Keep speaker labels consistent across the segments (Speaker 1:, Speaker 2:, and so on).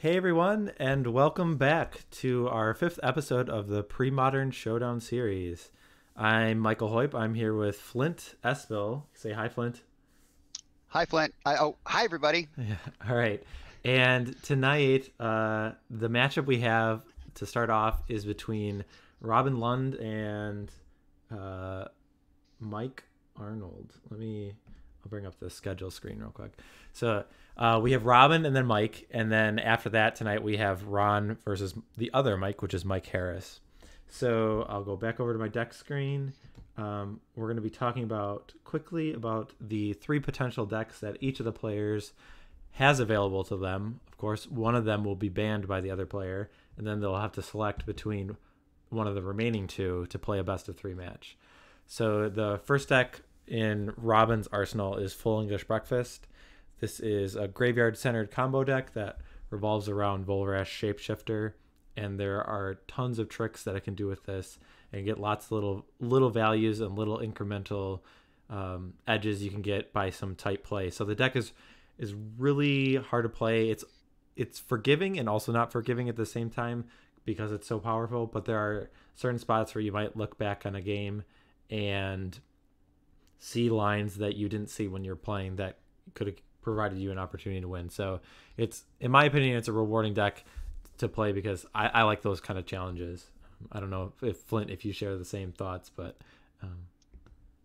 Speaker 1: Hey everyone, and welcome back to our fifth episode of the Premodern Showdown series. I'm Michael Hoyp. I'm here with Flint Espel. Say hi, Flint.
Speaker 2: Hi, Flint. Hi, everybody.
Speaker 1: Yeah. All right. And tonight, the matchup we have to start off is between Robin Lundh and uh, Mike Arnold. I'll bring up the schedule screen real quick. So we have Robin and then Mike, and then after that tonight we have Ron versus the other Mike, which is Mike Harris. So I'll go back over to my deck screen. We're going to be talking quickly about the three potential decks that each of the players has available to them. Of course, one of them will be banned by the other player, and then they'll have to select between one of the remaining two to play a best of three match. So the first deck in Robin's arsenal is Full English Breakfast. This is a graveyard centered combo deck that revolves around Volrash Shapeshifter, and there are tons of tricks that I can do with this and get lots of little values and little incremental edges you can get by some tight play. So the deck is really hard to play. It's forgiving and also not forgiving at the same time because it's so powerful, but there are certain spots where you might look back on a game and see lines that you didn't see when you're playing that could have provided you an opportunity to win. So it's, in my opinion, it's a rewarding deck to play because I like those kind of challenges. I don't know if Flint, if you share the same thoughts, but um,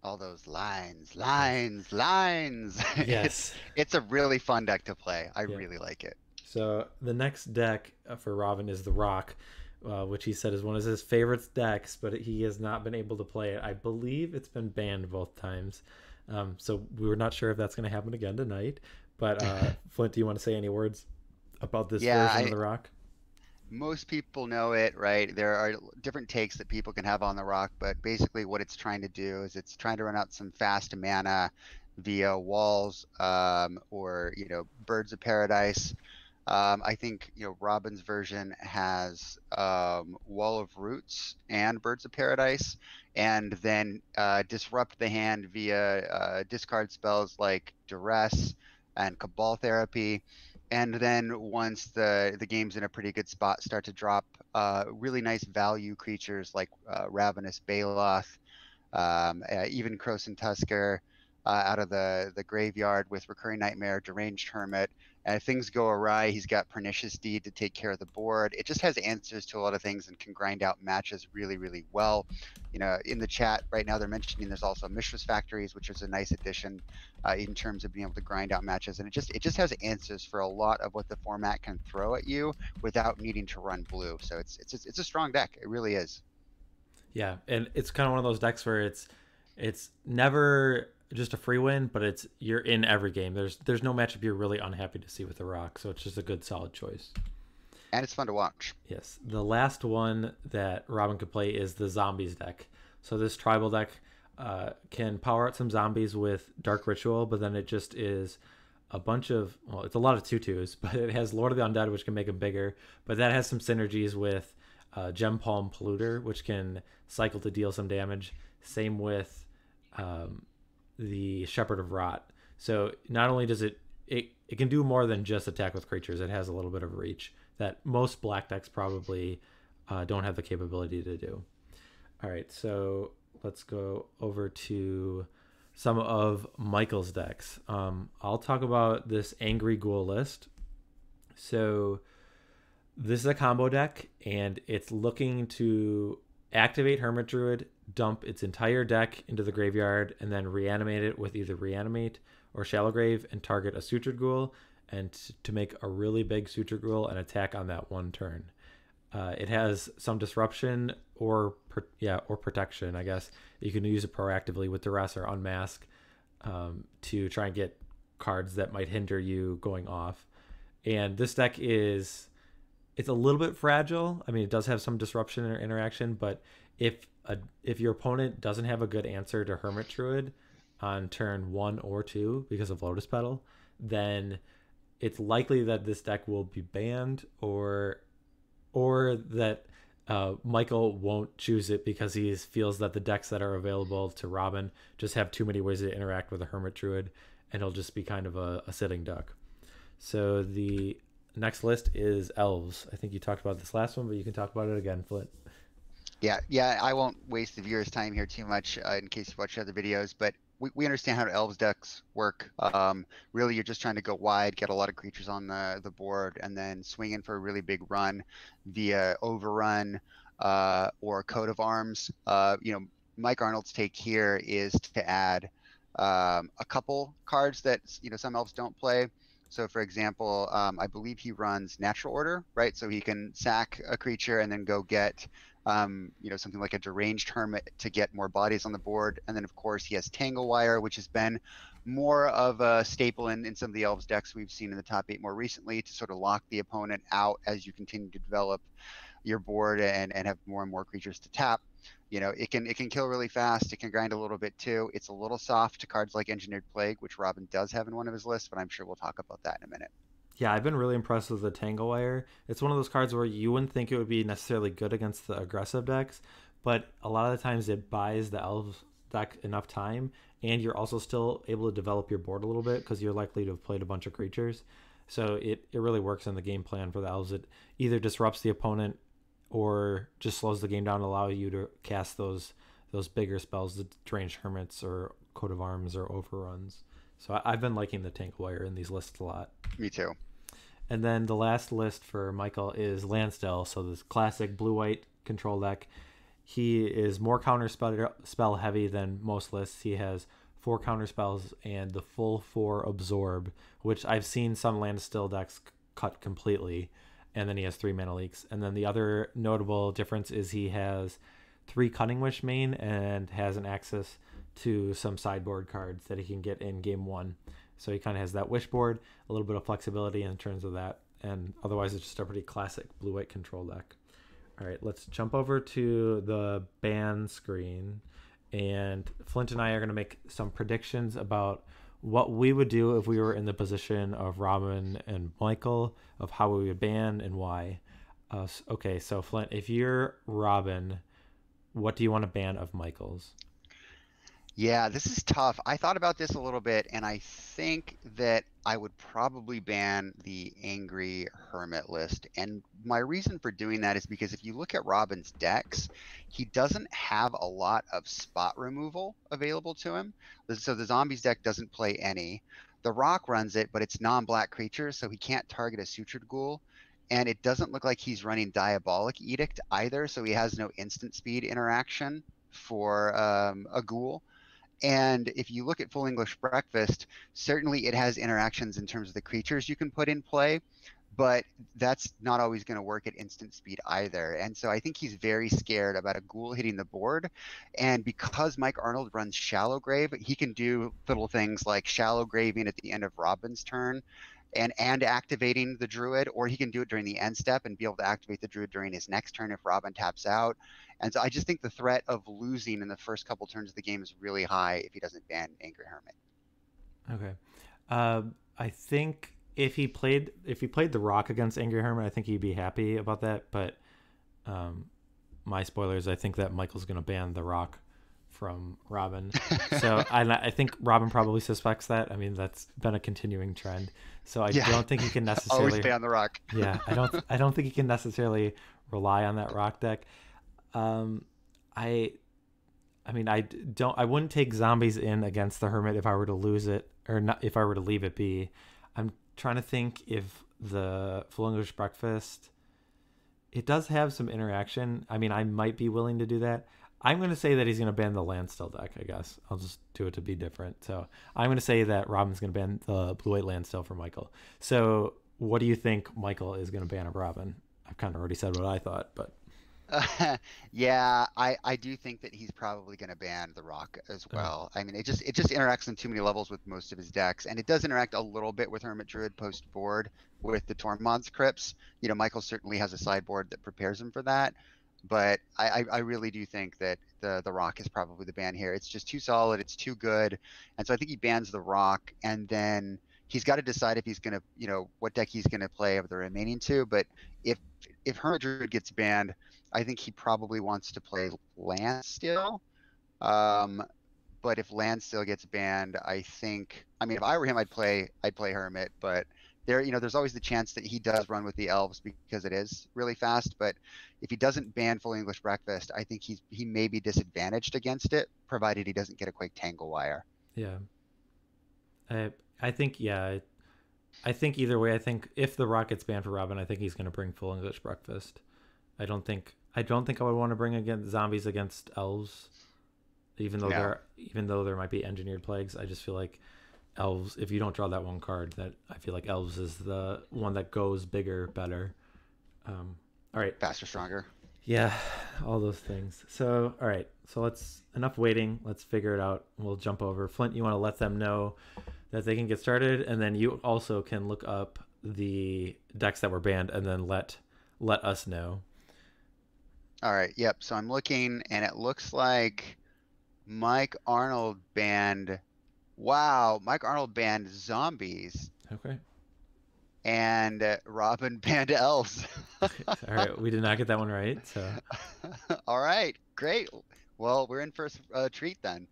Speaker 2: All those lines,
Speaker 1: yes,
Speaker 2: lines, lines. It's
Speaker 1: yes,
Speaker 2: it's a really fun deck to play. I
Speaker 1: yeah.
Speaker 2: really like it.
Speaker 1: So the next deck for Robin is the Rock, which he said is one of his favorite decks, but he has not been able to play it. I believe it's been banned both times. So we were not sure if that's going to happen again tonight. But Flint, do you want to say any words about this
Speaker 2: Yeah,
Speaker 1: version of
Speaker 2: I
Speaker 1: the Rock?
Speaker 2: most people know it, right? There are different takes that people can have on the rock, but basically what it's trying to do is it's trying to run out some fast mana via walls, or Birds of Paradise. I think Robin's version has Wall of Roots and Birds of Paradise, and then disrupt the hand via discard spells like Duress and Cabal Therapy. And then once the game's in a pretty good spot, start to drop really nice value creatures like Ravenous Baloth, even Krosan Tusker out of the graveyard with Recurring Nightmare, Deranged Hermit. And if things go awry, he's got Pernicious Deed to take care of the board. It just has answers to a lot of things and can grind out matches really, really well. In the chat right now, they're mentioning there's also Mishra's Factories, which is a nice addition in terms of being able to grind out matches. And it just has answers for a lot of what the format can throw at you without needing to run blue. So it's a strong deck. It really is.
Speaker 1: Yeah, and it's kind of one of those decks where it's never just a free win, but you're in every game. There's no matchup you're really unhappy to see with the Rock, so it's just a good solid choice.
Speaker 2: And it's fun to watch.
Speaker 1: Yes. The last one that Robin could play is the Zombies deck. So this tribal deck can power out some zombies with Dark Ritual, but then it just is a bunch of, well, it's a lot of tutus, but it has Lord of the Undead, which can make them bigger. But that has some synergies with Gem Palm Polluter, which can cycle to deal some damage. Same with um, the Shepherd of Rot. So not only does it can do more than just attack with creatures, it has a little bit of reach that most black decks probably don't have the capability to do. All right, so let's go over to some of Michael's decks. I'll talk about this Angry Ghoul list. So this is a combo deck, and it's looking to activate Hermit Druid, dump its entire deck into the graveyard, and then reanimate it with either Reanimate or Shallow Grave and target a Sutured Ghoul, and to make a really big Sutured Ghoul and attack on that one turn. It has some disruption or protection, I guess. You can use it proactively with Duress or Unmask to try and get cards that might hinder you going off. And this deck it's a little bit fragile. I mean, it does have some disruption or interaction, but if your opponent doesn't have a good answer to Hermit Druid on turn 1 or 2 because of Lotus Petal, then it's likely that this deck will be banned or that Michael won't choose it because he feels that the decks that are available to Robin just have too many ways to interact with a Hermit Druid, and he'll just be kind of a sitting duck. So the Next list is elves. I think you talked about this last one, but you can talk about it again, Flint.
Speaker 2: Yeah, I won't waste the viewers' time here too much in case you watch other videos, but we understand how elves decks work. Really, you're just trying to go wide, get a lot of creatures on the board, and then swing in for a really big run via overrun or coat of arms. Mike Arnold's take here is to add a couple cards that some elves don't play. So, for example, I believe he runs Natural Order, right? So he can sack a creature and then go get something like a Deranged Hermit to get more bodies on the board. And then, of course, he has Tangle Wire, which has been more of a staple in some of the Elves decks we've seen in the top 8 more recently to sort of lock the opponent out as you continue to develop your board and have more and more creatures to tap. It can kill really fast. It can grind a little bit too. It's a little soft to cards like Engineered Plague, which Robin does have in one of his lists, but I'm sure we'll talk about that in a minute.
Speaker 1: Yeah, I've been really impressed with the Tangle Wire. It's one of those cards where you wouldn't think it would be necessarily good against the aggressive decks, but a lot of the times it buys the elves deck enough time, and you're also still able to develop your board a little bit because you're likely to have played a bunch of creatures. So it really works in the game plan for the elves. It either disrupts the opponent or just slows the game down to allow you to cast those bigger spells, the Deranged Hermits or Coat of Arms or Overruns. So I've been liking the Tangle Wire in these lists a lot.
Speaker 2: Me too.
Speaker 1: And then the last list for Michael is Landstill. So this classic blue-white control deck. He is more counter spell heavy than most lists. He has 4 counter spells and the full 4 absorb, which I've seen some Landstill decks cut completely. And then he has 3 mana leaks. And then the other notable difference is he has 3 Cunning Wish main and has an access to some sideboard cards that he can get in game 1. So he kind of has that wish board, a little bit of flexibility in terms of that. And otherwise, it's just a pretty classic blue-white control deck. All right, let's jump over to the ban screen. And Flint and I are going to make some predictions about what we would do if we were in the position of Robin and Michael, of how we would ban and why. Okay, so Flint, if you're Robin, what do you want to ban of Michael's?
Speaker 2: Yeah, this is tough. I thought about this a little bit, and I think that I would probably ban the Angry Hermit list. And my reason for doing that is because if you look at Robin's decks, he doesn't have a lot of spot removal available to him. So the Zombies deck doesn't play any. The Rock runs it, but it's non-black creatures, so he can't target a Sutured Ghoul. And it doesn't look like he's running Diabolic Edict either, so he has no instant speed interaction for a Ghoul. And if you look at Full English Breakfast, certainly it has interactions in terms of the creatures you can put in play, but that's not always going to work at instant speed either. And so I think he's very scared about a Ghoul hitting the board. And because Mike Arnold runs Shallow Grave, he can do little things like Shallow Graving at the end of Robin's turn and activating the Druid, or he can do it during the end step and be able to activate the Druid during his next turn if Robin taps out. And so I just think the threat of losing in the first couple turns of the game is really high if he doesn't ban Angry Hermit.
Speaker 1: Okay. I think if he played the Rock against Angry Hermit, I think he'd be happy about that. But my spoilers, I think that Michael's going to ban the Rock from Robin. So I think Robin probably suspects that. I mean, that's been a continuing trend. So I don't think he can necessarily
Speaker 2: always ban the Rock.
Speaker 1: Yeah, I don't think he can necessarily rely on that Rock deck. I wouldn't take Zombies in against the Hermit if I were to lose it, or not if I were to leave it be. I'm trying to think if the Full English Breakfast, it does have some interaction. I mean, I might be willing to do that. I'm going to say that he's going to ban the Landstill deck, I guess. I'll just do it to be different. So I'm going to say that Robin's going to ban the blue-white Landstill for Michael. So what do you think Michael is going to ban of Robin? I've kind of already said what I thought, but...
Speaker 2: Yeah, I do think that he's probably going to ban the Rock as well. I mean, it just interacts on too many levels with most of his decks, and it does interact a little bit with Hermit Druid post board with the Tormod's Crypts. Michael certainly has a sideboard that prepares him for that, but I really do think that the Rock is probably the ban here. It's just too solid, it's too good, and so I think he bans the Rock, and then he's got to decide if he's going to, what deck he's going to play of the remaining 2. But if Hermit Druid gets banned, I think he probably wants to play Landstill. But if Landstill gets banned, I mean, if I were him, I'd play Hermit. But there, there's always the chance that he does run with the elves because it is really fast. But if he doesn't ban full English breakfast, I think he may be disadvantaged against it, provided he doesn't get a quick tangle wire.
Speaker 1: Yeah. I think, yeah. I think either way, I think if the rock gets banned for Robin, I think he's going to bring full English breakfast. I don't think I would want to bring against zombies against elves, even though there might be engineered plagues. I just feel like elves, if you don't draw that one card, that I feel like elves is the one that goes bigger, better. All right.
Speaker 2: Faster, stronger.
Speaker 1: Yeah, all those things. So, all right. So enough waiting. Let's figure it out. We'll jump over. Flint, you want to let them know that they can get started, and then you also can look up the decks that were banned and then let us know.
Speaker 2: All right. Yep. So I'm looking, and it looks like Mike Arnold banned. Wow, Mike Arnold banned zombies.
Speaker 1: Okay.
Speaker 2: And Robin banned elves.
Speaker 1: All right, we did not get that one right. So.
Speaker 2: All right, great. Well, we're in for a treat then.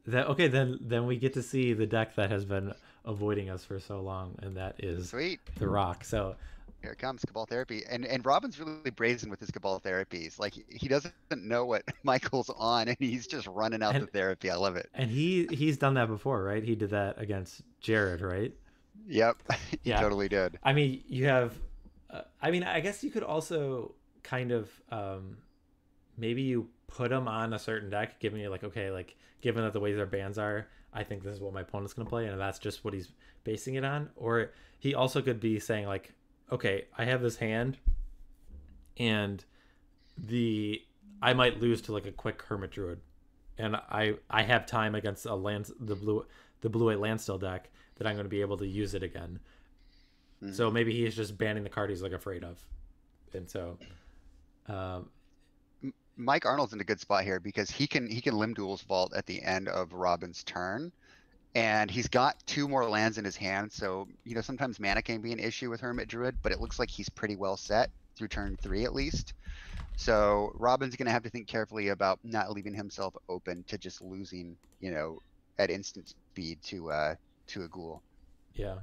Speaker 1: Okay, then we get to see the deck that has been avoiding us for so long, and that is
Speaker 2: Sweet.
Speaker 1: The Rock. So
Speaker 2: here it comes, Cabal Therapy. And Robin's really brazen with his Cabal Therapies. Like, he doesn't know what Michael's on, and he's just running out the therapy. I love it.
Speaker 1: And he's done that before, right? He did that against Jared, right?
Speaker 2: Yep, he totally did.
Speaker 1: I mean, you have... I guess you could also kind of... maybe you put him on a certain deck, giving you given that the way their bans are, I think this is what my opponent's going to play, and that's just what he's basing it on. Or he also could be saying, like, okay, I have this hand, and I might lose to like a quick Hermit Druid, and I have time against the blue-white Landstill deck that I'm going to be able to use it again. Mm-hmm. So maybe he's just banning the card he's like afraid of, and so
Speaker 2: Mike Arnold's in a good spot here because he can Limb Duel's Vault at the end of Robin's turn. And he's got 2 more lands in his hand, so sometimes mana can be an issue with Hermit Druid, but it looks like he's pretty well set through turn 3 at least. So Robin's going to have to think carefully about not leaving himself open to just losing, at instant speed to a Ghoul.
Speaker 1: Yeah.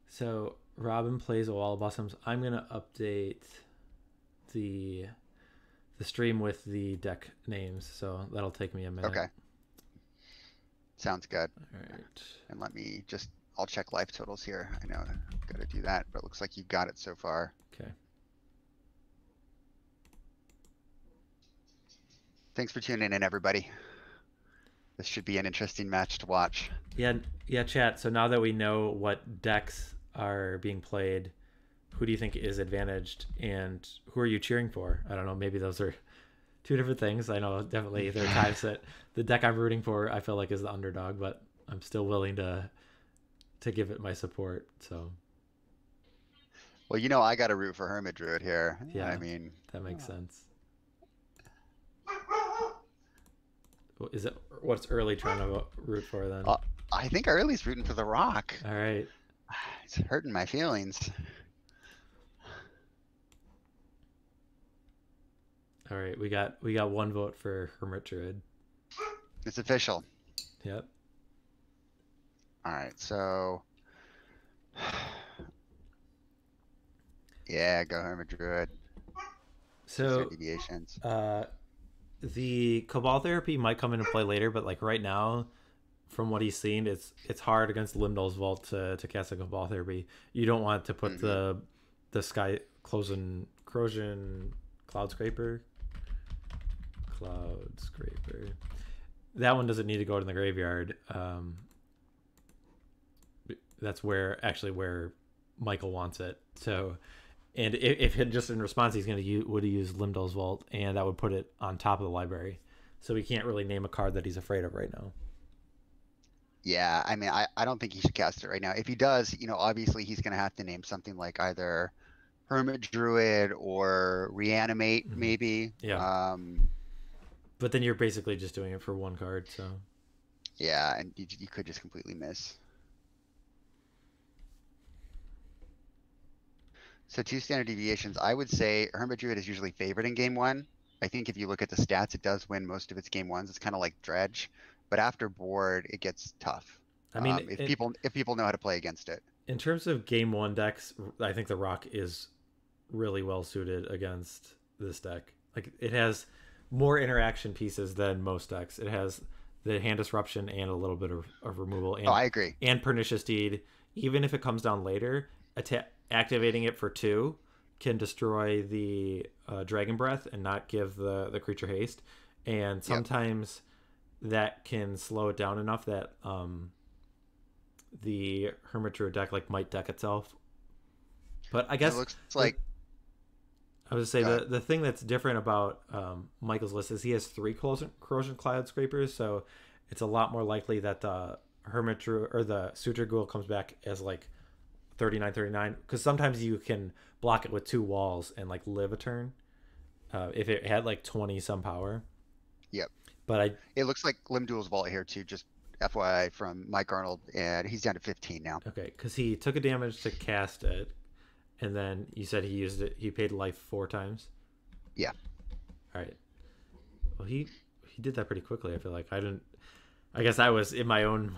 Speaker 1: So Robin plays a Wall of Blossoms. I'm going to update the stream with the deck names, so that'll take me a minute.
Speaker 2: Okay. Sounds good.
Speaker 1: All right.
Speaker 2: And I'll check life totals here. I know I've got to do that, but it looks like you got it so far.
Speaker 1: Okay.
Speaker 2: Thanks for tuning in, everybody. This should be an interesting match to watch.
Speaker 1: Yeah, chat. So now that we know what decks are being played, who do you think is advantaged, and who are you cheering for? I don't know. Maybe those are 2 different things. I know definitely there are times that the deck I'm rooting for I feel like is the underdog, but I'm still willing to give it my support. So,
Speaker 2: well, I got to root for Hermit Druid here.
Speaker 1: Yeah,
Speaker 2: I mean,
Speaker 1: that makes sense. Is it what's early trying to root for then?
Speaker 2: I think early's rooting for the Rock.
Speaker 1: All right,
Speaker 2: it's hurting my feelings.
Speaker 1: All right, we got 1 vote for Hermit Druid.
Speaker 2: It's official.
Speaker 1: Yep.
Speaker 2: All right, so yeah, go Hermit Druid.
Speaker 1: So
Speaker 2: deviations.
Speaker 1: The Cabal Therapy might come into play later, but like right now, from what he's seen, it's hard against Limb Duel's Vault to cast a Cabal Therapy. You don't want to put the Sky Corrosion Cloud Scraper. That one doesn't need to go to the graveyard. That's where Michael wants it. So, and if just in response, he's going to would use Limb Duel's Vault, and that would put it on top of the library. So he can't really name a card that he's afraid of right now.
Speaker 2: Yeah, I mean, I don't think he should cast it right now. If he does, obviously he's going to have to name something like either Hermit Druid or Reanimate, maybe.
Speaker 1: Yeah. But then you're basically just doing it for 1 card, so.
Speaker 2: Yeah, and you could just completely miss. So 2 standard deviations. I would say Hermit Druid is usually favored in game 1. I think if you look at the stats, it does win most of its game 1s. It's kind of like Dredge. But after board, it gets tough.
Speaker 1: I mean,
Speaker 2: If people know how to play against it.
Speaker 1: in terms of game one decks, I think the Rock is really well suited against this deck. Like it has more interaction pieces than most decks. It has the hand disruption and a little bit of removal
Speaker 2: Oh, I agree.
Speaker 1: and pernicious deed. Even if it comes down later, activating it for 2 can destroy the dragon breath and not give the creature haste. And sometimes that can slow it down enough that the Hermit Druid deck like might deck itself. But I guess
Speaker 2: it looks like
Speaker 1: I would say the thing that's different about Michael's list is he has 3 corrosion cloud scrapers, so it's a lot more likely that the Hermit Druid or the Suture Ghoul comes back as like 39 because sometimes you can block it with 2 walls and like live a turn if it had like 20 some power.
Speaker 2: Yep.
Speaker 1: But
Speaker 2: it looks like Limdual's Vault here too, just FYI from Mike Arnold, and he's down to 15 now.
Speaker 1: Okay, because he took a damage to cast it, and then you said he used it. He paid life 4 times.
Speaker 2: Yeah.
Speaker 1: All right. Well, he did that pretty quickly. I feel like I didn't. I guess I was in my own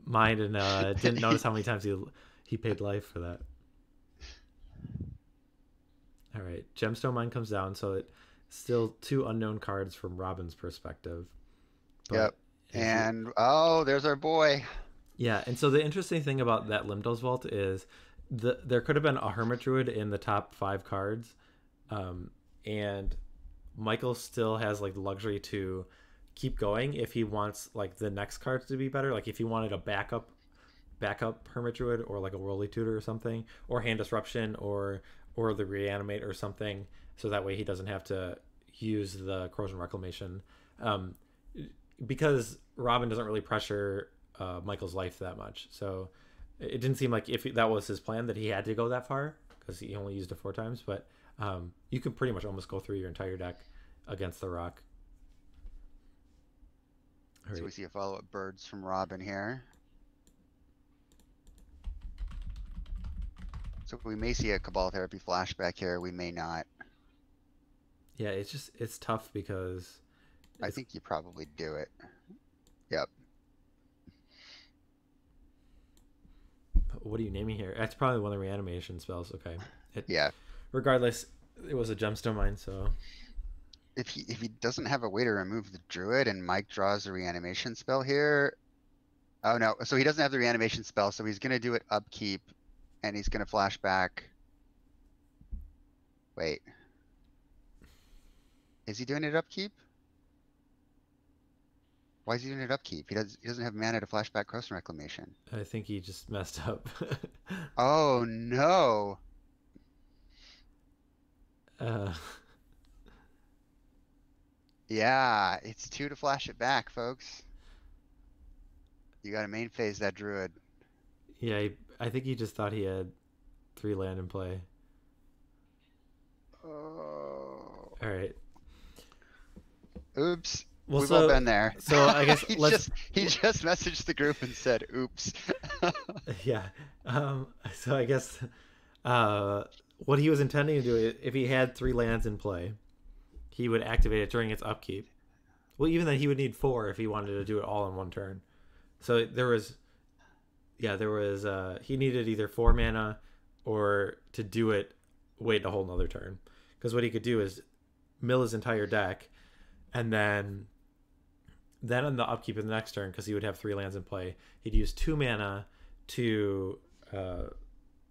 Speaker 1: mind and didn't notice how many times he paid life for that. All right, Gemstone Mine comes down, so it's still 2 unknown cards from Robin's perspective.
Speaker 2: But and there's our boy.
Speaker 1: Yeah, and so the interesting thing about that Limdol's Vault is there could have been a Hermit Druid in the top 5 cards, and Michael still has like the luxury to keep going if he wants like the next cards to be better. Like if he wanted a backup Hermit Druid or like a Rolly Tutor or something, or Hand Disruption or the Reanimate or something, so that way he doesn't have to use the Corrosion Reclamation. Because Robin doesn't really pressure Michael's life that much, so it didn't seem like if that was his plan that he had to go that far because he only used it 4 times. But you can pretty much almost go through your entire deck against the Rock.
Speaker 2: Right. So we see a follow-up Birds from Robin here. So we may see a Cabal Therapy flashback here. We may not.
Speaker 1: Yeah, it's tough because
Speaker 2: I think you probably do it. Yep.
Speaker 1: What are you naming here? That's probably one of the reanimation spells. Okay.
Speaker 2: Yeah.
Speaker 1: Regardless, it was a Gemstone Mine, so.
Speaker 2: If he doesn't have a way to remove the Druid and Mike draws a reanimation spell here. Oh no, so he doesn't have the reanimation spell, so he's gonna do it upkeep, and he's gonna flash back. Wait. Is he doing it upkeep? Why is he doing it upkeep? He doesn't have mana to flashback Corrosion Reclamation.
Speaker 1: I think he just messed up.
Speaker 2: Oh no. Yeah, it's 2 to flash it back, folks. You gotta main phase that Druid.
Speaker 1: Yeah, I think he just thought he had 3 land in play.
Speaker 2: Oh.
Speaker 1: All right.
Speaker 2: Oops.
Speaker 1: Well,
Speaker 2: We've all been there.
Speaker 1: So I guess
Speaker 2: he just messaged the group and said, "Oops."
Speaker 1: Yeah. So I guess what he was intending to do, if he had 3 lands in play, he would activate it during its upkeep. Well, even then, he would need 4 if he wanted to do it all in one turn. So he needed either 4 mana or to do it, wait a whole nother turn. Because what he could do is mill his entire deck, and then on the upkeep of the next turn, because he would have 3 lands in play, he'd use 2 mana to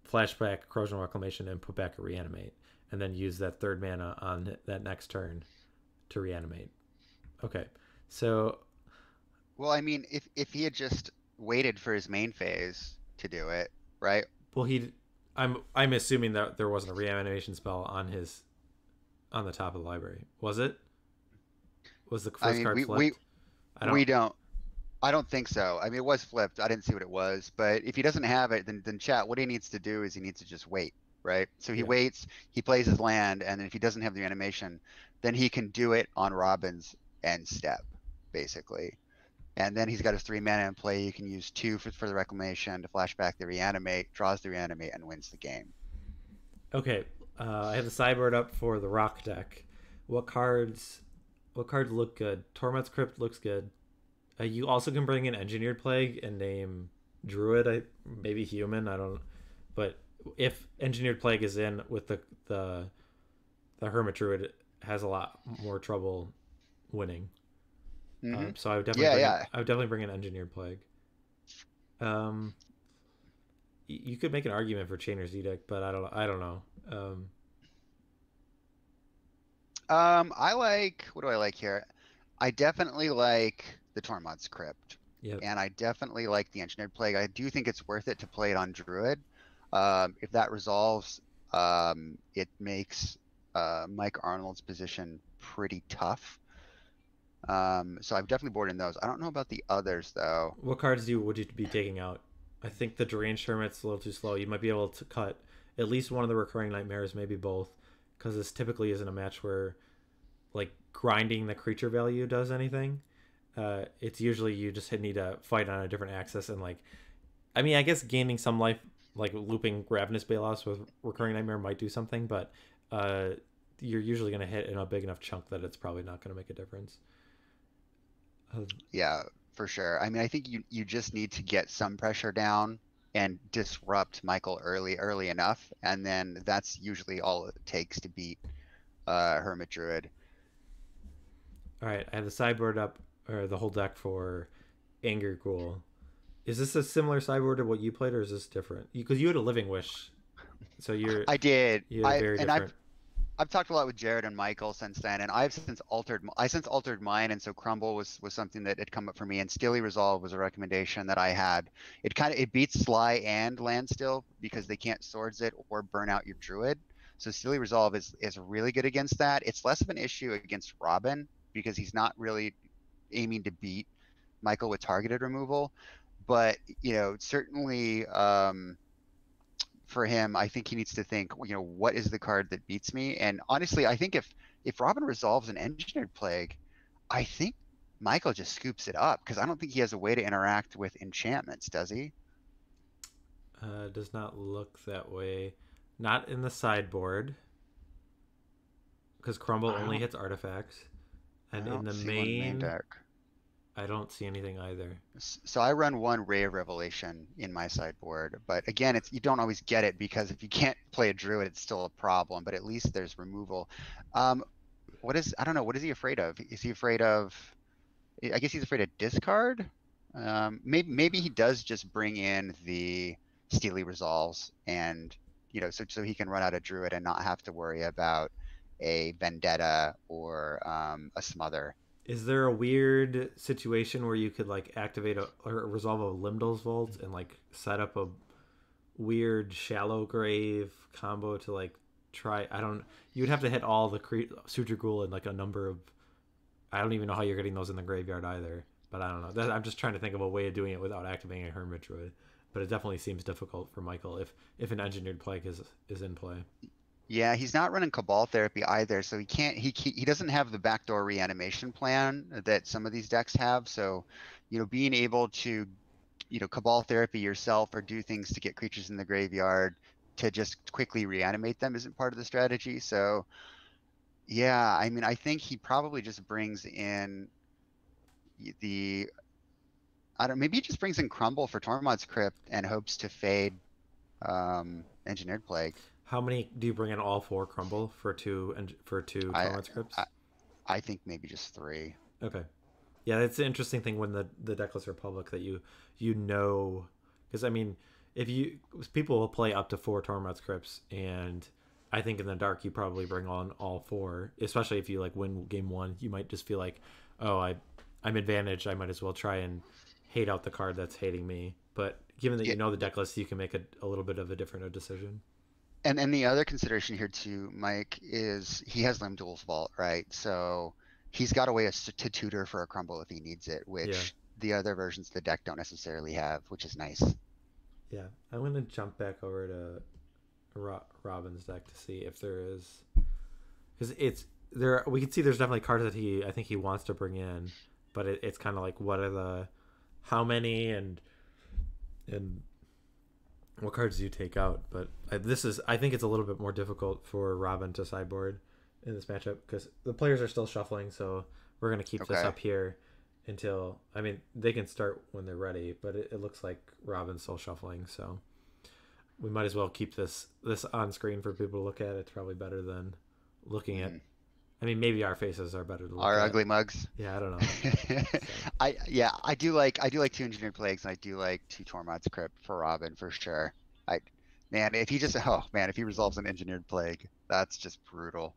Speaker 1: flashback Corrosion Reclamation and put back a Reanimate, and then use that 3rd mana on that next turn to reanimate. Okay, so.
Speaker 2: Well, I mean, if he had just waited for his main phase to do it, right?
Speaker 1: Well, I'm assuming that there wasn't a reanimation spell on the top of the library. Was it? Was the first card flipped?
Speaker 2: I don't think so. I mean, it was flipped. I didn't see what it was, but if he doesn't have it, then chat, what he needs to do is he needs to just wait, right? So he waits, he plays his land, and then if he doesn't have the animation, then he can do it on Robin's end step, basically. And then he's got his 3 mana in play. You can use 2 for the Reclamation to flash back the Reanimate, draws the Reanimate, and wins the game.
Speaker 1: Okay, I have the sideboard up for the Rock deck. What cards look good? Torment's Crypt looks good. You also can bring in Engineered Plague and name Druid, maybe Human. I don't, but if Engineered Plague is in with the Hermit Druid, it has a lot more trouble winning.
Speaker 2: Hmm.
Speaker 1: So I would definitely
Speaker 2: Yeah, yeah.
Speaker 1: bring in Engineered Plague. Um, you could make an argument for Chainer's Edict, but I don't know.
Speaker 2: I like, what do I like here? I definitely like the Tormod's Crypt,
Speaker 1: Yep.
Speaker 2: and I definitely like the Engineered Plague. I do think it's worth it to play it on Druid. If that resolves, it makes Mike Arnold's position pretty tough. So I've definitely boarded in those. I don't know about the others though.
Speaker 1: What cards would you be taking out? I think the Deranged Hermit's a little too slow. You might be able to cut at least one of the Recurring Nightmares, maybe both, because this typically isn't a match where like grinding the creature value does anything. It's usually you just need to fight on a different axis and like, I mean, I guess gaining some life, like looping Ravenous Bailoffs with Recurring Nightmare might do something, but you're usually going to hit in a big enough chunk that it's probably not going to make a difference.
Speaker 2: Yeah, for sure. I mean, I think you just need to get some pressure down and disrupt Michael early enough, and then that's usually all it takes to beat Hermit Druid.
Speaker 1: All right, I have the sideboard up, or the whole deck for Anger Ghoul. Is this a similar sideboard to what you played, or is this different? Because you had a Living Wish, so
Speaker 2: I did.
Speaker 1: you had a very
Speaker 2: And
Speaker 1: different.
Speaker 2: I've talked a lot with Jared and Michael since then, and I since altered mine, and so Crumble was something that had come up for me, and Steely Resolve was a recommendation that I had. It beats Sly and Landstill because they can't swords it or burn out your Druid. So Steely Resolve is really good against that. It's less of an issue against Robin because he's not really aiming to beat Michael with targeted removal, but certainly. For him, I think he needs to think, what is the card that beats me? And honestly, I think if Robin resolves an Engineered Plague, I think Michael just scoops it up because I don't think he has a way to interact with enchantments, does he?
Speaker 1: Does not look that way. Not in the sideboard, because Crumble
Speaker 2: I
Speaker 1: only
Speaker 2: don't
Speaker 1: hits artifacts,
Speaker 2: I
Speaker 1: and in
Speaker 2: don't
Speaker 1: the
Speaker 2: see one in the main
Speaker 1: main,
Speaker 2: deck.
Speaker 1: I don't see anything either.
Speaker 2: So I run one Ray of Revelation in my sideboard, but again, you don't always get it because if you can't play a Druid, it's still a problem. But at least there's removal. Um, I don't know, what is he afraid of? Is he afraid of? I guess he's afraid of discard. Maybe he does just bring in the Steely Resolves, and so he can run out of Druid and not have to worry about a Vendetta or a Smother.
Speaker 1: Is there a weird situation where you could like activate or resolve a Limdal's Vault and like set up a weird Shallow Grave combo to like try? I don't. You'd have to hit all the Suture Ghoul and like a number of. I don't even know how you're getting those in the graveyard either. But I don't know. I'm just trying to think of a way of doing it without activating a Hermit Druid. But it definitely seems difficult for Michael if an Engineered Plague is in play.
Speaker 2: Yeah, he's not running Cabal Therapy either, so he can't. He doesn't have the backdoor reanimation plan that some of these decks have. So, being able to, Cabal Therapy yourself or do things to get creatures in the graveyard to just quickly reanimate them isn't part of the strategy. So, yeah, I mean, I think he probably just brings in the. I don't. Maybe he just brings in Crumble for Tormod's Crypt and hopes to fade Engineered Plague.
Speaker 1: How many do you bring in? All four Crumble for two and for two
Speaker 2: I,
Speaker 1: Torment Scripts?
Speaker 2: I I think maybe just three.
Speaker 1: Okay. Yeah, it's an interesting thing when the deck lists are public that you know, because I mean, if you people will play up to four Torment Scripts, and I think in the dark you probably bring on all four, especially if you like win game one. You might just feel like, oh, I'm advantaged. I might as well try and hate out the card that's hating me. But given that
Speaker 2: Yeah,
Speaker 1: you know the deck list, you can make a little bit of a different decision.
Speaker 2: and the other consideration here too, Mike, is he has Limdul's Vault, right? So he's got a way to tutor for a Crumble if he needs it,
Speaker 1: Yeah,
Speaker 2: which the other versions of the deck don't necessarily have, which is nice.
Speaker 1: yeah. I'm gonna jump back over to Robin's deck to see if there is, because it's there. We can see there's definitely cards that I think he wants to bring in, but it's kind of like what are the how many and what cards do you take out. But I think it's a little bit more difficult for Robin to sideboard in this matchup because the players are still shuffling. So we're gonna keep this
Speaker 2: Okay.
Speaker 1: up here, until, I mean, they can start when they're ready, but it looks like Robin's still shuffling, so we might as well keep this on screen for people to look at. It's probably better than looking at.
Speaker 2: Mm.
Speaker 1: I mean, maybe our faces are better to look
Speaker 2: Our
Speaker 1: at.
Speaker 2: ugly mugs.
Speaker 1: Yeah, I don't know. So
Speaker 2: I do like two engineered plagues, and I do like two Tormod's Crypt for Robin for sure. I Man, if he just oh man, if he resolves an engineered plague, that's just brutal.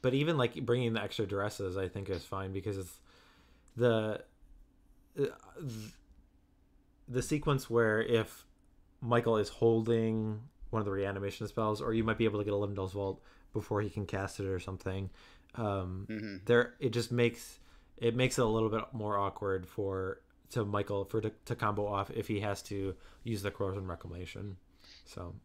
Speaker 1: but even like bringing the extra dresses, I think is fine because it's the uh, the sequence where if Michael is holding one of the reanimation spells, or you might be able to get a Limdal's Vault before he can cast it or something.
Speaker 2: Hmm.
Speaker 1: There, it makes it a little bit more awkward for to Michael to combo off if he has to use the corrosion reclamation. So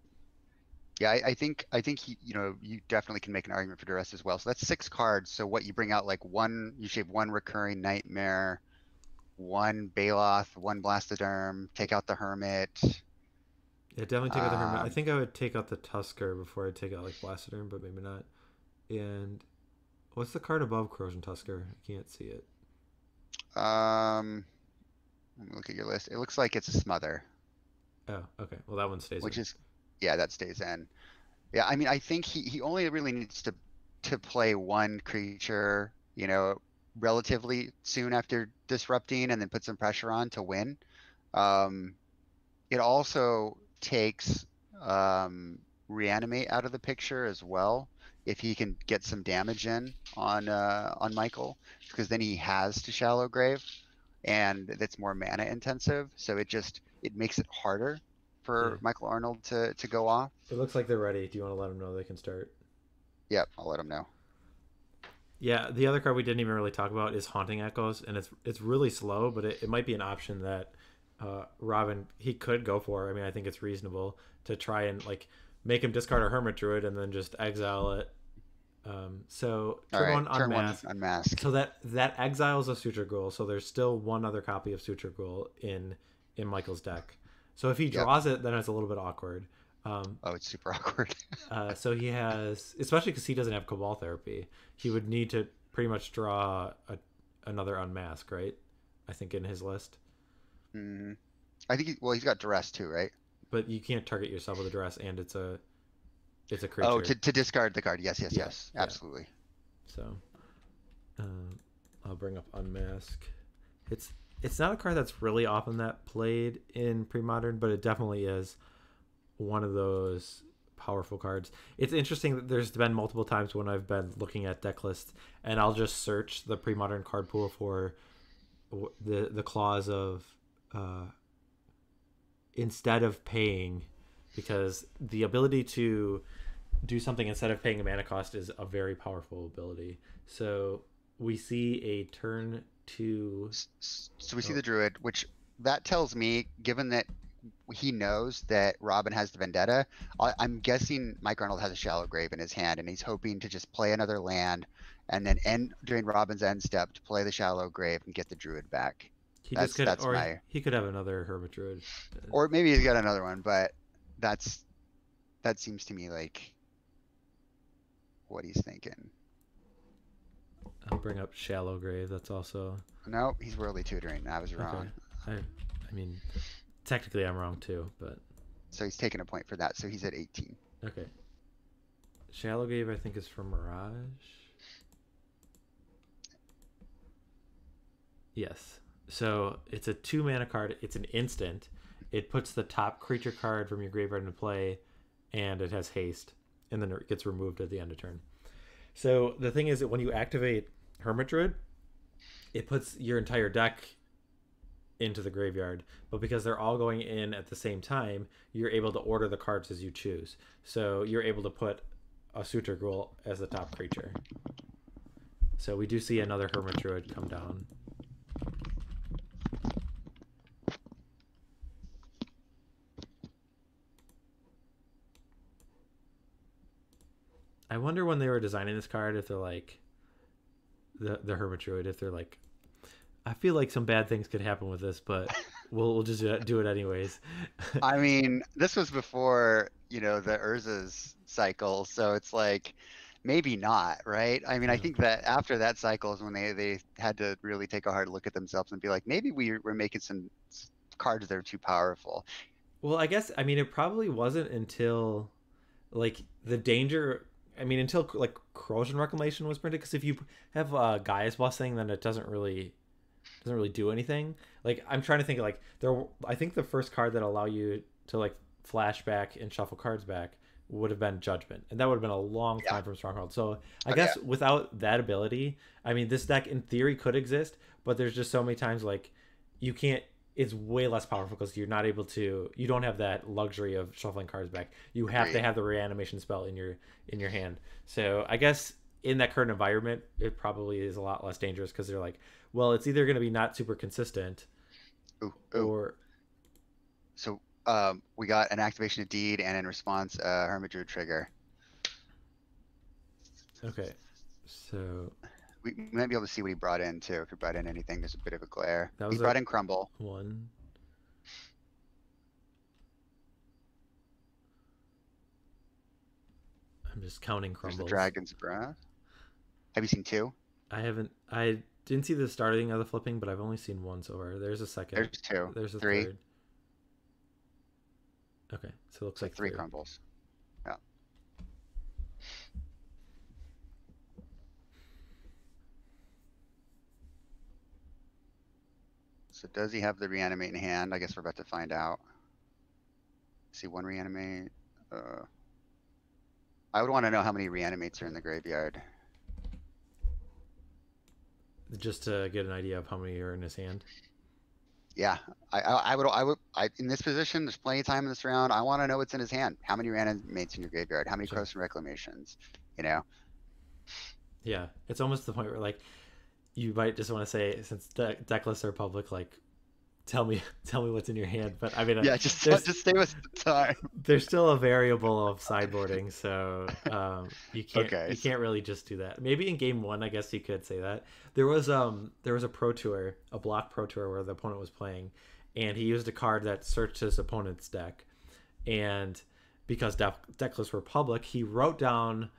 Speaker 2: Yeah, I think you definitely can make an argument for duress as well. So that's 6 cards. So what you bring out like one, you shave one recurring nightmare, one Baloth, one Blastoderm, take out the Hermit.
Speaker 1: yeah, definitely take out the Hermit. I
Speaker 2: Um,
Speaker 1: think I would take out the Tusker before I take out like Blastoderm, but maybe not. And what's the card above Corrosion Tusker? I can't see it.
Speaker 2: um, Let me look at your list. It looks like it's a Smother,
Speaker 1: Oh, okay. Well, that one stays
Speaker 2: which
Speaker 1: in.
Speaker 2: is, yeah, that stays in. Yeah, I mean, I think he only really needs to play one creature, relatively soon after disrupting, and then put some pressure on to win. Um, it also takes reanimate out of the picture as well if he can get some damage in on Michael, because then he has to shallow grave, and that's more mana intensive. So it makes it harder
Speaker 1: Yeah.
Speaker 2: for Michael Arnold to go off.
Speaker 1: It looks like they're ready. Do you want to let them know they can start?
Speaker 2: Yep, I'll let him know.
Speaker 1: Yeah, the other card we didn't even really talk about is Haunting Echoes, and it's really slow, but it might be an option that Robin he could go for. I mean, I think it's reasonable to try and like make him discard a Hermit Druid and then just exile it. So
Speaker 2: All
Speaker 1: turn
Speaker 2: right,
Speaker 1: one
Speaker 2: turn one
Speaker 1: unmask.
Speaker 2: unmask.
Speaker 1: So that exiles a Suture Ghoul. So there's still one other copy of Suture Ghoul in Michael's deck. So if he
Speaker 2: Yep.
Speaker 1: draws it, then it's a little bit awkward. Um,
Speaker 2: Oh, it's super awkward.
Speaker 1: so he has, especially because he doesn't have Cabal Therapy, he would need to pretty much draw another Unmask, right? I think in his list.
Speaker 2: Hmm. I think well, he's got duress too, right?
Speaker 1: But you can't target yourself with a dress, and it's a
Speaker 2: Oh,
Speaker 1: creature.
Speaker 2: to discard the card. Yes, yes,
Speaker 1: Yeah,
Speaker 2: yes.
Speaker 1: yeah.
Speaker 2: Absolutely.
Speaker 1: So I'll bring up Unmask. It's not a card that's really often that played in Premodern, but it definitely is one of those powerful cards. It's interesting that there's been multiple times when I've been looking at deck lists and I'll just search the pre-modern card pool for the clause of instead of paying, because the ability to do something instead of paying a mana cost is a very powerful ability. So we see a turn to
Speaker 2: So we see
Speaker 1: oh,
Speaker 2: the druid, which that tells me, given that he knows that Robin has the vendetta, I'm guessing Mike Arnold has a shallow grave in his hand, and he's hoping to just play another land, and then end during Robin's end step to play the shallow grave and get the druid back.
Speaker 1: he just
Speaker 2: That's
Speaker 1: could,
Speaker 2: that's
Speaker 1: or
Speaker 2: my,
Speaker 1: he could have another Hermit Druid.
Speaker 2: or maybe he's got another one, but that's that seems to me like what he's thinking.
Speaker 1: I'll bring up Shallow Grave. That's also
Speaker 2: No, he's worldly tutoring. I was
Speaker 1: okay.
Speaker 2: wrong.
Speaker 1: I mean, technically I'm wrong too, but
Speaker 2: So he's taking a point for that. So he's at 18.
Speaker 1: okay. Shallow Grave, I think, is for Mirage. Yes. So it's a 2 mana card. It's an instant. It puts the top creature card from your graveyard into play, and it has haste, and then it gets removed at the end of turn. So the thing is that when you activate Hermit Druid, it puts your entire deck into the graveyard, but because they're all going in at the same time, you're able to order the cards as you choose. So you're able to put a Suture Ghoul as the top creature. So we do see another Hermit Druid come down. I wonder when they were designing this card if they're like the Hermit Druid, if they're like, I feel like some bad things could happen with this, but we'll just do it anyways.
Speaker 2: I mean, this was before, the Urza's cycle, so it's like maybe not, right? I mean, I
Speaker 1: Yeah.
Speaker 2: think that after that cycle is when they had to really take a hard look at themselves and be like, maybe we're making some cards that are too powerful.
Speaker 1: Well, I guess I mean it probably wasn't until like the danger. I mean, until like corrosion reclamation was printed. Because if you have Gaia's Blessing, then it doesn't really do anything. Like I'm trying to think like there. I think the first card that allow you to like flashback and shuffle cards back would have been Judgment, and that would have been a long
Speaker 2: Yeah.
Speaker 1: time from Stronghold. So I
Speaker 2: Oh, yeah.
Speaker 1: guess without that ability, I mean, this deck in theory could exist, but there's just so many times like you can't. It's way less powerful because you're not able to. You don't have that luxury of shuffling cards back. You have to
Speaker 2: Agreed.
Speaker 1: have the reanimation spell in your hand. So I guess in that current environment, it probably is a lot less dangerous because they're like, well, it's either going to be not super consistent
Speaker 2: Ooh, ooh.
Speaker 1: or
Speaker 2: So we got an activation of deed, and in response, Hermit Druid trigger.
Speaker 1: okay. So
Speaker 2: We might be able to see what he brought in too. If he brought in anything, there's a bit of a glare.
Speaker 1: that
Speaker 2: He
Speaker 1: was
Speaker 2: brought
Speaker 1: a
Speaker 2: in Crumble.
Speaker 1: one. I'm just counting
Speaker 2: There's the
Speaker 1: crumbles.
Speaker 2: Dragon's Breath. Have you seen two?
Speaker 1: I haven't. I didn't see the starting of the flipping, but I've only seen one so far. There's a second.
Speaker 2: There's two.
Speaker 1: There's a
Speaker 2: Three.
Speaker 1: third. Okay, so it looks
Speaker 2: So
Speaker 1: like
Speaker 2: three
Speaker 1: three.
Speaker 2: crumbles. Yeah. So does he have the reanimate in hand? I guess we're about to find out. See one reanimate. I would want to know how many reanimates are in the graveyard.
Speaker 1: Just to get an idea of how many are in his hand.
Speaker 2: Yeah, in this position, there's plenty of time in this round. I want to know what's in his hand. How many reanimates in your graveyard? How many
Speaker 1: Sure.
Speaker 2: Corrosive Reclamations? You know?
Speaker 1: Yeah, it's almost the point where like you might just want to say, since deck lists are public, like tell me what's in your hand. But I mean,
Speaker 2: Yeah, just
Speaker 1: there's
Speaker 2: stay with the time.
Speaker 1: there's still a variable of sideboarding, so you can't
Speaker 2: Okay.
Speaker 1: you can't really just do that. Maybe in game one, I guess you could say that. There was a pro tour, a block pro tour where the opponent was playing, and he used a card that searched his opponent's deck, and because deck lists were public, he wrote down.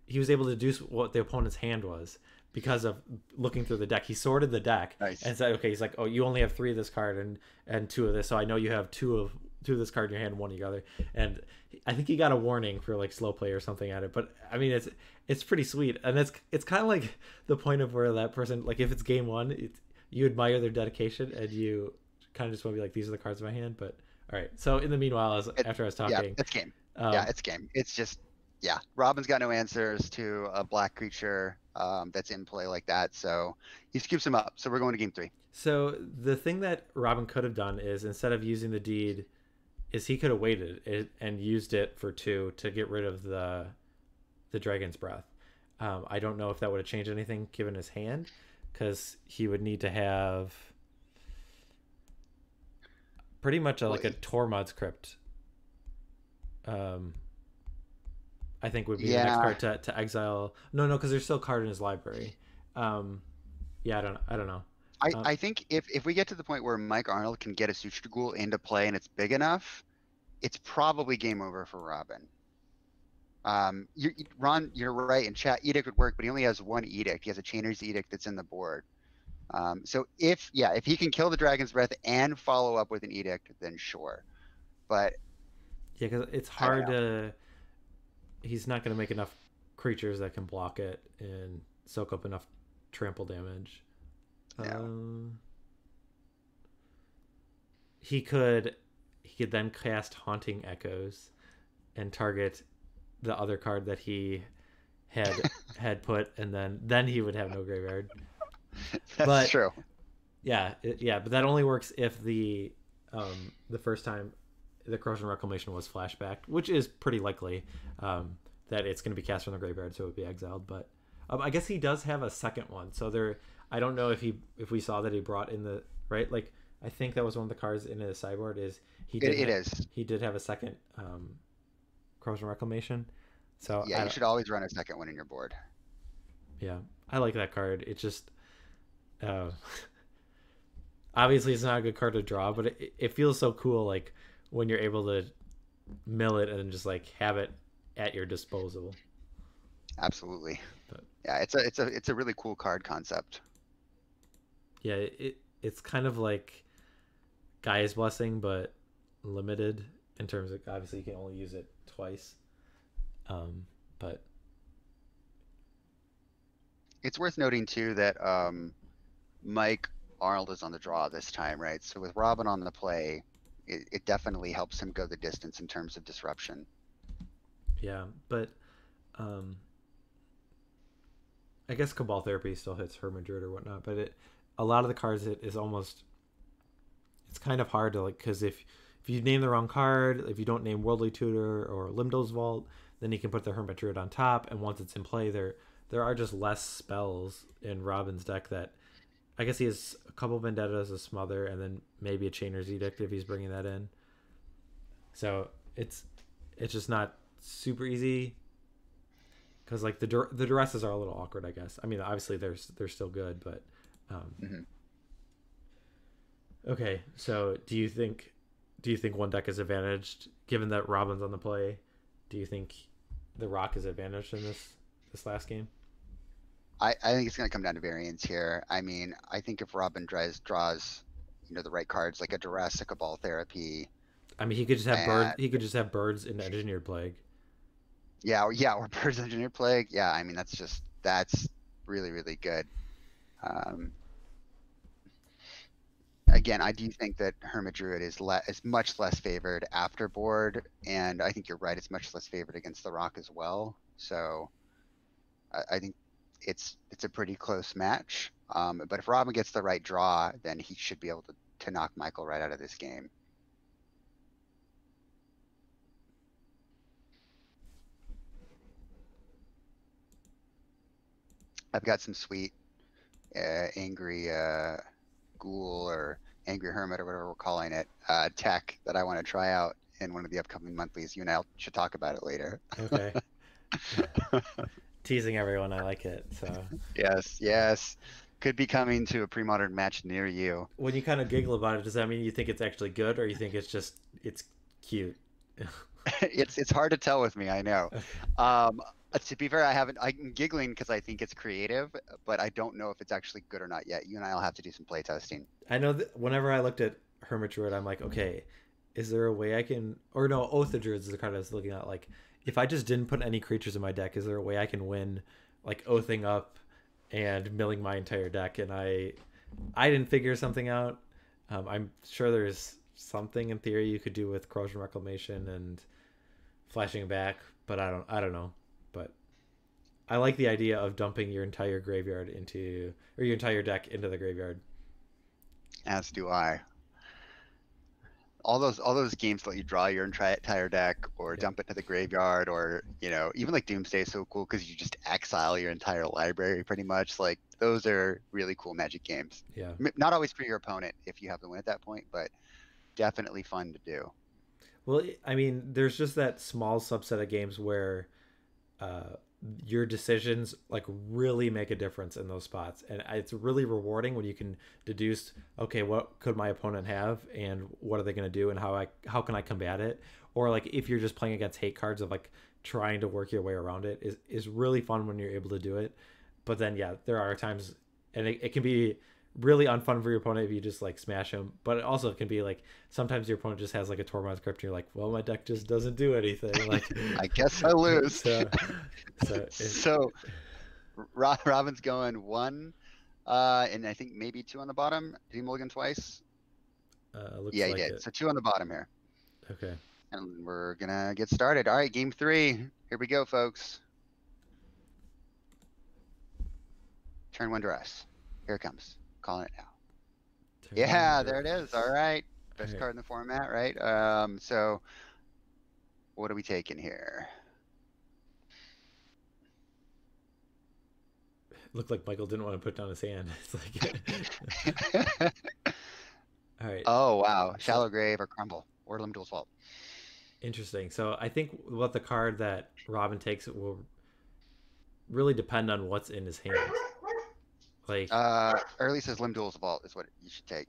Speaker 1: He was able to deduce what the opponent's hand was because of looking through the deck. He sorted the deck
Speaker 2: Nice.
Speaker 1: and said, okay, he's like, oh, you only have three of this card and two of this, so I know you have two of this card in your hand, one of the other. And I think he got a warning for like slow play or something at it. But I mean, it's pretty sweet, and it's kind of like the point of where that person, like if it's game one, you admire their dedication and you kind of just want to be like, these are the cards in my hand. But all right, so in the meanwhile, after I was
Speaker 2: Yeah,
Speaker 1: talking,
Speaker 2: it's game. Yeah, it's game. It's just, yeah. Robin's got no answers to a black creature that's in play like that, so he scoops him up. So we're going to game three.
Speaker 1: so the thing that Robin could have done is, instead of using the deed, is he could have waited and used it for two to get rid of the Dragon's Breath. I don't know if that would have changed anything given his hand, because he would need to have pretty much like a Tormod's Crypt. I think would be the next
Speaker 2: Yeah.
Speaker 1: card to exile. No, because there's still a card in his library. Yeah, I don't know.
Speaker 2: I think if we get to the point where Mike Arnold can get a Suture Ghoul into play and it's big enough, it's probably game over for Robin. Ron, you're right. In chat, Edict would work, but he only has one Edict. He has a Chainer's Edict that's in the board. So if he can kill the Dragon's Breath and follow up with an Edict, then sure. But
Speaker 1: yeah, because it's hard to. He's not going to make enough creatures that can block it and soak up enough trample damage.
Speaker 2: No.
Speaker 1: He could then cast Haunting Echoes and target the other card that he had put, and then he would have no graveyard.
Speaker 2: That's true.
Speaker 1: Yeah, but that only works if the first time the Corrosion Reclamation was flashbacked, which is pretty likely that it's going to be cast from the graveyard, so it would be exiled. But I guess he does have a second one, so there. I don't know if we saw that he brought in the right. Like I think that was one of the cards in his sideboard. He did have a second Corrosion Reclamation. So
Speaker 2: yeah, you should always run a second one in your board.
Speaker 1: Yeah, I like that card. It just obviously it's not a good card to draw, but it feels so cool, like when you're able to mill it and just like have it at your disposal.
Speaker 2: Absolutely.
Speaker 1: But
Speaker 2: Yeah, it's a really cool card concept.
Speaker 1: yeah, it's kind of like Gaia's Blessing, but limited in terms of obviously you can only use it twice. But
Speaker 2: It's worth noting too that Mike Arnold is on the draw this time, right? So with Robin on the play, it definitely helps him go the distance in terms of disruption.
Speaker 1: yeah, but um, I guess Cabal Therapy still hits Hermit Druid or whatnot. But a lot of the cards it is almost it's kind of hard to like because if you name the wrong card, if you don't name Worldly Tutor or Limdo's Vault, then you can put the Hermit Druid on top, and once it's in play, there are just less spells in Robin's deck that I guess he has a couple Vendettas, a Smother, and then maybe a Chainer's Edict if he's bringing that in. So it's just not super easy because like the duresses are a little awkward, I guess. I mean, obviously they're still good, but
Speaker 2: Hmm.
Speaker 1: okay. So do you think one deck is advantaged given that Robin's on the play? Do you think the Rock is advantaged in this last game?
Speaker 2: I think it's going to come down to variance here. I mean, I think if Robin draws, the right cards like a Duress, a Cabal Therapy,
Speaker 1: I mean, he could just have birds.
Speaker 2: and
Speaker 1: He could just have birds in Engineered Plague.
Speaker 2: yeah, or Birds Engineer Plague. Yeah, I mean that's really really good. Um, Again, I do think that Hermit Druid is much less favored after board, and I think you're right. It's much less favored against the Rock as well. So I think it's a pretty close match. But if Robin gets the right draw, then he should be able to knock Michael right out of this game. I've got some sweet, angry Ghoul or Angry Hermit or whatever we're calling it, tech that I want to try out in one of the upcoming monthlies. You and I should talk about it later.
Speaker 1: Okay. Teasing everyone, I like it. So
Speaker 2: Yes, yes. Could be coming to a pre-modern match near you.
Speaker 1: when you kind of giggle about it, does that mean you think it's actually good, or you think it's cute?
Speaker 2: It's hard to tell with me, I know.
Speaker 1: Okay.
Speaker 2: To be fair, I'm giggling because I think it's creative, but I don't know if it's actually good or not yet. You and I will have to do some play testing.
Speaker 1: I know that whenever I looked at Hermit Druid, I'm like, okay, is there a way I can? Or no, Oath of Druids is the card I was looking at. Like, if I just didn't put any creatures in my deck, is there a way I can win, like oathing up and milling my entire deck? And I didn't figure something out. I'm sure there's something in theory you could do with Corrosion Reclamation and flashing back, but I don't know. But I like the idea of dumping your entire graveyard into or your entire deck into the graveyard.
Speaker 2: As do I. All those games let you draw your entire deck or
Speaker 1: Yeah.
Speaker 2: dump it to the graveyard, or even like Doomsday is so cool because you just exile your entire library pretty much. Like those are really cool Magic games.
Speaker 1: Yeah.
Speaker 2: Not always for your opponent if you have the win at that point, but definitely fun to do.
Speaker 1: Well, I mean, there's just that small subset of games where uh, your decisions like really make a difference in those spots, and it's really rewarding when you can deduce, okay, what could my opponent have, and what are they going to do, and how can I combat it, or like if you're just playing against hate cards of like trying to work your way around it is really fun when you're able to do it. But then yeah, there are times, and it can be really unfun for your opponent if you just like smash him, but it also can be like sometimes your opponent just has like a Tormod's Crypt and you're like, well, my deck just doesn't do anything, like
Speaker 2: I guess I lose.
Speaker 1: so
Speaker 2: So Robin's going one, and I think maybe two on the bottom. Did he mulligan twice?
Speaker 1: looks
Speaker 2: Yeah, he
Speaker 1: like
Speaker 2: did.
Speaker 1: it.
Speaker 2: So two on the bottom here.
Speaker 1: Okay.
Speaker 2: And we're gonna get started. All right, game 3. Here we go, folks. Turn 1 Duress. Here it comes. Calling it now. Yeah, there it is. All right. Best
Speaker 1: Alright.
Speaker 2: card in the format, right? So what are we taking here?
Speaker 1: Looked like Michael didn't want to put down his hand. It's like all right.
Speaker 2: Oh, wow.
Speaker 1: So
Speaker 2: Shallow Grave or Crumble or Limdol's Vault.
Speaker 1: interesting. So I think what the card that Robin takes will really depend on what's in his hand. Like
Speaker 2: Or at least says Limdol's Vault is what you should take.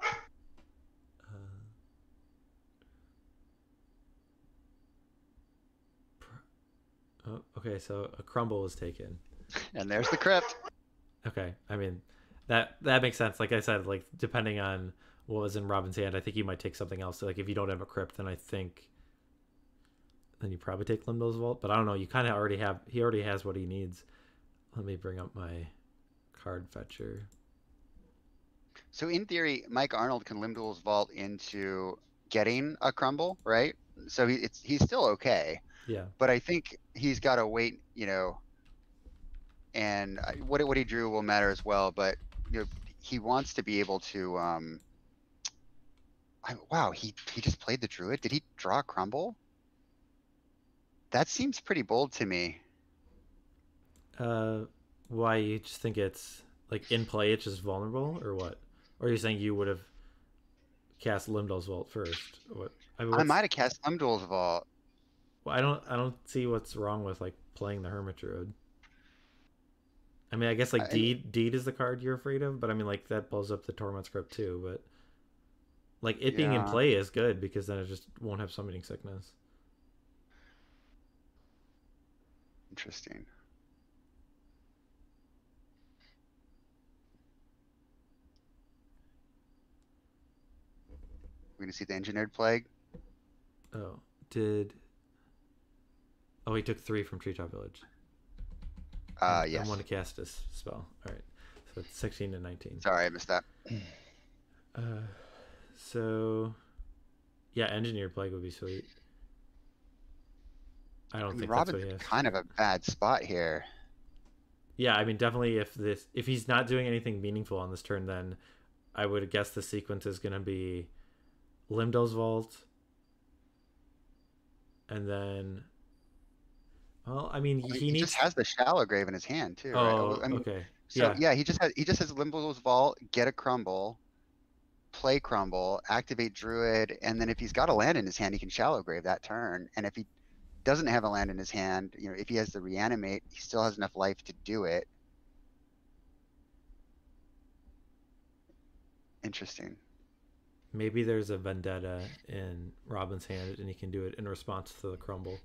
Speaker 1: Oh, okay, so a crumble was taken.
Speaker 2: And there's the crypt.
Speaker 1: Okay, I mean, that makes sense. Like I said, like depending on what was in Robin's hand, I think he might take something else. So, like if you don't have a crypt, then I think then you probably take Limbo's Vault. But I don't know. You kind of already have. He already has what he needs. Let me bring up my card fetcher.
Speaker 2: So in theory, Mike Arnold can Limdo's Vault into getting a crumble, right? So he's still okay.
Speaker 1: Yeah.
Speaker 2: But I think he's got to wait, and what he drew will matter as well. But he wants to be able to. Wow, he just played the druid. Did he draw a crumble? That seems pretty bold to me.
Speaker 1: Why you just think it's like in play? It's just vulnerable, or what? Or are you saying you would have cast Limdo's Vault first? What?
Speaker 2: I might have cast Limdo's Vault.
Speaker 1: Well, I don't see what's wrong with like playing the Hermit Druid. I mean, I guess like Deed is the card you're afraid of, but I mean like that blows up the Torment Script too. But like it being in play is good because then it just won't have Summoning Sickness.
Speaker 2: Interesting. We're gonna see the Engineered Plague.
Speaker 1: Oh, he took 3 from Treetop Village.
Speaker 2: Yes.
Speaker 1: I want to cast this spell. All right, so it's 16 to 19.
Speaker 2: Sorry, I missed that.
Speaker 1: So yeah, Engineered Plague would be sweet. I don't think
Speaker 2: Robin's
Speaker 1: that's what he has.
Speaker 2: Kind of a bad spot here.
Speaker 1: Yeah, I mean definitely if he's not doing anything meaningful on this turn, then I would guess the sequence is going to be Limdo's Vault, and then, well, I mean he needs...
Speaker 2: just has the Shallow Grave in his hand too.
Speaker 1: Oh,
Speaker 2: right? I mean,
Speaker 1: okay.
Speaker 2: So yeah, he just has Limbo's Vault, get a crumble, play crumble, activate Druid, and then if he's got a land in his hand, he can Shallow Grave that turn. And if he doesn't have a land in his hand, if he has the Reanimate, he still has enough life to do it. Interesting.
Speaker 1: Maybe there's a Vendetta in Robin's hand, and he can do it in response to the crumble.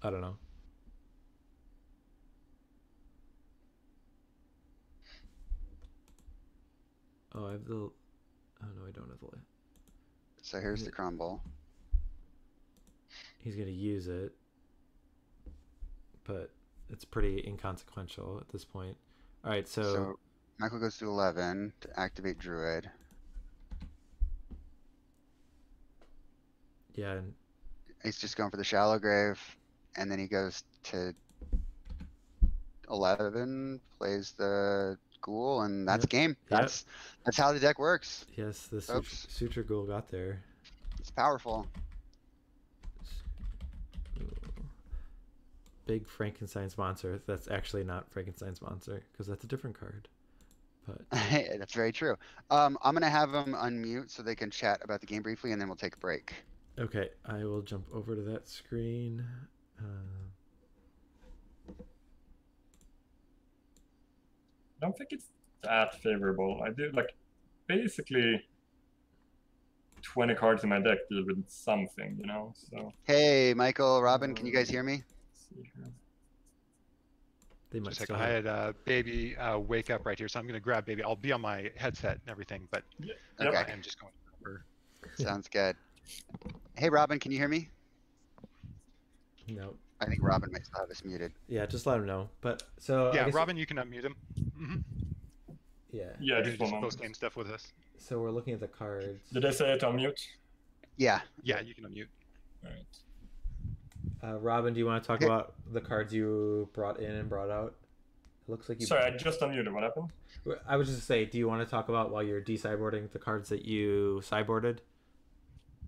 Speaker 1: I don't know. Oh, I have the... Oh, no, I don't have the...
Speaker 2: So here's the crumble.
Speaker 1: He's going to use it, but it's pretty inconsequential at this point. All right, so
Speaker 2: Michael goes to 11 to activate Druid.
Speaker 1: Yeah. And
Speaker 2: he's just going for the Shallow Grave, and then he goes to 11, plays the Ghoul, and that's game. That's how the deck works.
Speaker 1: Yes, the Suture Ghoul got there.
Speaker 2: It's powerful.
Speaker 1: Big Frankenstein's monster. That's actually not Frankenstein's monster because that's a different card. But
Speaker 2: that's very true. I'm gonna have them unmute so they can chat about the game briefly, and then we'll take a break.
Speaker 1: Okay, I will jump over to that screen.
Speaker 3: I don't think it's that favorable. I do like basically 20 cards in my deck deal with something, so.
Speaker 2: Hey, Michael, Robin, can you guys hear me?
Speaker 1: They might
Speaker 4: I had baby wake up right here, so I'm gonna grab baby. I'll be on my headset and everything, but
Speaker 2: okay.
Speaker 4: I'm just going over.
Speaker 2: Sounds good. Hey, Robin, can you hear me?
Speaker 1: No.
Speaker 2: I think Robin might still have us muted.
Speaker 1: Yeah, just let him know. But so
Speaker 4: yeah, Robin, you can unmute him. Mm-hmm.
Speaker 1: Yeah,
Speaker 3: just
Speaker 4: post game stuff with us.
Speaker 1: So we're looking at the cards.
Speaker 3: Did I say it on mute?
Speaker 2: Yeah.
Speaker 4: Yeah, you can unmute.
Speaker 3: All right.
Speaker 1: Robin, do you want to talk about the cards you brought in and brought out? It looks like you...
Speaker 3: Sorry, I just unmuted. What happened?
Speaker 1: I was just say, do you want to talk about while you're de-sideboarding the cards that you sideboarded?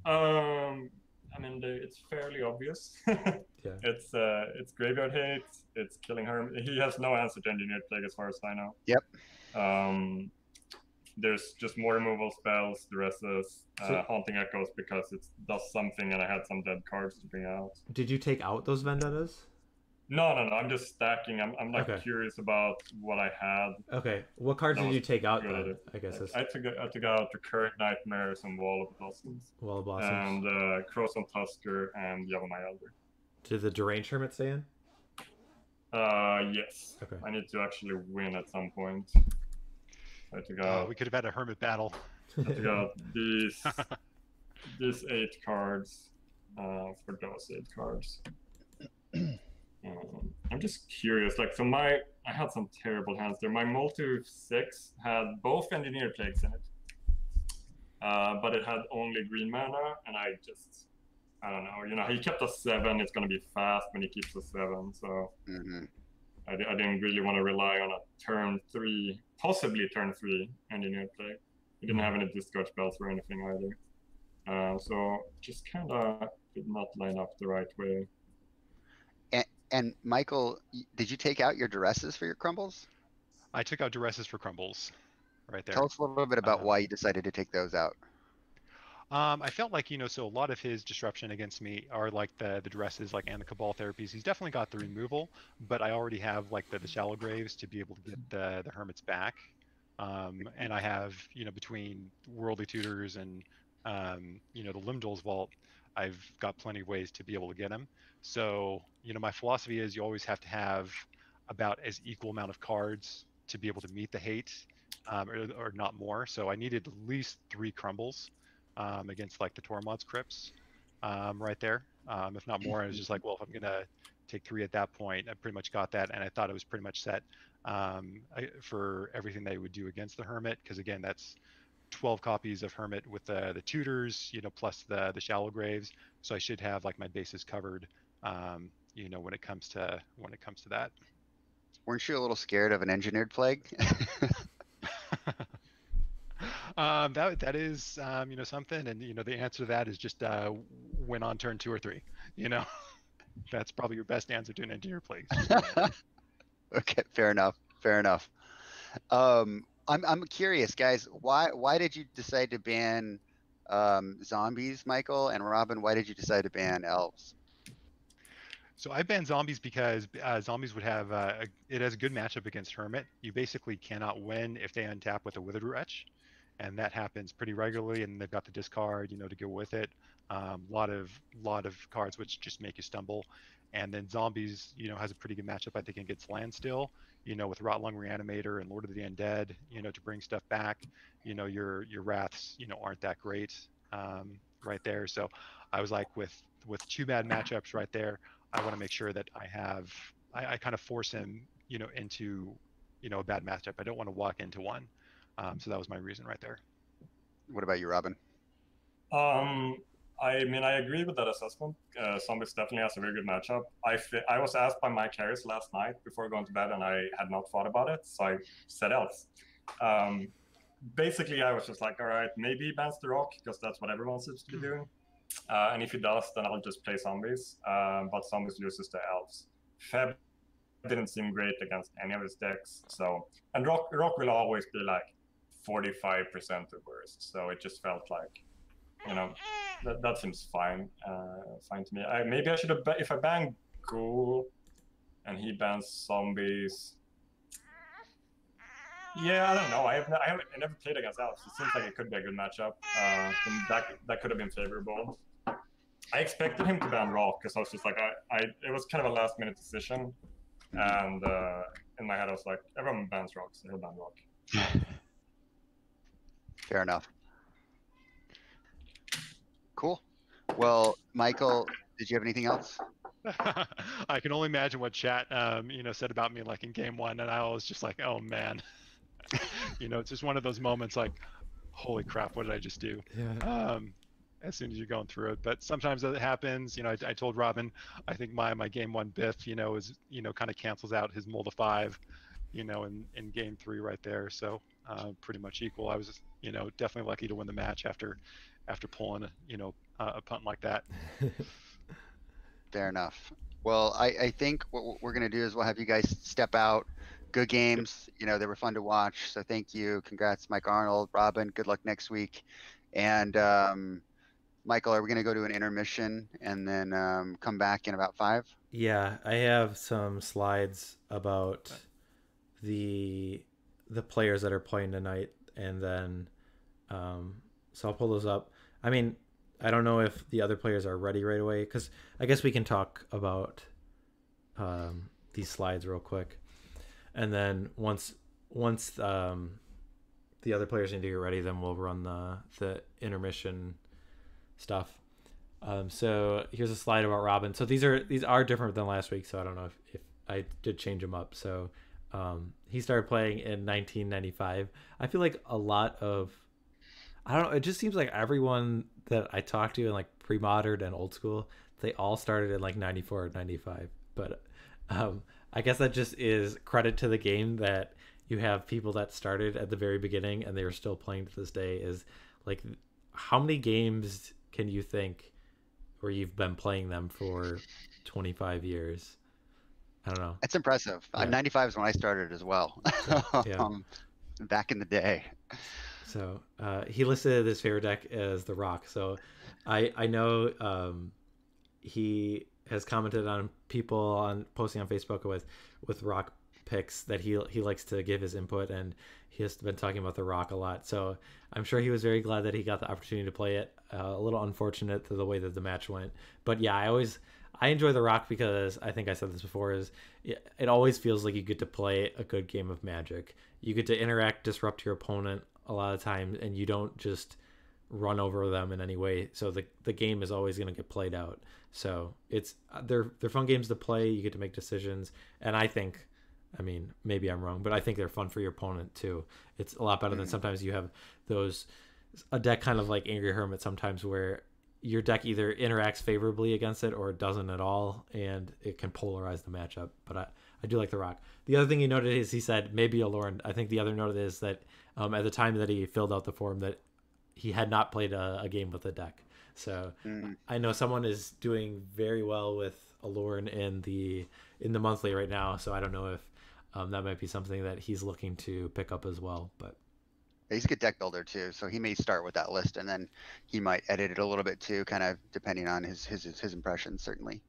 Speaker 3: I mean, it's fairly obvious.
Speaker 1: Yeah.
Speaker 3: It's Graveyard Hate. It's Killing Hermit. He has no answer to Engineered Plague as far as I know.
Speaker 2: Yep.
Speaker 3: There's just more removal spells. The rest is Haunting Echoes because it does something, and I had some dead cards to bring out.
Speaker 1: Did you take out those vendettas?
Speaker 3: No. I'm just stacking. I'm like curious about what I had.
Speaker 1: Okay. What cards did you take out then? I guess
Speaker 3: I took out Recurrent Nightmares and Wall of Blossoms.
Speaker 1: Wall of Blossoms.
Speaker 3: And Crowstone Tusker and Yavimaya Elder.
Speaker 1: Did the Deranged Hermit stay in?
Speaker 3: Yes.
Speaker 1: Okay.
Speaker 3: I need to actually win at some point. I took
Speaker 4: Oh,
Speaker 3: out,
Speaker 4: we could have had a hermit battle.
Speaker 3: I took out these 8 cards for those 8 cards. I'm just curious, like, so I had some terrible hands there. My multi 6 had both engineer plagues in it, but it had only green mana, and I don't know. You know, he kept a 7. It's gonna be fast when he keeps a 7, so I didn't really want to rely on a turn 3, possibly turn 3 engineer plague. He didn't have any discard spells or anything either, so just kind of did not line up the right way.
Speaker 2: And Michael, did you take out your duresses for your crumbles?
Speaker 4: I took out duresses for crumbles, right there.
Speaker 2: Tell us a little bit about why you decided to take those out.
Speaker 4: I felt like, so a lot of his disruption against me are like the duresses, like, and the cabal therapies. He's definitely got the removal, but I already have like the shallow graves to be able to get the hermits back. And I have, between worldly tutors and the Limdol's vault, I've got plenty of ways to be able to get him. So, my philosophy is you always have to have about as equal amount of cards to be able to meet the hate, or not more. So I needed at least 3 crumbles against like the Tormod's crypts right there. If not more, I was just like, well, if I'm gonna take 3 at that point, I pretty much got that, and I thought it was pretty much set for everything they would do against the Hermit, because again, that's 12 copies of Hermit with the tutors, plus the shallow graves. So I should have like my bases covered, when it comes to that.
Speaker 2: Weren't you a little scared of an engineered plague?
Speaker 4: That is something, and the answer to that is just win on turn 2 or 3. That's probably your best answer to an engineer plague.
Speaker 2: Okay, fair enough. I'm curious, guys. Why did you decide to ban zombies, Michael and Robin? Why did you decide to ban elves?
Speaker 4: So I banned zombies because zombies would have it has a good matchup against Hermit. You basically cannot win if they untap with a Withered Wretch, and that happens pretty regularly. And they've got the discard, to go with it. Lot of cards which just make you stumble. And then zombies, has a pretty good matchup, I think, against Landstill, with Rotlung Reanimator and Lord of the Undead, to bring stuff back. Your Wraths, aren't that great right there. So I was like, with 2 bad matchups right there, I want to make sure that I kind of force him, into, a bad matchup. I don't want to walk into one. So that was my reason right there.
Speaker 2: What about you, Robin?
Speaker 3: I mean, I agree with that assessment. Zombies definitely has a very good matchup. I was asked by my carriers last night before going to bed, and I had not thought about it, so I said elves. Basically, I was just like, all right, maybe he bans the rock, because that's what everyone seems to be doing. And if he does, then I'll just play zombies. But zombies loses to elves. Feb didn't seem great against any of his decks. So, and rock will always be like 45% or worse. So it just felt like, that seems fine. Fine to me. Maybe I should have, if I ban Ghoul and he bans zombies. Yeah, I don't know. I never played against elves. It seems like it could be a good matchup. That could have been favorable. I expected him to ban rock, because I was just like, it was kind of a last minute decision, and in my head I was like, everyone bans rock, so he'll ban rock.
Speaker 2: Fair enough. Cool. Well, Michael, did you have anything else?
Speaker 4: I can only imagine what chat said about me like in game 1, and I was just like, oh man. It's just one of those moments like, holy crap, what did I just do?
Speaker 1: Yeah.
Speaker 4: As soon as you're going through it. But sometimes that happens. I told Robin, I think my game 1 biff, is, kind of cancels out his Mold of 5, in game 3 right there. So pretty much equal. I was, definitely lucky to win the match after pulling, a punt like that.
Speaker 2: Fair enough. Well, I think what we're going to do is we'll have you guys step out. Good games. They were fun to watch. So thank you. Congrats, Mike Arnold, Robin. Good luck next week. And Michael, are we going to go to an intermission and then come back in about 5?
Speaker 1: Yeah, I have some slides about the players that are playing tonight, and then so I'll pull those up. I mean, I don't know if the other players are ready right away, because I guess we can talk about these slides real quick, and then once the other players need to get ready, then we'll run the intermission stuff. So here's a slide about Robin. So these are different than last week. So I don't know if I did change them up. So he started playing in 1995. I feel like a lot of, I don't know, it just seems like everyone that I talked to in like pre-modern and old school, they all started in like 94 or 95. But I guess that just is credit to the game that you have people that started at the very beginning and they are still playing to this day. Is like, how many games can you think where you've been playing them for 25 years? I don't know.
Speaker 2: It's impressive.
Speaker 1: Yeah.
Speaker 2: 95 is when I started as well.
Speaker 1: So, yeah.
Speaker 2: Back in the day.
Speaker 1: So he listed his favorite deck as the Rock. So I know he has commented on people on posting on Facebook with Rock picks that he likes to give his input, and he has been talking about the Rock a lot. So I'm sure he was very glad that he got the opportunity to play it. A little unfortunate to the way that the match went, but yeah, I enjoy the Rock because I think I said this before, is it always feels like you get to play a good game of Magic. You get to interact, disrupt your opponent a lot of times, and you don't just run over them in any way. So the game is always going to get played out. So they're fun games to play. You get to make decisions, and I think, I mean, maybe I'm wrong, but I think they're fun for your opponent too. It's a lot better than sometimes you have a deck kind of like Angry Hermit sometimes, where your deck either interacts favorably against it or it doesn't at all, and it can polarize the matchup. But I do like the Rock. The other thing he noted is he said maybe a Lauren. I think the other note is that at the time that he filled out the form, that he had not played a game with the deck. So I know someone is doing very well with a Lauren in the monthly right now. So I don't know if that might be something that he's looking to pick up as well. But
Speaker 2: he's a good deck builder too, so he may start with that list and then he might edit it a little bit too, kind of depending on his impressions, certainly.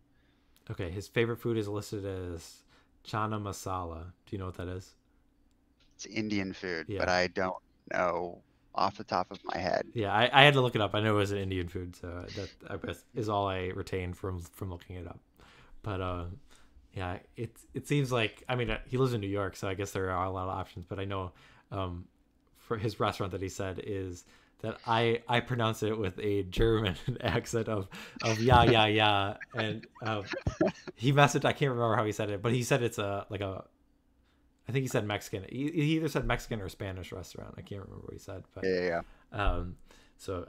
Speaker 1: Okay, his favorite food is listed as chana masala. Do you know what that is?
Speaker 2: It's Indian food,
Speaker 1: Yeah.
Speaker 2: but I don't know off the top of my head.
Speaker 1: Yeah, I had to look it up. I know it was an Indian food, so that I guess is all I retained from looking it up. But yeah, it seems like, I mean, he lives in New York, so I guess there are a lot of options. But I know for his restaurant that he said is that I pronounce it with a German accent of yeah, and he messaged, I can't remember how he said it, but he said it's I think he said Mexican. He either said Mexican or Spanish restaurant. I can't remember what he said, but
Speaker 2: Yeah.
Speaker 1: so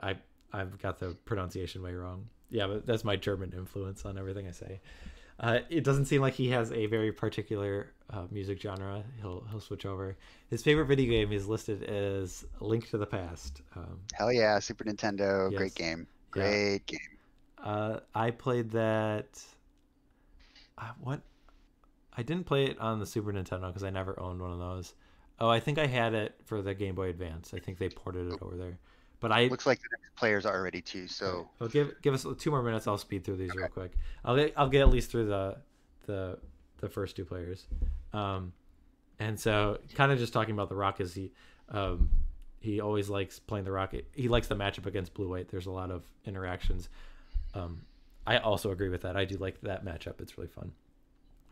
Speaker 1: I've got the pronunciation way wrong. Yeah, but that's my German influence on everything I say. It doesn't seem like he has a very particular music genre. He'll switch over. His favorite video game is listed as Link to the Past.
Speaker 2: Hell yeah, Super Nintendo,
Speaker 1: Yes.
Speaker 2: great game.
Speaker 1: Yeah.
Speaker 2: Great game.
Speaker 1: I played that. I didn't play it on the Super Nintendo because I never owned one of those. Oh, I think I had it for the Game Boy Advance. I think they ported it over there. But
Speaker 2: Looks like the next players are ready too, so
Speaker 1: Well, give us 2 more minutes. I'll speed through these real quick. I'll get at least through the first 2 players. And so kind of just talking about the Rock is he always likes playing the Rock. He likes the matchup against blue white. There's a lot of interactions. I also agree with that. I do like that matchup. It's really fun.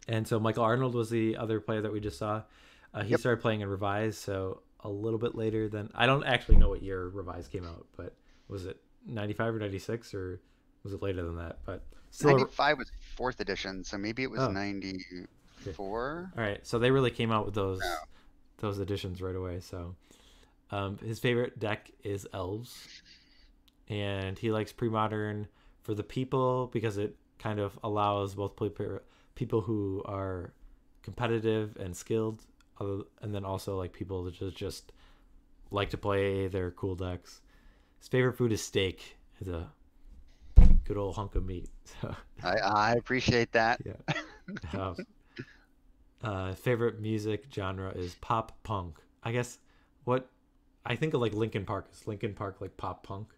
Speaker 1: And so Michael Arnold was the other player that we just saw. He started playing in Revise, so a little bit later than, I don't actually know what year Revise came out, but was it 95 or 96, or was it later than that? But still,
Speaker 2: 95 was 4th edition, so maybe it was 94.
Speaker 1: All right, so they really came out with those editions right away. So his favorite deck is Elves, and he likes Premodern for the people because it kind of allows both people who are competitive and skilled, and then also like people that just like to play their cool decks. His favorite food is steak. It's a good old hunk of meat. So,
Speaker 2: I appreciate that.
Speaker 1: Yeah. Favorite music genre is pop punk. I guess what I think of like Linkin Park. Is Linkin Park like pop punk?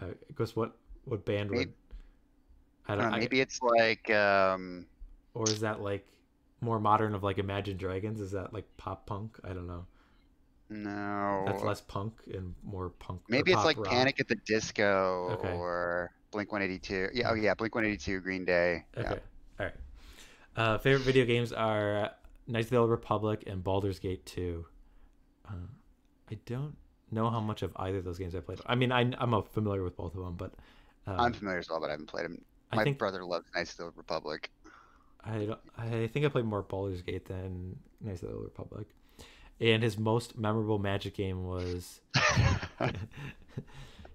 Speaker 1: I guess what band would? I don't know.
Speaker 2: Maybe it's like
Speaker 1: or is that like more modern of like Imagine Dragons? Is that like pop punk? I don't know.
Speaker 2: No.
Speaker 1: That's less punk and more punk.
Speaker 2: Maybe it's like
Speaker 1: rock.
Speaker 2: Panic at the Disco
Speaker 1: Okay.
Speaker 2: or Blink 182. Yeah, Blink 182, Green Day.
Speaker 1: Okay.
Speaker 2: Yeah.
Speaker 1: All Favorite video games are Knights of the Old Republic and Baldur's Gate 2. I don't know how much of either of those games I played. I mean, I'm familiar with both of them, but
Speaker 2: I'm familiar as well, but I haven't played them.
Speaker 1: I
Speaker 2: My
Speaker 1: think
Speaker 2: brother loves Knights of the Republic.
Speaker 1: I think I played more Baldur's Gate than Knights of the Old Republic. And his most memorable Magic game was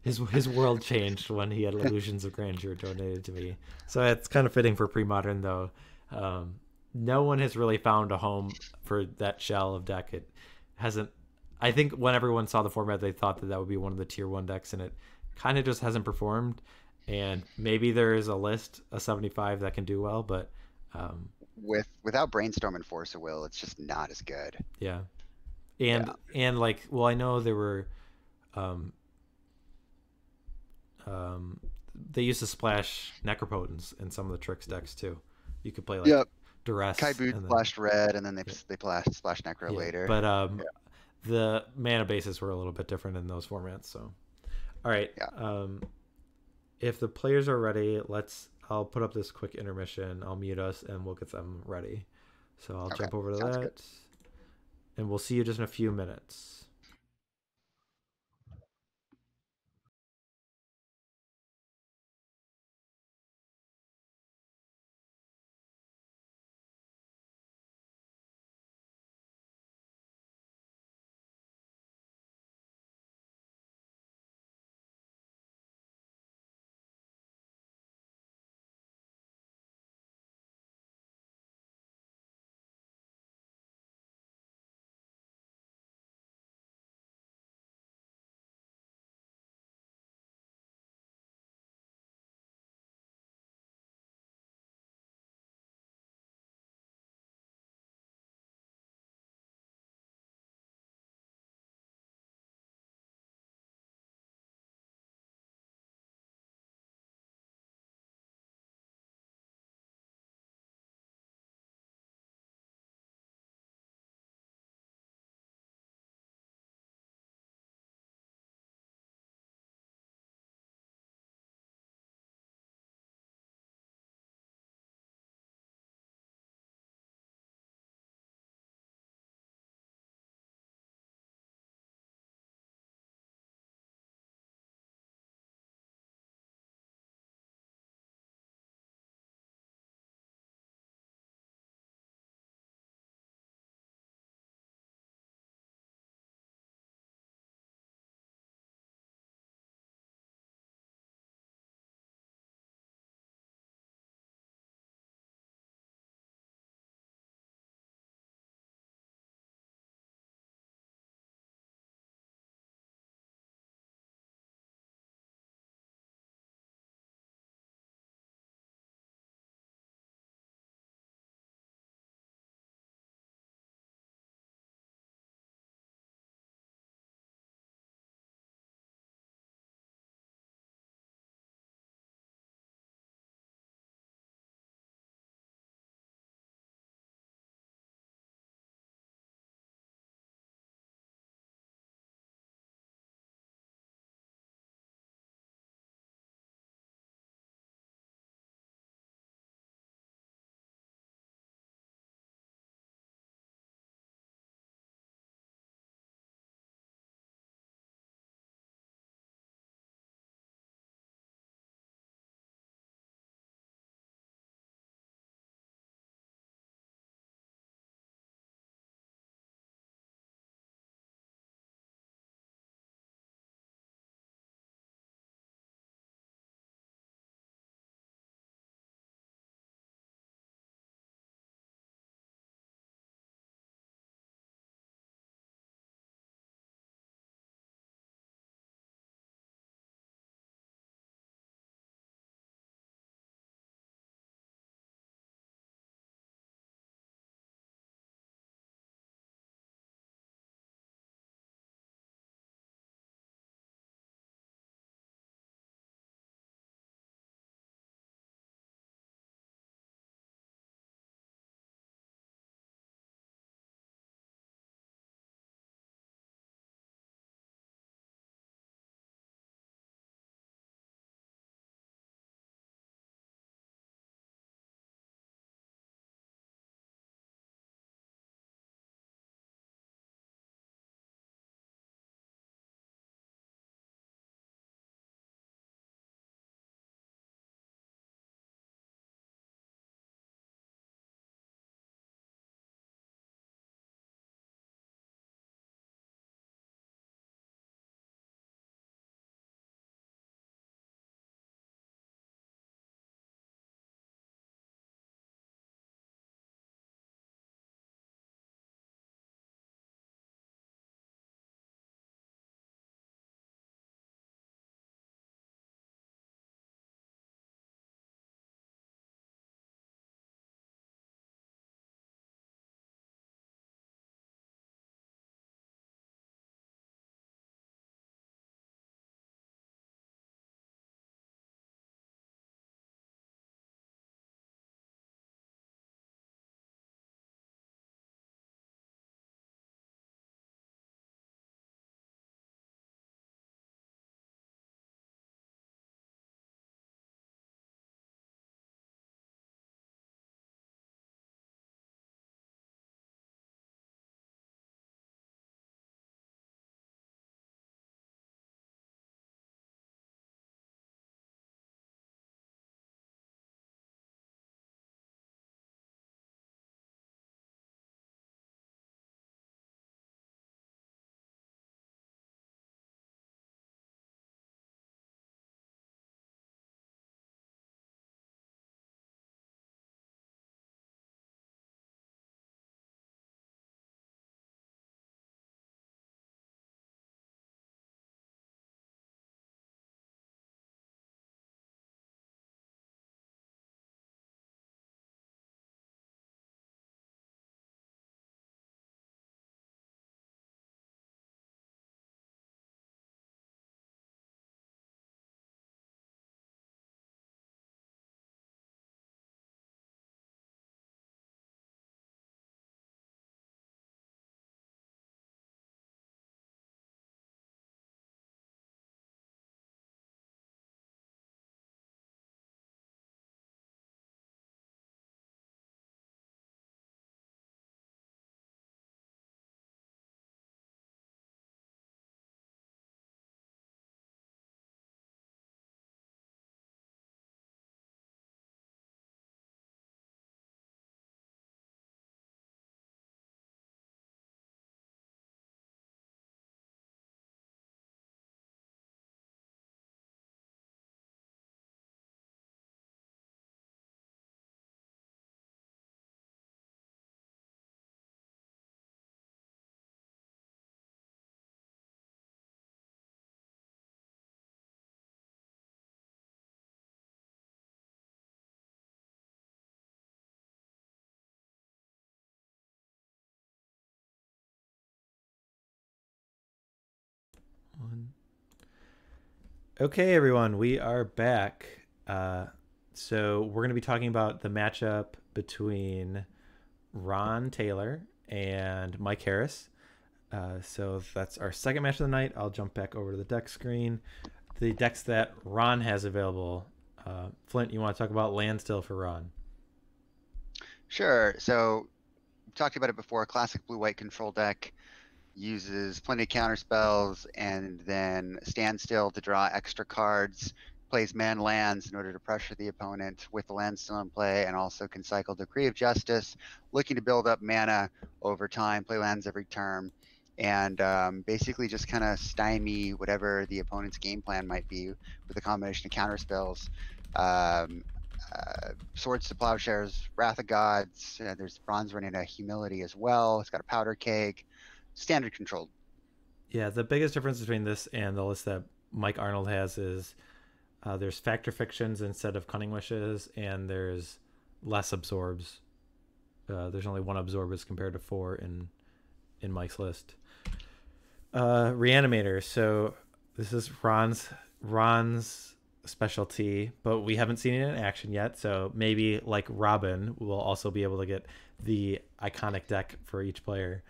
Speaker 1: his world changed when he had Illusions of Grandeur donated to me. So it's kind of fitting for Premodern, though. No one has really found a home for that shell of deck. It hasn't. I think when everyone saw the format, they thought that would be one of the tier 1 decks, and it kind of just hasn't performed. And maybe there is a list, a 75 that can do well, but
Speaker 2: without Brainstorm and Force of Will, it's just not as good.
Speaker 1: Yeah. And like, well, I know there were they used to splash Necropotence in some of the Tricks decks too. You could play like Duress.
Speaker 2: Kai Boot splashed red, and then they splash Necro later.
Speaker 1: But the mana bases were a little bit different in those formats. So, all right.
Speaker 2: Yeah.
Speaker 1: If the players are ready, I'll put up this quick intermission. I'll mute us, and we'll get them ready. So I'll jump over to
Speaker 2: Sounds
Speaker 1: that,
Speaker 2: good.
Speaker 1: and we'll see you just in a few minutes. Okay, everyone, we are back. So we're going to be talking about the matchup between Ron Taylor and Mike Harris. So that's our second match of the night. I'll jump back over to the deck screen. The decks that Ron has available. Flint, you want to talk about Landstill for Ron?
Speaker 2: Sure. So we talked about it before. Classic blue-white control deck uses plenty of counter spells and then standstill to draw extra cards. Plays man lands in order to pressure the opponent with the land still in play, and also can cycle Decree of Justice, looking to build up mana over time, play lands every turn, and basically just kind of stymie whatever the opponent's game plan might be with a combination of counter spells. Swords to Plowshares, Wrath of Gods, there's Bronze running a Humility as well. It's got a Powder Keg, standard controlled.
Speaker 1: Yeah, the biggest difference between this and the list that Mike Arnold has is there's Factor Fictions instead of Cunning Wishes, and there's less absorbs. There's only one absorb as compared to 4 in Mike's list. Reanimator. So this is Ron's specialty, but we haven't seen it in action yet. So maybe like Robin, we'll also be able to get the iconic deck for each player.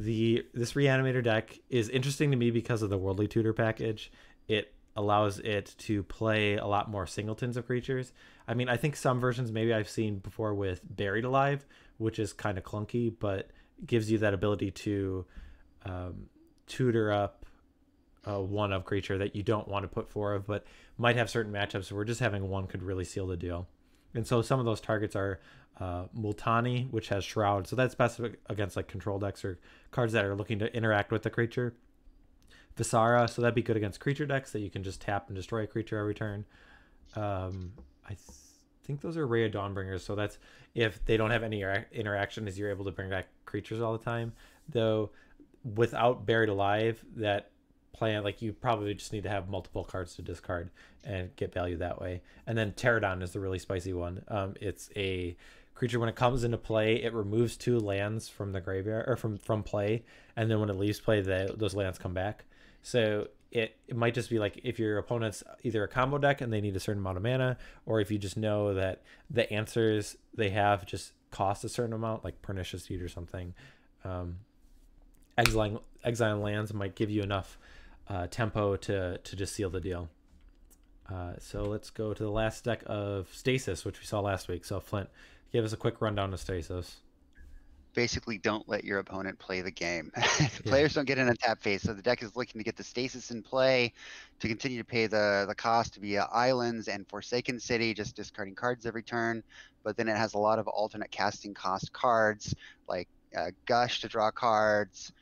Speaker 1: This Reanimator deck is interesting to me because of the Worldly Tutor package. It allows it to play a lot more singletons of creatures. I mean, I think some versions maybe I've seen before with Buried Alive, which is kind of clunky, but gives you that ability to tutor up one of creature that you don't want to put 4 of, but might have certain matchups where just having one could really seal the deal. And so some of those targets are Multani, which has Shroud, so that's best against like control decks or cards that are looking to interact with the creature. Visara, so that'd be good against creature decks that you can just tap and destroy a creature every turn. I think those are Ray of Dawnbringers, so that's if they don't have any interaction, as you're able to bring back creatures all the time. Though without Buried Alive, that plan, like, you probably just need to have multiple cards to discard and get value that way. And then Pterodon is the really spicy one. It's a creature, when it comes into play, it removes 2 lands from the graveyard or from play, and then when it leaves play, those lands come back. So it might just be like if your opponent's either a combo deck and they need a certain amount of mana, or if you just know that the answers they have just cost a certain amount, like Pernicious Deed or something. Exiling lands might give you enough tempo to just seal the deal. So let's go to the last deck of Stasis, which we saw last week. So Flint, give us a quick rundown of Stasis.
Speaker 2: Basically, don't let your opponent play the game. Players don't get in a tap phase, so the deck is looking to get the Stasis in play to continue to pay the cost via Islands and Forsaken City, just discarding cards every turn. But then it has a lot of alternate casting cost cards, like Gush to draw cards,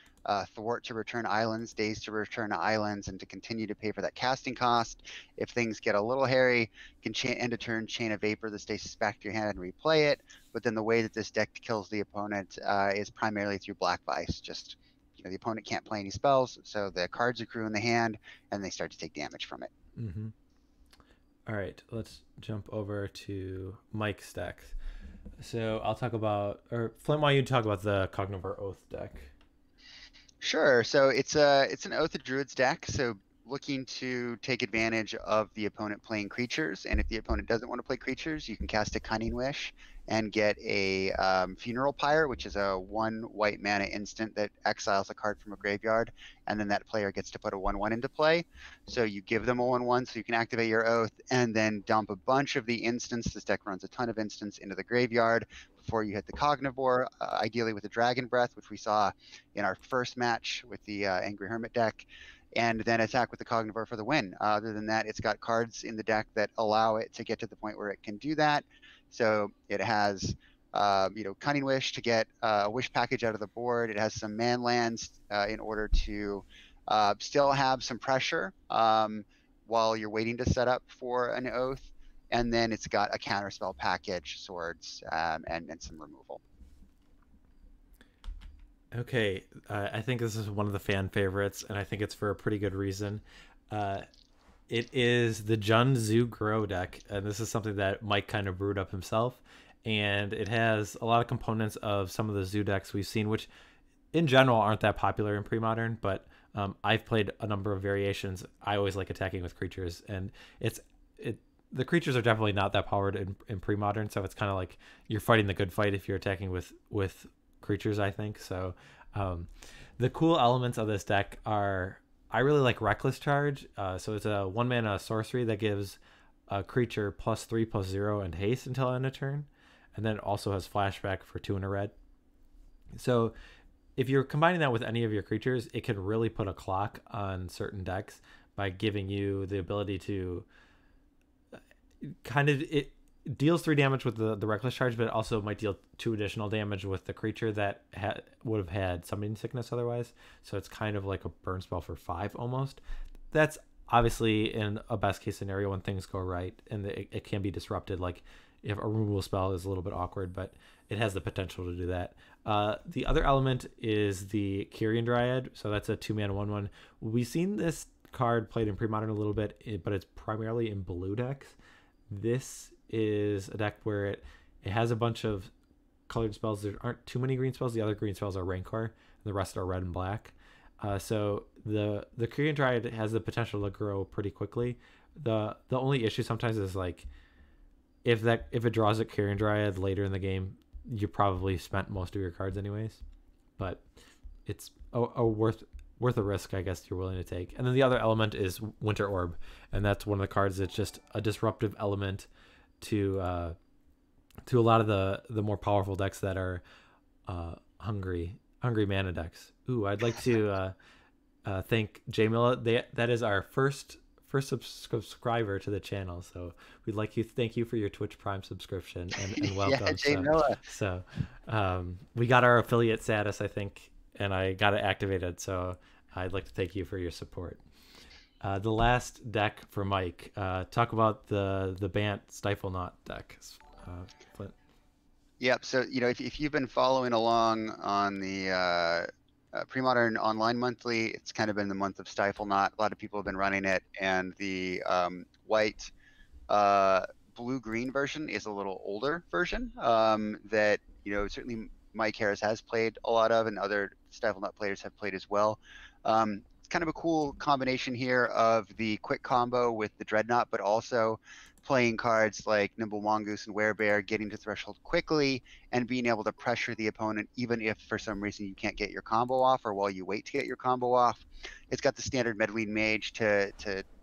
Speaker 2: Thwart to return islands, Daze to return islands, and to continue to pay for that casting cost. If things get a little hairy, you can end a turn, Chain of Vapor the Stasis back to your hand and replay it. But then the way that this deck kills the opponent is primarily through Black Vice. Just, the opponent can't play any spells, so the cards accrue in the hand, and they start to take damage from it.
Speaker 1: Mm-hmm. All right, let's jump over to Mike's deck. So I'll talk about, or Flint, why don't you talk about the Cognivore Oath deck?
Speaker 2: Sure. So it's an Oath of Druids deck. So looking to take advantage of the opponent playing creatures, and if the opponent doesn't want to play creatures, you can cast a Cunning Wish and get a Funeral Pyre, which is a 1 white mana instant that exiles a card from a graveyard, and then that player gets to put a 1/1 into play. So you give them a 1/1 so you can activate your Oath, and then dump a bunch of the instants. This deck runs a ton of instants into the graveyard before you hit the Cognivore, ideally with a Dragon Breath, which we saw in our first match with the Angry Hermit deck, and then attack with the Cognivore for the win. Other than that, it's got cards in the deck that allow it to get to the point where it can do that. So it has, Cunning Wish to get a wish package out of the board. It has some man lands in order to still have some pressure while you're waiting to set up for an Oath. And then it's got a counterspell package, swords, and some removal.
Speaker 1: Okay, I think this is one of the fan favorites, and I think it's for a pretty good reason. It is the Jund Zoo Grow deck, and this is something that Mike kind of brewed up himself, and it has a lot of components of some of the Zoo decks we've seen, which in general aren't that popular in Premodern, but I've played a number of variations. I always like attacking with creatures, and the creatures are definitely not that powered in pre-modern, so it's kind of like you're fighting the good fight if you're attacking with creatures, I think. So the cool elements of this deck are, I really like Reckless Charge. So it's a 1-mana sorcery that gives a creature +3/+0 and haste until end of turn, and then it also has flashback for 2 and a red. So if you're combining that with any of your creatures, it can really put a clock on certain decks by giving you the ability to it deals 3 damage with the Reckless Charge, but it also might deal 2 additional damage with the creature that would have had Summoning Sickness otherwise. So it's kind of like a burn spell for 5 almost. That's obviously in a best case scenario when things go right, and it can be disrupted. Like if a removal spell is a little bit awkward, but it has the potential to do that. The other element is the Kyrian Dryad. So that's a 2-mana 1/1. We've seen this card played in pre-modern a little bit, but it's primarily in blue decks. This is a deck where it has a bunch of colored spells. There aren't too many green spells. The other green spells are Rancor, and the rest are red and black. So the Korean Dryad has the potential to grow pretty quickly. The only issue sometimes is like if it draws a Korean Dryad later in the game, you probably spent most of your cards anyways. But it's worth a risk, I guess, you're willing to take. And then the other element is Winter Orb, and that's one of the cards that's just a disruptive element to a lot of the more powerful decks that are hungry mana decks. Ooh, I'd like to thank Jamila. That is our first subscriber to the channel, so we'd like to thank you for your Twitch Prime subscription and welcome.
Speaker 2: Yeah, Jamila.
Speaker 1: So we got our affiliate status, I think, and I got it activated, so I'd like to thank you for your support. The last deck for Mike. Talk about the Bant Stifle Knot deck. Flint.
Speaker 2: Yep. So if you've been following along on the Premodern Online Monthly, it's kind of been the month of Stifle Knot. A lot of people have been running it, and the white blue-green version is a little older version that certainly Mike Harris has played a lot of, and other Stifle Knot players have played as well. It's kind of a cool combination here of the quick combo with the Dreadnought, but also playing cards like Nimble Mongoose and Werebear, getting to threshold quickly and being able to pressure the opponent even if for some reason you can't get your combo off, or while you wait to get your combo off. It's got the standard Meddling Mage to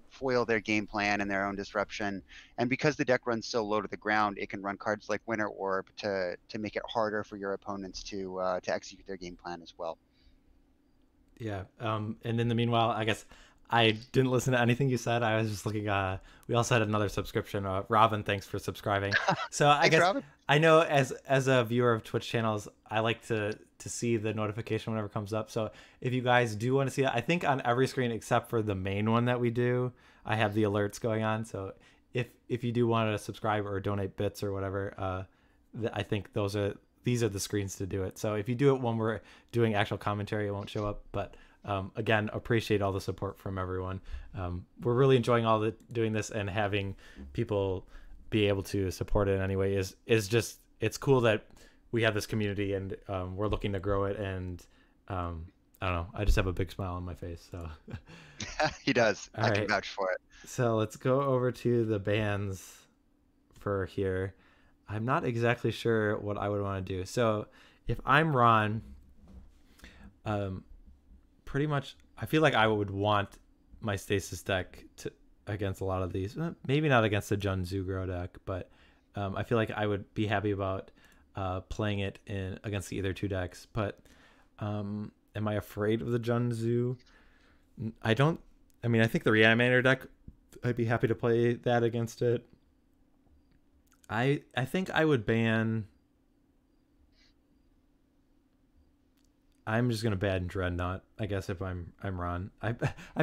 Speaker 2: foil their game plan and their own disruption. And because the deck runs so low to the ground, it can run cards like Winter Orb to make it harder for your opponents to execute their game plan as well.
Speaker 1: Yeah. And in the meanwhile, I guess I didn't listen to anything you said. I was just looking. We also had another subscription. Robin, thanks for subscribing. So I guess Robin. I know as a viewer of Twitch channels, I like to see the notification whenever it comes up. So if you guys do want to see it, I think on every screen except for the main one that we do, I have the alerts going on. So if you do want to subscribe or donate bits or whatever, I think these are the screens to do it. So if you do it when we're doing actual commentary, it won't show up. But again, appreciate all the support from everyone. We're really enjoying doing this, and having people be able to support it in any way is just, it's cool that we have this community, and we're looking to grow it. And I don't know, I just have a big smile on my face. So
Speaker 2: he does.
Speaker 1: All
Speaker 2: I
Speaker 1: right.
Speaker 2: can vouch for it.
Speaker 1: So let's go over to the bans for here. I'm not exactly sure what I would want to do. So if I'm Ron, pretty much I feel like I would want my Stasis deck against a lot of these. Maybe not against the Jun Zugro deck, but I feel like I would be happy about playing it against the either two decks. But am I afraid of the Jun Zu? I think the Reanimator deck, I'd be happy to play that against it. I think I would ban. I'm just gonna ban Dreadnought, I guess, if I'm Ron. I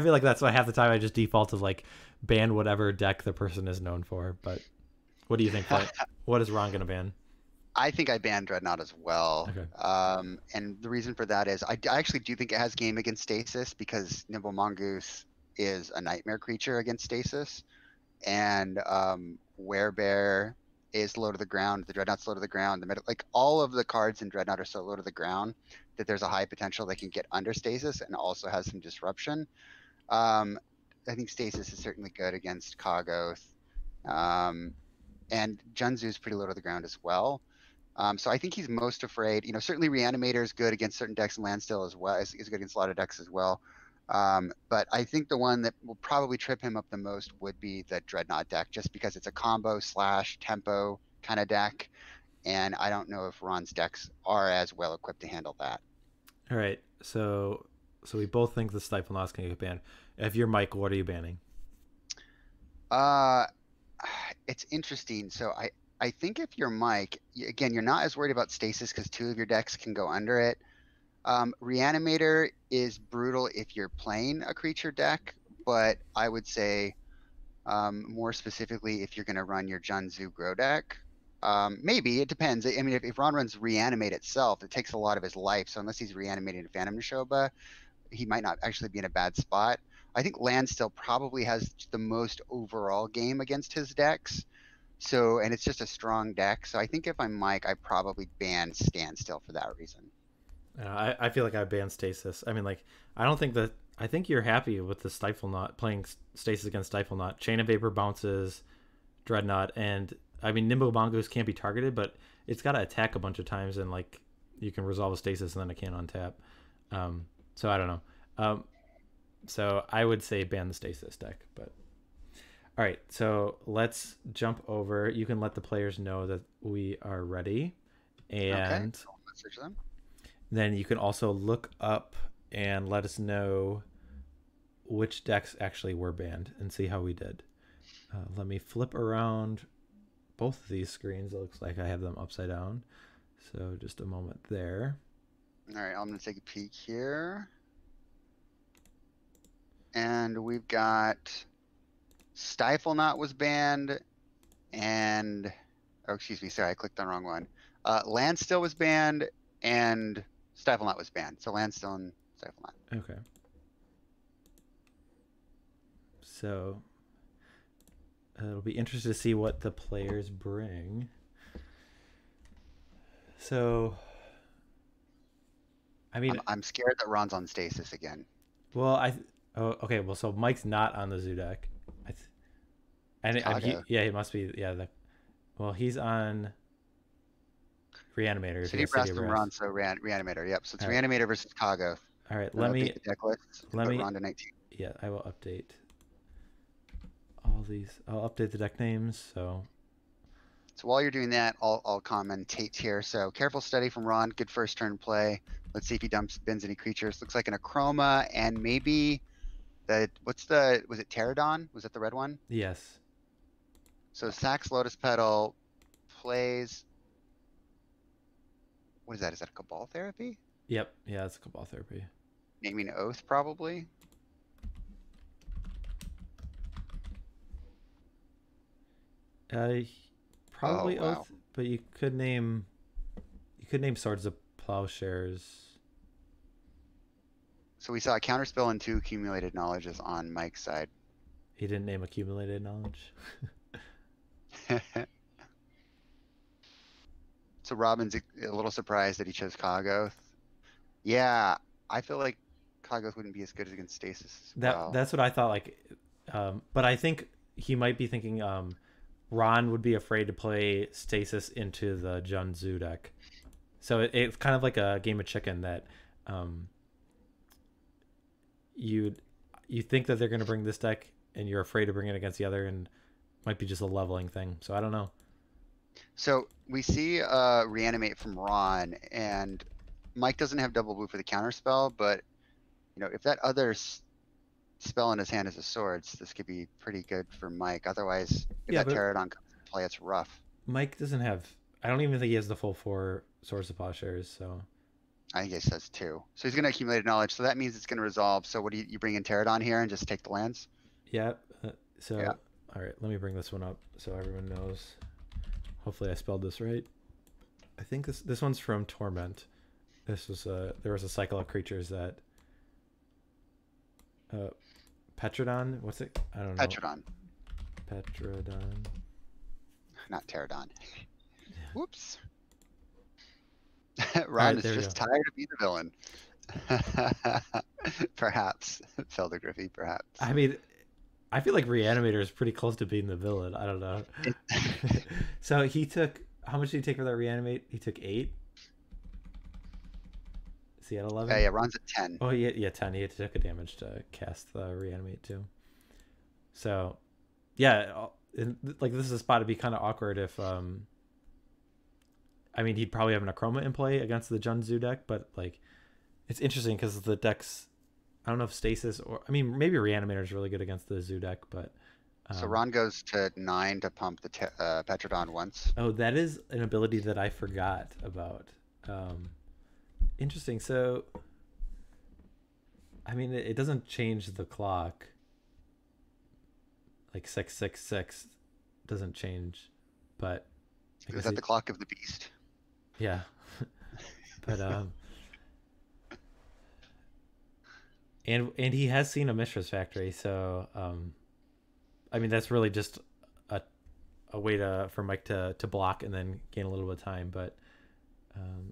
Speaker 1: feel like that's why half the time I just default to like ban whatever deck the person is known for. But what do you think? What is Ron gonna ban?
Speaker 2: I think I ban Dreadnought as well.
Speaker 1: Okay.
Speaker 2: And the reason for that is I actually do think it has game against Stasis, because Nimble Mongoose is a nightmare creature against Stasis, and Werebear is low to the ground. The Dreadnought's low to the ground. The middle, like all of the cards in Dreadnought are so low to the ground that there's a high potential they can get under stasis and also has some disruption. I think stasis is certainly good against Kaggoth. And Junzu is pretty low to the ground as well. So I think he's most afraid. Certainly Reanimator is good against certain decks, and Landstill as well is good against a lot of decks as well. But I think the one that will probably trip him up the most would be the Dreadnought deck, just because it's a combo / tempo kind of deck, and I don't know if Ron's decks are as well equipped to handle that.
Speaker 1: All right, so we both think the Stifle Knots can get banned. If you're Mike, what are you banning?
Speaker 2: It's interesting. So I think if you're Mike, again, you're not as worried about stasis because 2 of your decks can go under it. Reanimator is brutal if you're playing a creature deck, but I would say more specifically if you're going to run your Junzu Grow deck. Maybe, it depends. I mean, if Ron runs Reanimate itself, it takes a lot of his life, so unless he's reanimating Phantom Neshoba, he might not actually be in a bad spot. I think Landstill probably has the most overall game against his decks. So, and it's just a strong deck. So I think if I'm Mike, I probably ban Standstill for that reason.
Speaker 1: I feel like I banned Stasis. I mean, like, I think you're happy with the Stifle Knot, playing Stasis against Stifle Knot. Chain of Vapor bounces Dreadnought, and I mean, Nimble Mongoose can't be targeted, but it's got to attack a bunch of times, and like, you can resolve a Stasis and then it can't untap. So I don't know. So I would say ban the Stasis deck, but all right. So let's jump over. You can let the players know that we are ready, and
Speaker 2: okay. I'll message them.
Speaker 1: Then you can also look up and let us know which decks actually were banned and see how we did. Let me flip around both of these screens. It looks like I have them upside down. So just a moment there.
Speaker 2: All right, I'm going to take a peek here. And we've got Stifle Knot was banned, and excuse me, sorry, I clicked on the wrong one. Landstill was banned, and Stifle Knot was banned. So Landstill and Stifle Knot.
Speaker 1: Okay. So it'll be interesting to see what the players bring. So, I mean,
Speaker 2: I'm scared that Ron's on stasis again.
Speaker 1: Well, okay. Well, so Mike's not on the Zoo deck. He must be. Yeah. Well, he's on Reanimator.
Speaker 2: City Brass and Ron, so Reanimator. Yep. So it's right. Reanimator versus Kaggoth.
Speaker 1: All right.
Speaker 2: Let me the deck list. Ron to 19.
Speaker 1: Yeah, I will update all these. I'll update the deck names. So
Speaker 2: while you're doing that, I'll commentate here. So careful study from Ron. Good first turn play. Let's see if he bins any creatures. Looks like an Acroma and maybe was it Pterodon? Was that the red one?
Speaker 1: Yes.
Speaker 2: So sacks Lotus Petal, plays. What is that? Is that a Cabal Therapy?
Speaker 1: Yep. Yeah, it's a Cabal Therapy.
Speaker 2: Naming Oath, probably.
Speaker 1: Probably Oath, but you could name Swords of Plowshares.
Speaker 2: So we saw a counterspell and 2 accumulated knowledges on Mike's side.
Speaker 1: He didn't name accumulated knowledge.
Speaker 2: So Robin's a little surprised that he chose Kaggoth. Yeah, I feel like Kaggoth wouldn't be as good against Stasis as well.
Speaker 1: That's what I thought. Like, but I think he might be thinking Ron would be afraid to play Stasis into the Junzu deck. So it's kind of like a game of chicken that you think that they're going to bring this deck and you're afraid to bring it against the other, and might be just a leveling thing. So I don't know.
Speaker 2: So we see Reanimate from Ron, and Mike doesn't have double blue for the counterspell, but if that other spell in his hand is a Swords, this could be pretty good for Mike. Otherwise, if that Pterodon comes into play, it's rough.
Speaker 1: Mike doesn't have. I don't even think he has the full 4 Swords of Plowshares. So
Speaker 2: I think he says 2. So he's going to accumulate knowledge. So that means it's going to resolve. So what do you bring in Pterodon here and just take the lands?
Speaker 1: Yeah. All right. Let me bring this one up so everyone knows. Hopefully I spelled this right. I think this one's from Torment. This was there was a cycle of creatures that Petrodon. What's it? I don't know.
Speaker 2: Petrodon. not pterodon. Whoops.
Speaker 1: All
Speaker 2: Ron
Speaker 1: right,
Speaker 2: is
Speaker 1: there we
Speaker 2: just
Speaker 1: go.
Speaker 2: tired of being the villain. Perhaps. Felder Griffey, perhaps.
Speaker 1: I mean, I feel like Reanimator is pretty close to being the villain. I don't know. So he took, how much did he take for that Reanimate? He took 8. Is he at 11?
Speaker 2: Yeah, Ron's at 10.
Speaker 1: Oh, yeah, 10. He took a damage to cast the Reanimate too. So, yeah, like this is a spot to be kind of awkward if, I mean, he'd probably have an Acroma in play against the Junzu deck, but like, it's interesting because the decks, I don't know if Stasis or, I mean, maybe Reanimator is really good against the Zoo deck, but.
Speaker 2: So Ron goes to 9 to pump the Petrodon once.
Speaker 1: Oh, that is an ability that I forgot about. Interesting. So, I mean, it doesn't change the clock. Like 666 doesn't change, but.
Speaker 2: Is that the clock of the beast?
Speaker 1: Yeah. But, and he has seen a Mistress Factory, so, I mean, that's really just a way for Mike to block and then gain a little bit of time, but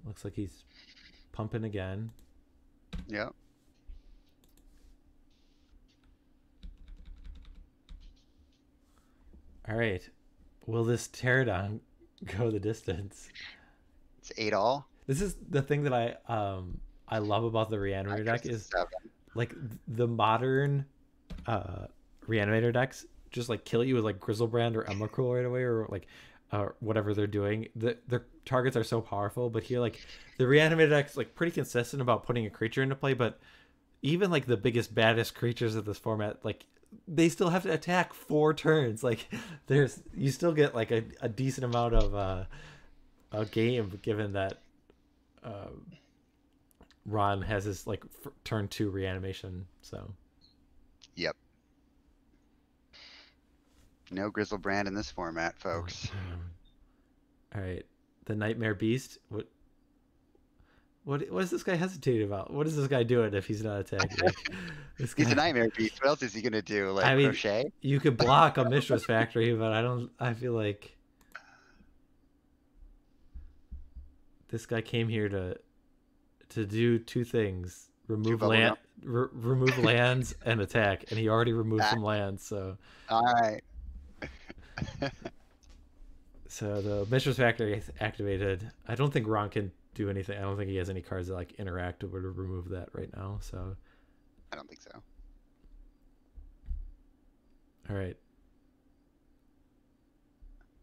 Speaker 1: looks like he's pumping again.
Speaker 2: Yeah.
Speaker 1: All right. Will this Pterodon go the distance?
Speaker 2: It's 8 all.
Speaker 1: This is the thing that I love about the Reanimator deck is
Speaker 2: 7.
Speaker 1: like the modern Reanimator decks just like kill you with like Grizzlebrand or Emrakul right away, or like whatever they're doing. Their targets are so powerful, but here like the Reanimator deck's like pretty consistent about putting a creature into play, but even like the biggest baddest creatures of this format, like they still have to attack 4 turns. Like you still get like a decent amount of a game, given that Ron has his like turn 2 reanimation. So
Speaker 2: Yep. No Grizzlebrand in this format, folks.
Speaker 1: All right, the Nightmare Beast. What is this guy hesitating about? What is this guy doing if he's not attacking? This guy,
Speaker 2: He's a Nightmare Beast. What else is he gonna do? Like, I mean, crochet?
Speaker 1: You could block a Mistress Factory, but I feel like this guy came here to do 2 things: remove remove lands and attack, and he already removed some lands. So
Speaker 2: all right.
Speaker 1: So the Mistress Factory is activated. I don't think Ron can do anything. I don't think he has any cards that like interact or to remove that right now. So
Speaker 2: I don't think so.
Speaker 1: All right.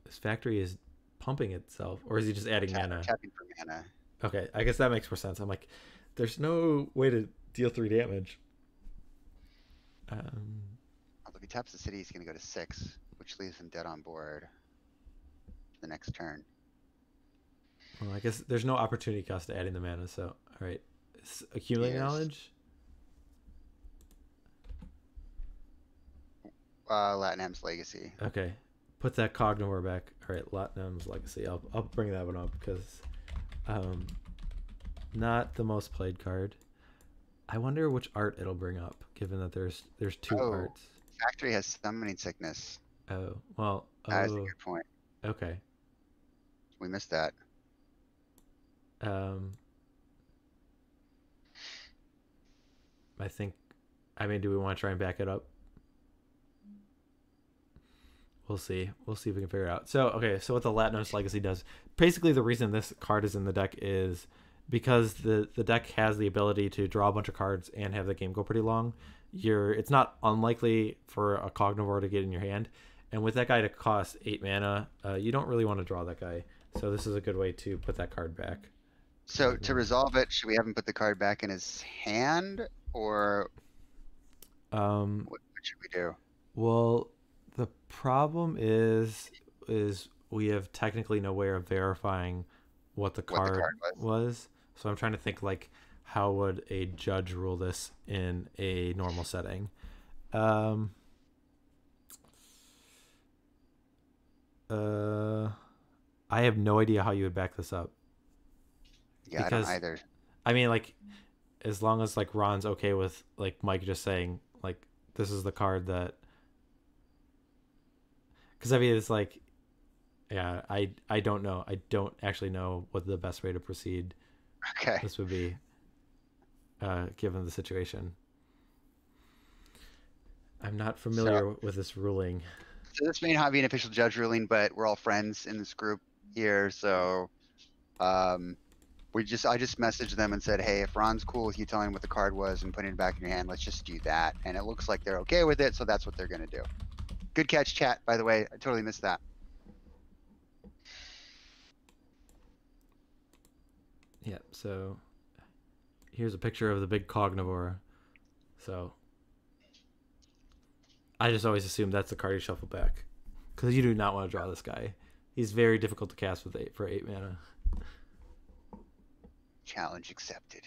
Speaker 1: This factory is pumping itself, or is he just adding mana?
Speaker 2: Tapping for mana.
Speaker 1: Okay, I guess that makes more sense. I'm like, there's no way to deal 3 damage.
Speaker 2: If he taps the city, he's gonna go to 6, which leaves him dead on board the next turn.
Speaker 1: Well, I guess there's no opportunity cost to adding the mana, so all right. Accumulating knowledge.
Speaker 2: Latinam's Legacy.
Speaker 1: Okay, put that Cognivore back. All right, Latinam's Legacy. I'll bring that one up because, not the most played card. I wonder which art it'll bring up, given that there's 2 arts.
Speaker 2: Factory has Summoning Sickness.
Speaker 1: Oh well.
Speaker 2: That's a good point.
Speaker 1: Okay.
Speaker 2: We missed that.
Speaker 1: I think. I mean, do we want to try and back it up? We'll see. We'll see if we can figure it out. So, okay. So what the Latinam's Legacy does, basically the reason this card is in the deck is because the deck has the ability to draw a bunch of cards and have the game go pretty long. It's not unlikely for a Cognivore to get in your hand. And with that guy to cost 8 mana, you don't really want to draw that guy. So this is a good way to put that card back.
Speaker 2: So to resolve it, should we have him put the card back in his hand, or what should we do?
Speaker 1: Well, the problem is we have technically no way of verifying what the card was. So I'm trying to think, like, how would a judge rule this in a normal setting? I have no idea how you would back this up.
Speaker 2: Yeah, because, I don't either.
Speaker 1: I mean, like, as long as like Ron's okay with like Mike just saying like this is the card that, because I mean it's like Yeah, I don't know. I don't actually know what the best way to proceed
Speaker 2: Okay.
Speaker 1: this would be, given the situation. I'm not familiar with this ruling.
Speaker 2: So this may not be an official judge ruling, but we're all friends in this group here, so I just messaged them and said, hey, if Ron's cool with you telling him what the card was and putting it back in your hand, let's just do that. And it looks like they're okay with it, so that's what they're gonna do. Good catch, chat, by the way. I totally missed that.
Speaker 1: Yeah, so here's a picture of the big Cognivore. So I just always assume that's the card you shuffle back, because you do not want to draw this guy. He's very difficult to cast with 8 mana.
Speaker 2: Challenge accepted.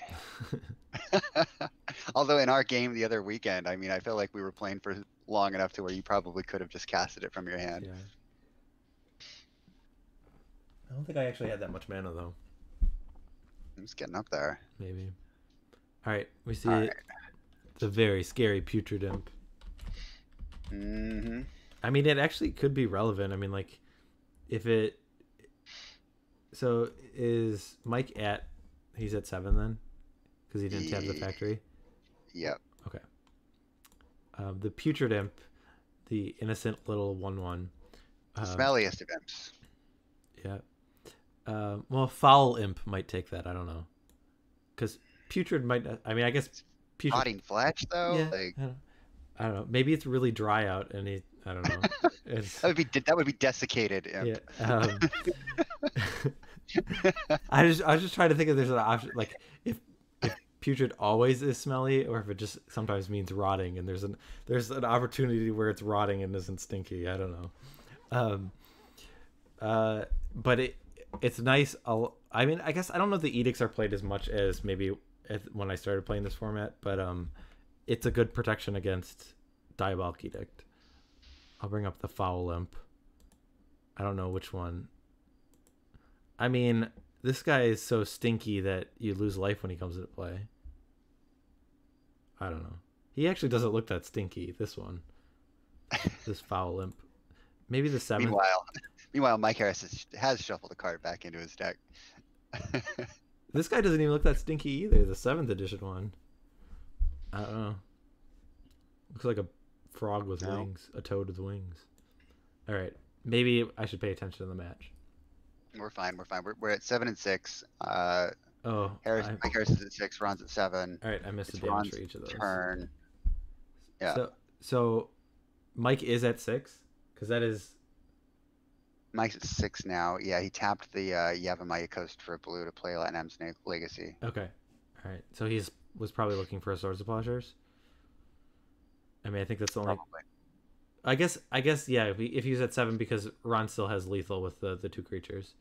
Speaker 2: Although in our game the other weekend, I mean, I feel like we were playing for long enough to where you probably could have just casted it from your hand.
Speaker 1: Yeah. I don't think I actually had that much mana though.
Speaker 2: I'm just getting up there.
Speaker 1: Maybe. All right, we see
Speaker 2: All right.
Speaker 1: the very scary Putrid Imp.
Speaker 2: Mm-hmm.
Speaker 1: I mean, it actually could be relevant. I mean, like, if it... So, is Mike at... He's at 7 then? Because he didn't have the factory?
Speaker 2: Yep.
Speaker 1: Okay. The Putrid Imp, the innocent little 1/1.
Speaker 2: Smelliest of imps.
Speaker 1: Yeah. Well, Foul Imp might take that. I don't know. Because Putrid might... I mean, I guess... Putrid...
Speaker 2: Rotting flesh, though?
Speaker 1: Yeah,
Speaker 2: Like...
Speaker 1: I don't know. Maybe it's really dry out, and he... I don't know. It's...
Speaker 2: that would be desiccated imp.
Speaker 1: Yeah. I was just trying to think if there's an option, like if putrid always is smelly, or if it just sometimes means rotting, and there's an opportunity where it's rotting and isn't stinky. I don't know. But it's nice. I mean, I guess I don't know if the edicts are played as much as maybe when I started playing this format, but it's a good protection against Diabolic Edict. I'll bring up the Foul Imp. I don't know which one. I mean, this guy is so stinky that you lose life when he comes into play. I don't know. He actually doesn't look that stinky, this one. This Foul Imp. Maybe the 7th.
Speaker 2: Meanwhile, Mike Harris has shuffled a card back into his deck.
Speaker 1: This guy doesn't even look that stinky either, the 7th edition one. I don't know. Looks like a frog with wings. A toad with wings. Alright. Maybe I should pay attention to the match.
Speaker 2: We're fine. We're at 7 and 6.
Speaker 1: Mike
Speaker 2: Harris is at 6. Ron's at 7.
Speaker 1: All right, I missed the damage
Speaker 2: Ron's
Speaker 1: for each of those.
Speaker 2: Turn. Yeah.
Speaker 1: So Mike is at 6, because that is...
Speaker 2: Mike's at 6 now. Yeah, he tapped the Yavimaya Coast for blue to play Latin M's Legacy.
Speaker 1: Okay. All right. So was probably looking for a Swords of Plowshares. I mean, I think that's the only...
Speaker 2: Probably.
Speaker 1: I guess, yeah, if he's at 7, because Ron still has lethal with the 2 creatures.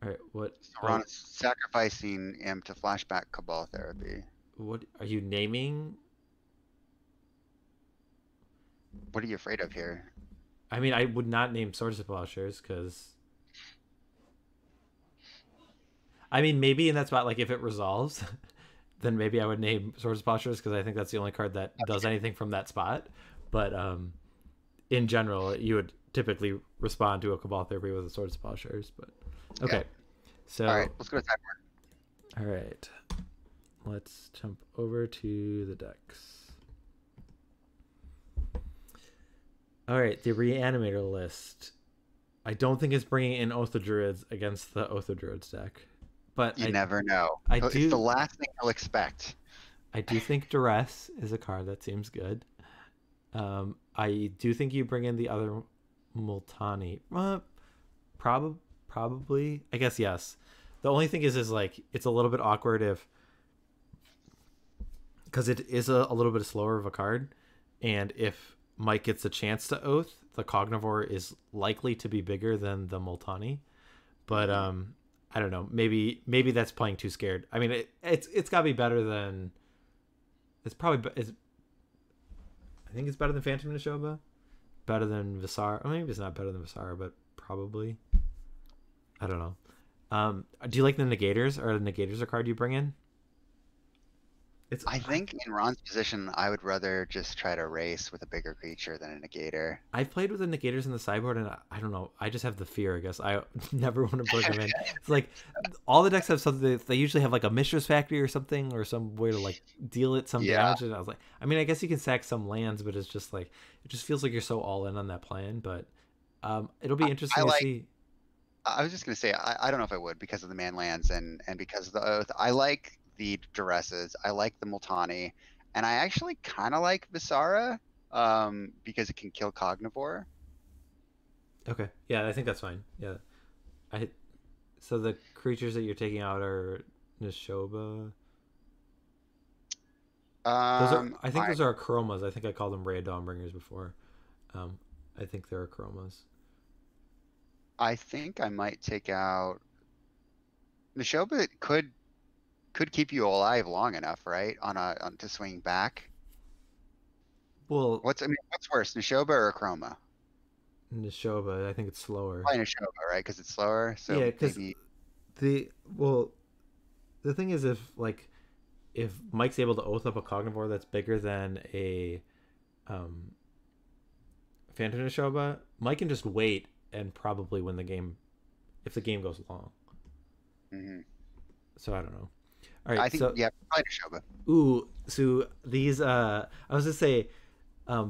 Speaker 1: All right, what?
Speaker 2: So Ron is sacrificing him to flashback Cabal Therapy.
Speaker 1: What are you naming?
Speaker 2: What are you afraid of here?
Speaker 1: I mean, I would not name Swords of Plowshares, because... I mean, maybe in that spot, like, if it resolves, then maybe I would name Swords of Plowshares, because I think that's the only card that does anything from that spot. But, in general, you would typically respond to a Cabal Therapy with a Swords of Plowshares, but okay.
Speaker 2: Yeah.
Speaker 1: So
Speaker 2: all right, let's go to sideboard.
Speaker 1: All right, let's jump over to the decks. All right, the Reanimator list. I don't think it's bringing in Oath of Druids against the Oath of Druids deck, but
Speaker 2: You never know. It's
Speaker 1: do.
Speaker 2: the last thing you'll expect.
Speaker 1: I do think Duress is a card that seems good. I do think you bring in the other Multani. Probably. I guess yes. The only thing is like it's a little bit awkward because it is a little bit slower of a card, and if Mike gets a chance to Oath, the Cognivore is likely to be bigger than the Multani. But I don't know. Maybe that's playing too scared. I mean, it's got to be better than. It's probably I think it's better than Phantom Nishoba, better than Visara. Or maybe it's not better than Visara, but probably. I don't know. Do you like the Negators? Are the Negators a card you bring in? It's
Speaker 2: I think in Ron's position, I would rather just try to race with a bigger creature than a negator.
Speaker 1: I've played with the negators in the sideboard, and I don't know. I just have the fear. I guess I never want to bring them in. It's like all the decks have something. They usually have like a Mistress Factory or something, or some way to like deal it some
Speaker 2: Yeah.
Speaker 1: damage. And I was like, I mean, I guess you can sack some lands, but it's just like it just feels like you're so all in on that plan. But it'll be interesting to
Speaker 2: like-
Speaker 1: see.
Speaker 2: I was just gonna say I don't know if I would because of the man lands and because of the oath. I like the duresses. I like the Multani, and I actually kind of like Visara because it can kill Cognivore.
Speaker 1: Okay, yeah, I think that's fine. Yeah, so the creatures that you're taking out are Nishoba. Those are, I think those are chromas. I think I called them Ray of Dawnbringers before. I think they're chromas.
Speaker 2: I think I might take out Nishoba. Could keep you alive long enough, right? On to swing back.
Speaker 1: Well,
Speaker 2: What's worse, Nishoba or Chroma?
Speaker 1: Nishoba, I think it's slower.
Speaker 2: Probably Nishoba, right? Because it's slower. So
Speaker 1: Yeah, because
Speaker 2: maybe
Speaker 1: the thing is, if Mike's able to oath up a Cognivore that's bigger than a Phantom Nishoba, Mike can just wait and probably win the game if the game goes long.
Speaker 2: Mhm.
Speaker 1: So I don't know. All right,
Speaker 2: I think
Speaker 1: so
Speaker 2: yeah, probably Nishoba.
Speaker 1: ooh, so these I was gonna say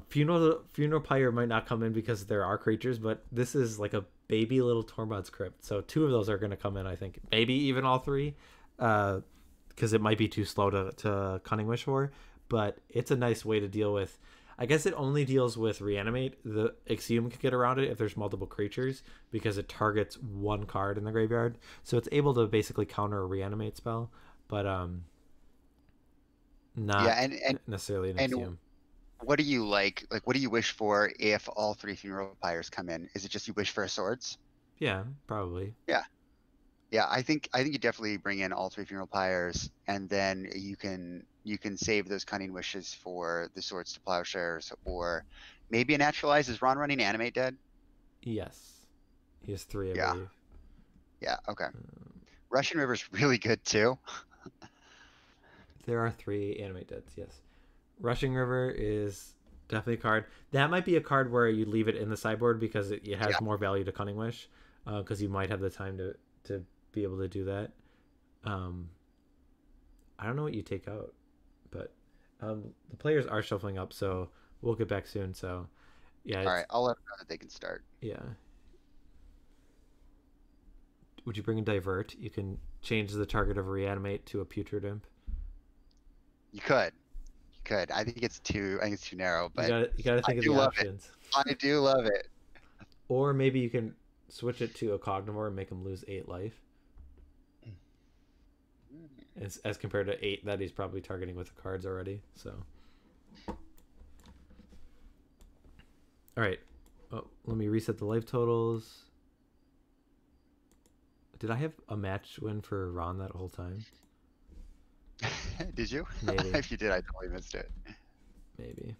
Speaker 1: funeral pyre might not come in because there are creatures, but this is like a baby little Tormod's Crypt, so 2 of those are gonna come in, I think, maybe even all 3, because it might be too slow to Cunning Wish for, but it's a nice way to deal with. I guess it only deals with Reanimate. The Exhume can get around it if there's multiple creatures because it targets 1 card in the graveyard, so it's able to basically counter a Reanimate spell, but not
Speaker 2: and
Speaker 1: necessarily an
Speaker 2: and
Speaker 1: Exhume.
Speaker 2: what do you like? Like, what do you wish for if all 3 funeral pyres come in? Is it just you wish for a swords?
Speaker 1: Yeah, probably.
Speaker 2: Yeah, I think you definitely bring in all 3 funeral pyres, and then you can save those cunning wishes for the swords to plowshares, or maybe a naturalize. Is Ron running animate dead?
Speaker 1: Yes, he has 3, I
Speaker 2: Yeah.
Speaker 1: believe.
Speaker 2: Yeah. Okay. Russian River's really good too.
Speaker 1: There are 3 animate deads. Yes, Rushing River is definitely a card. That might be a card where you leave it in the sideboard because it has
Speaker 2: Yeah.
Speaker 1: more value to Cunning Wish, because you might have the time to be able to do that. I don't know what you take out, but the players are shuffling up, so we'll get back soon. So yeah,
Speaker 2: All right, I'll let them know that they can start.
Speaker 1: yeah. Would you bring in Divert? You can change the target of Reanimate to a Putrid Imp.
Speaker 2: You could. I think it's too narrow, but
Speaker 1: You gotta think of
Speaker 2: do
Speaker 1: the
Speaker 2: love it.
Speaker 1: options.
Speaker 2: I do love it.
Speaker 1: Or maybe you can switch it to a Cognivore and make him lose 8 life. As compared to 8 that he's probably targeting with the cards already. So, all right. Oh, let me reset the life totals. Did I have a match win for Ron that whole time?
Speaker 2: Did you?
Speaker 1: Maybe.
Speaker 2: If you did, I totally missed it.
Speaker 1: Maybe.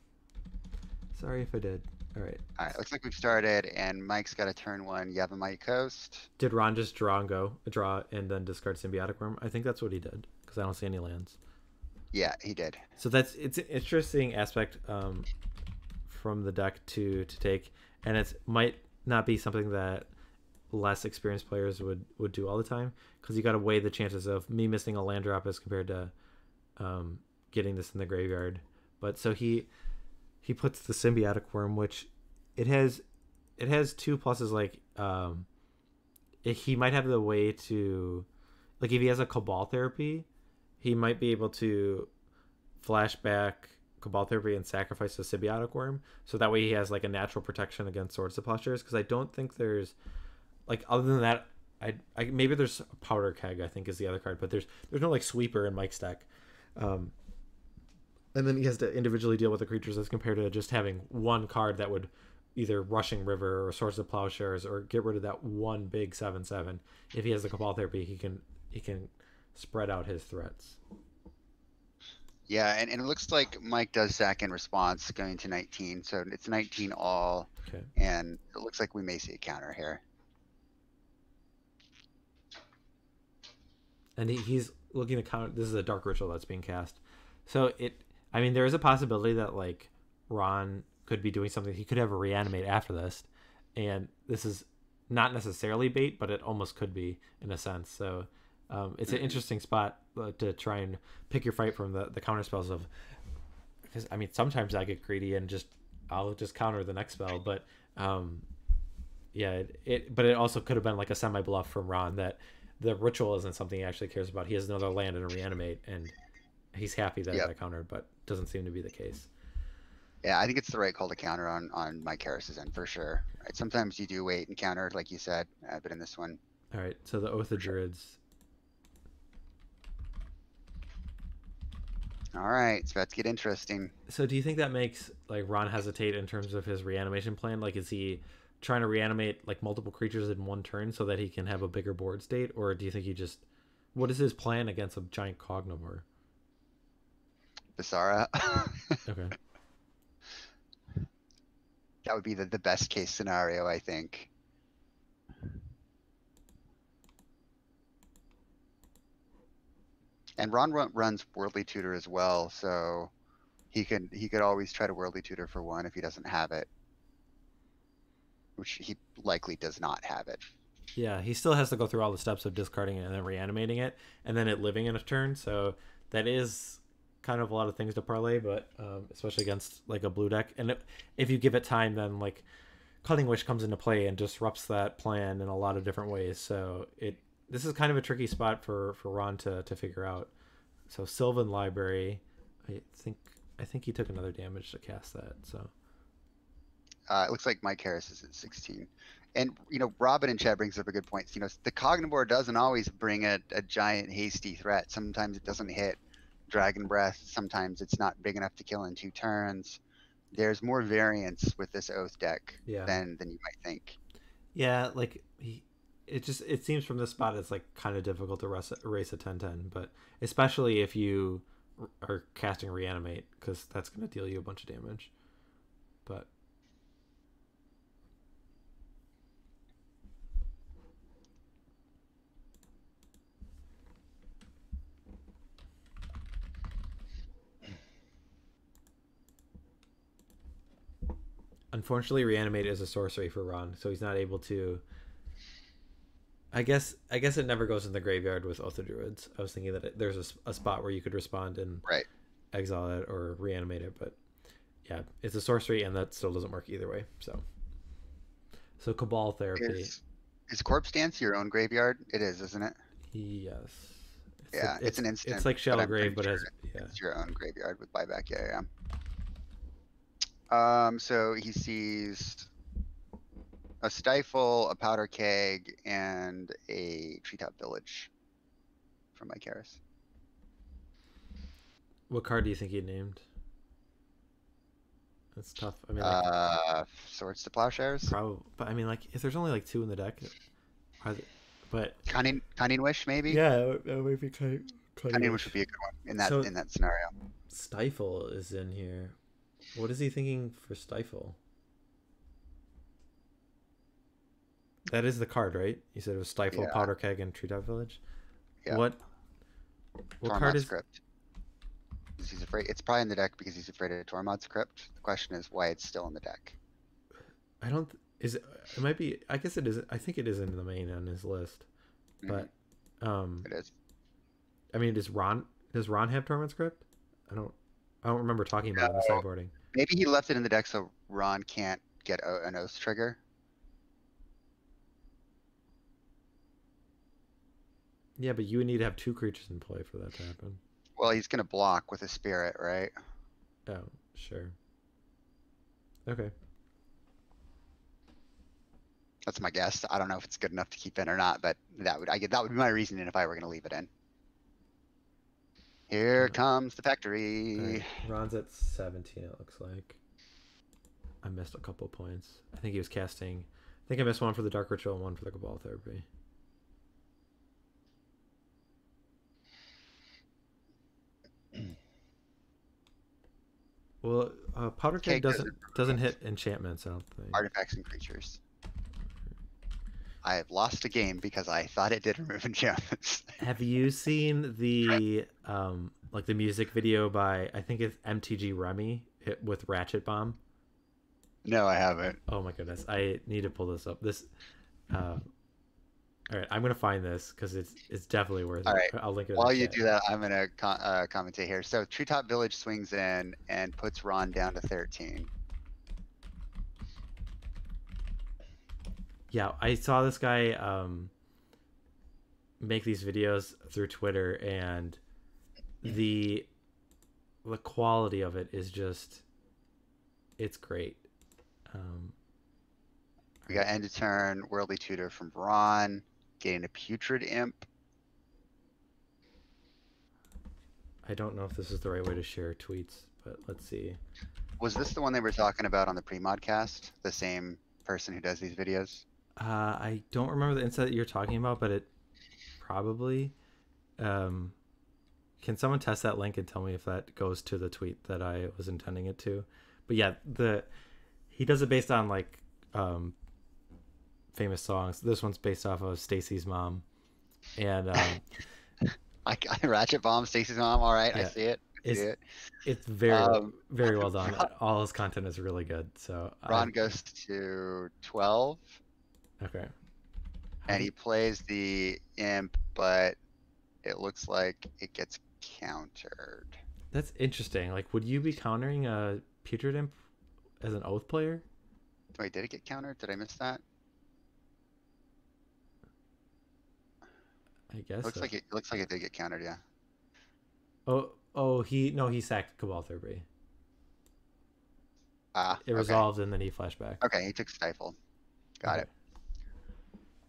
Speaker 1: Sorry if I did. All right.
Speaker 2: All right, looks like we've started, and Mike's got a turn 1 Yavimite Coast.
Speaker 1: Did Ron just draw and then discard Symbiotic Worm? I think that's what he did because I don't see any lands.
Speaker 2: Yeah, he did.
Speaker 1: So it's an interesting aspect from the deck to take, and it might not be something that less experienced players would do all the time because you got to weigh the chances of me missing a land drop as compared to getting this in the graveyard. But so he puts the Symbiotic Worm, which it has 2 pluses. Like he might have the way to, like, if he has a Cabal Therapy, he might be able to flash back Cabal Therapy and sacrifice the Symbiotic Worm, so that way he has like a natural protection against Swords to Plowshares. Because I don't think there's, like, other than that, I maybe there's Powder Keg, I think, is the other card, but there's no like Sweeper in Mike's deck. And then he has to individually deal with the creatures as compared to just having one card that would either Rushing River or Swords of Plowshares or get rid of that one big 7/7. If he has the Cabal Therapy, he can spread out his threats.
Speaker 2: Yeah, and it looks like Mike does sack in response going to 19, so it's 19 all,
Speaker 1: Okay.
Speaker 2: and it looks like we may see a counter here.
Speaker 1: And he's looking to counter. This is a Dark Ritual that's being cast, So I mean, there is a possibility that like Ron could be doing something. He could have a reanimate after this, and this is not necessarily bait, but it almost could be in a sense. So it's an interesting spot to try and pick your fight from the counter spells of. Because I mean, sometimes I get greedy and I'll just counter the next spell, but yeah, but it also could have been like a semi bluff from Ron that the ritual isn't something he actually cares about. He has another land and a reanimate, and he's happy that I countered, but doesn't seem to be the case.
Speaker 2: Yeah, I think it's the right call to counter on Mike Harris's end for sure. Right, sometimes you do wait and counter, like you said, but in this one.
Speaker 1: All right, so the Oath of Druids.
Speaker 2: All right, it's about to get interesting.
Speaker 1: So do you think that makes like Ron hesitate in terms of his reanimation plan? Like, is he trying to reanimate like multiple creatures in one turn so that he can have a bigger board state, or do you think what is his plan against a giant cognivore?
Speaker 2: Basara.
Speaker 1: Okay.
Speaker 2: That would be the best case scenario, I think. And Ron runs Worldly Tutor as well, so he could always try to Worldly Tutor for one if he doesn't have it, which he likely does not have it.
Speaker 1: Yeah, he still has to go through all the steps of discarding it and then reanimating it, and then it living in a turn. So that is kind of a lot of things to parlay, but especially against like a blue deck. And if you give it time, then like Cutting Wish comes into play and disrupts that plan in a lot of different ways. So this is kind of a tricky spot for Ron to figure out. So Sylvan Library, I think he took another damage to cast that. So
Speaker 2: it looks like Mike Harris is at 16. And, Robin in chat brings up a good point. The Cognivore doesn't always bring a giant hasty threat. Sometimes it doesn't hit Dragon Breath. Sometimes it's not big enough to kill in 2 turns. There's more variance with this Oath deck than you might think.
Speaker 1: Yeah, like it seems from this spot it's like kind of difficult to erase a 10-10, but especially if you are casting Reanimate, because that's going to deal you a bunch of damage. But unfortunately, Reanimate is a sorcery for Ron, so he's not able to. I guess it never goes in the graveyard with Oath of Druids. I was thinking that there's a spot where you could respond and exile it or reanimate it, but yeah, it's a sorcery, and that still doesn't work either way. So Cabal Therapy.
Speaker 2: Is Corpse Dance your own graveyard? It is, isn't it?
Speaker 1: Yes.
Speaker 2: It's an instant.
Speaker 1: It's like Shallow Grave, but
Speaker 2: it's your own graveyard with buyback. Yeah. So he sees a Stifle, a Powder Keg, and a Treetop Village from Mike Harris.
Speaker 1: What card do you think he named? That's tough. I mean,
Speaker 2: Swords to Plowshares.
Speaker 1: Probably, but I mean, like, if there's only like 2 in the deck, but
Speaker 2: Cunning Wish maybe.
Speaker 1: Yeah, that might be
Speaker 2: Cunning Wish would be a good one in that scenario.
Speaker 1: Stifle is in here. What is he thinking for Stifle? That is the card, right? You said it was Stifle, Powder Keg, and Treetop Village. Yeah. What card is? Script.
Speaker 2: He's afraid. It's probably in the deck because he's afraid of Tormod's Crypt. The question is why it's still in the deck.
Speaker 1: I don't. Is it? It might be. I guess it is. I think it is in the main on his list, but
Speaker 2: it is.
Speaker 1: I mean, does Ron have Tormod's Crypt? I don't remember talking about it in the sideboarding.
Speaker 2: Maybe he left it in the deck so Ron can't get an Oath trigger.
Speaker 1: Yeah, but you would need to have 2 creatures in play for that to happen.
Speaker 2: Well, he's going to block with a Spirit, right?
Speaker 1: Oh, sure. Okay.
Speaker 2: That's my guess. I don't know if it's good enough to keep in or not, but that would be my reasoning if I were going to leave it in. Here comes the factory.
Speaker 1: Right. Ron's at 17, it looks like. I missed a couple points. I think he was casting. I think I missed one for the Dark Ritual and one for the Cabal Therapy. Well, Powder Keg doesn't hit enchantments, I don't think.
Speaker 2: Artifacts and creatures. I've lost a game because I thought it did remove enchantments.
Speaker 1: Have you seen the like the music video by, I think it's MTG Remy with Ratchet Bomb?
Speaker 2: No, I haven't.
Speaker 1: Oh my goodness, I need to pull this up. This all right, I'm gonna find this because it's definitely worth it.
Speaker 2: All right.
Speaker 1: I'll link it in
Speaker 2: While
Speaker 1: the
Speaker 2: you
Speaker 1: chat.
Speaker 2: do that, I'm gonna commentate here. So Treetop Village swings in and puts Ron down to 13.
Speaker 1: Yeah, I saw this guy make these videos through Twitter, and the quality of it is just, it's great.
Speaker 2: We got end of turn, Worldly Tutor from Ron, getting a Putrid Imp.
Speaker 1: I don't know if this is the right way to share tweets, but let's see.
Speaker 2: Was this the one they were talking about on the Premodcast? The same person who does these videos?
Speaker 1: I don't remember the insight that you're talking about, but it probably. Can someone test that link and tell me if that goes to the tweet that I was intending it to? But yeah, he does it based on like famous songs. This one's based off of Stacy's mom, and
Speaker 2: I Ratchet Bomb, Stacy's mom. All right,
Speaker 1: yeah,
Speaker 2: I see it.
Speaker 1: It's very well done. All his content is really good. So
Speaker 2: Ron goes to 12.
Speaker 1: Okay.
Speaker 2: And he plays the imp, but it looks like it gets countered.
Speaker 1: That's interesting. Like, would you be countering a Putrid Imp as an Oath player?
Speaker 2: Wait, did it get countered? Did I miss that?
Speaker 1: I guess
Speaker 2: Looks like it did get countered, yeah.
Speaker 1: He sacked Cabal Therapy. It resolved and then he flashed back.
Speaker 2: Okay, he took Stifle. Got it.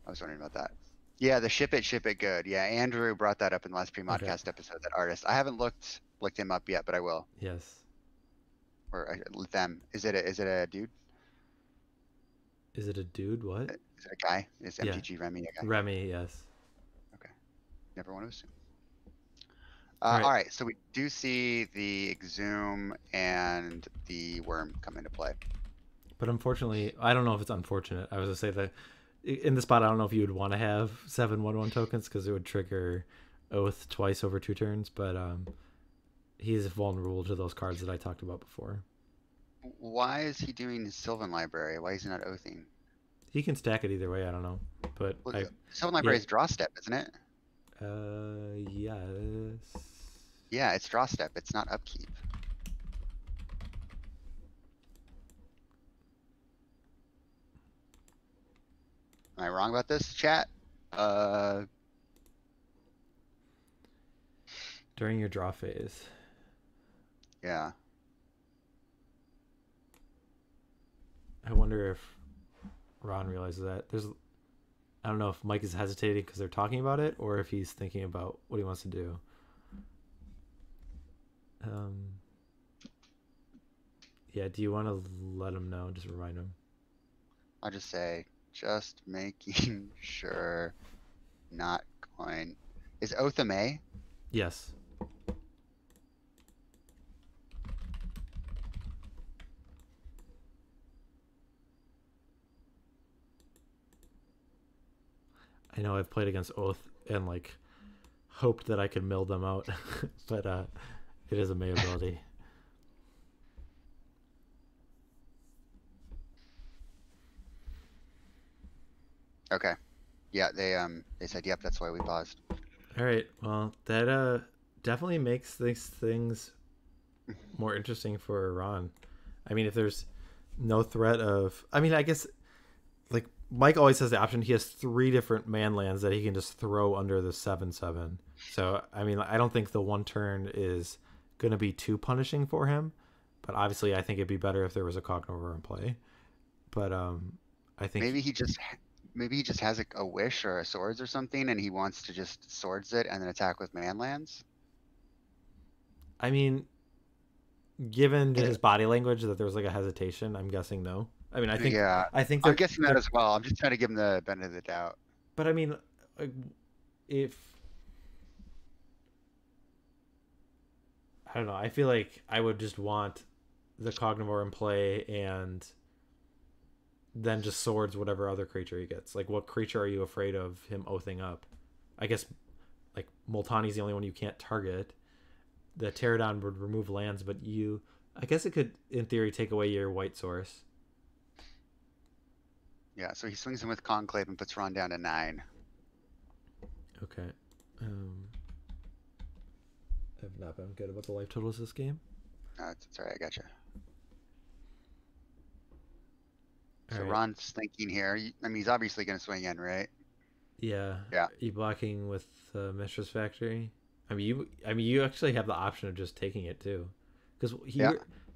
Speaker 2: I was wondering about that. Yeah, the ship it good. Yeah, Andrew brought that up in the last pre-modcast episode, that artist. I haven't looked him up yet, but I will.
Speaker 1: Yes.
Speaker 2: Or them. Is it a dude?
Speaker 1: Is it a dude? What?
Speaker 2: Is it a guy? Is MTG Remy a guy?
Speaker 1: Remy, yes.
Speaker 2: Okay. Never want to assume. All right, so we do see the Exhume and the Worm come into play.
Speaker 1: But unfortunately, I don't know if it's unfortunate. I was going to say that in the spot, I don't know if you would want to have 7 1/1 tokens because it would trigger Oath twice over 2 turns, but he's vulnerable to those cards that I talked about before.
Speaker 2: Why is he doing his Sylvan Library? Why is he not Oathing?
Speaker 1: He can stack it either way, I don't know. But
Speaker 2: Sylvan Library is draw step, isn't it?
Speaker 1: Yes.
Speaker 2: Yeah, it's draw step. It's not upkeep. Am I wrong about this, chat?
Speaker 1: During your draw phase.
Speaker 2: Yeah.
Speaker 1: I wonder if Ron realizes that. I don't know if Mike is hesitating because they're talking about it or if he's thinking about what he wants to do. Yeah, do you want to let him know? Just remind him.
Speaker 2: I'll just say, just making sure, not going. Is Oath a May?
Speaker 1: Yes. I know I've played against Oath and like hoped that I could mill them out, but it is a May ability.
Speaker 2: Okay. Yeah, they said yep, that's why we paused.
Speaker 1: All right. Well, that definitely makes these things more interesting for Ron. I mean, if there's no threat of, I mean, I guess like Mike always has the option. He has 3 different man lands that he can just throw under the 7/7. So, I mean, I don't think the 1 turn is going to be too punishing for him. But obviously, I think it'd be better if there was a Cognivore in play. But I think
Speaker 2: maybe he just has a wish or a swords or something, and he wants to just swords it and then attack with man lands.
Speaker 1: I mean, given his body language that there was like a hesitation, I'm guessing no. I mean, I think
Speaker 2: I'm guessing that as well. I'm just trying to give him the benefit of the doubt.
Speaker 1: But I mean, if I don't know, I feel like I would just want the Cognivore in play and then just swords whatever other creature he gets. Like, what creature are you afraid of him oathing up? I guess, like, Multani's the only one you can't target. The Pterodon would remove lands, but I guess it could, in theory, take away your white source.
Speaker 2: Yeah, so he swings in with Conclave and puts Ron down to 9.
Speaker 1: Okay. I've not been good about the life totals this game.
Speaker 2: It's all right, I gotcha.
Speaker 1: All
Speaker 2: So
Speaker 1: right.
Speaker 2: Ron's thinking here. I mean, he's obviously going to swing in, right?
Speaker 1: Yeah.
Speaker 2: Yeah.
Speaker 1: You blocking with Mistress Factory? I mean, you actually have the option of just taking it too, because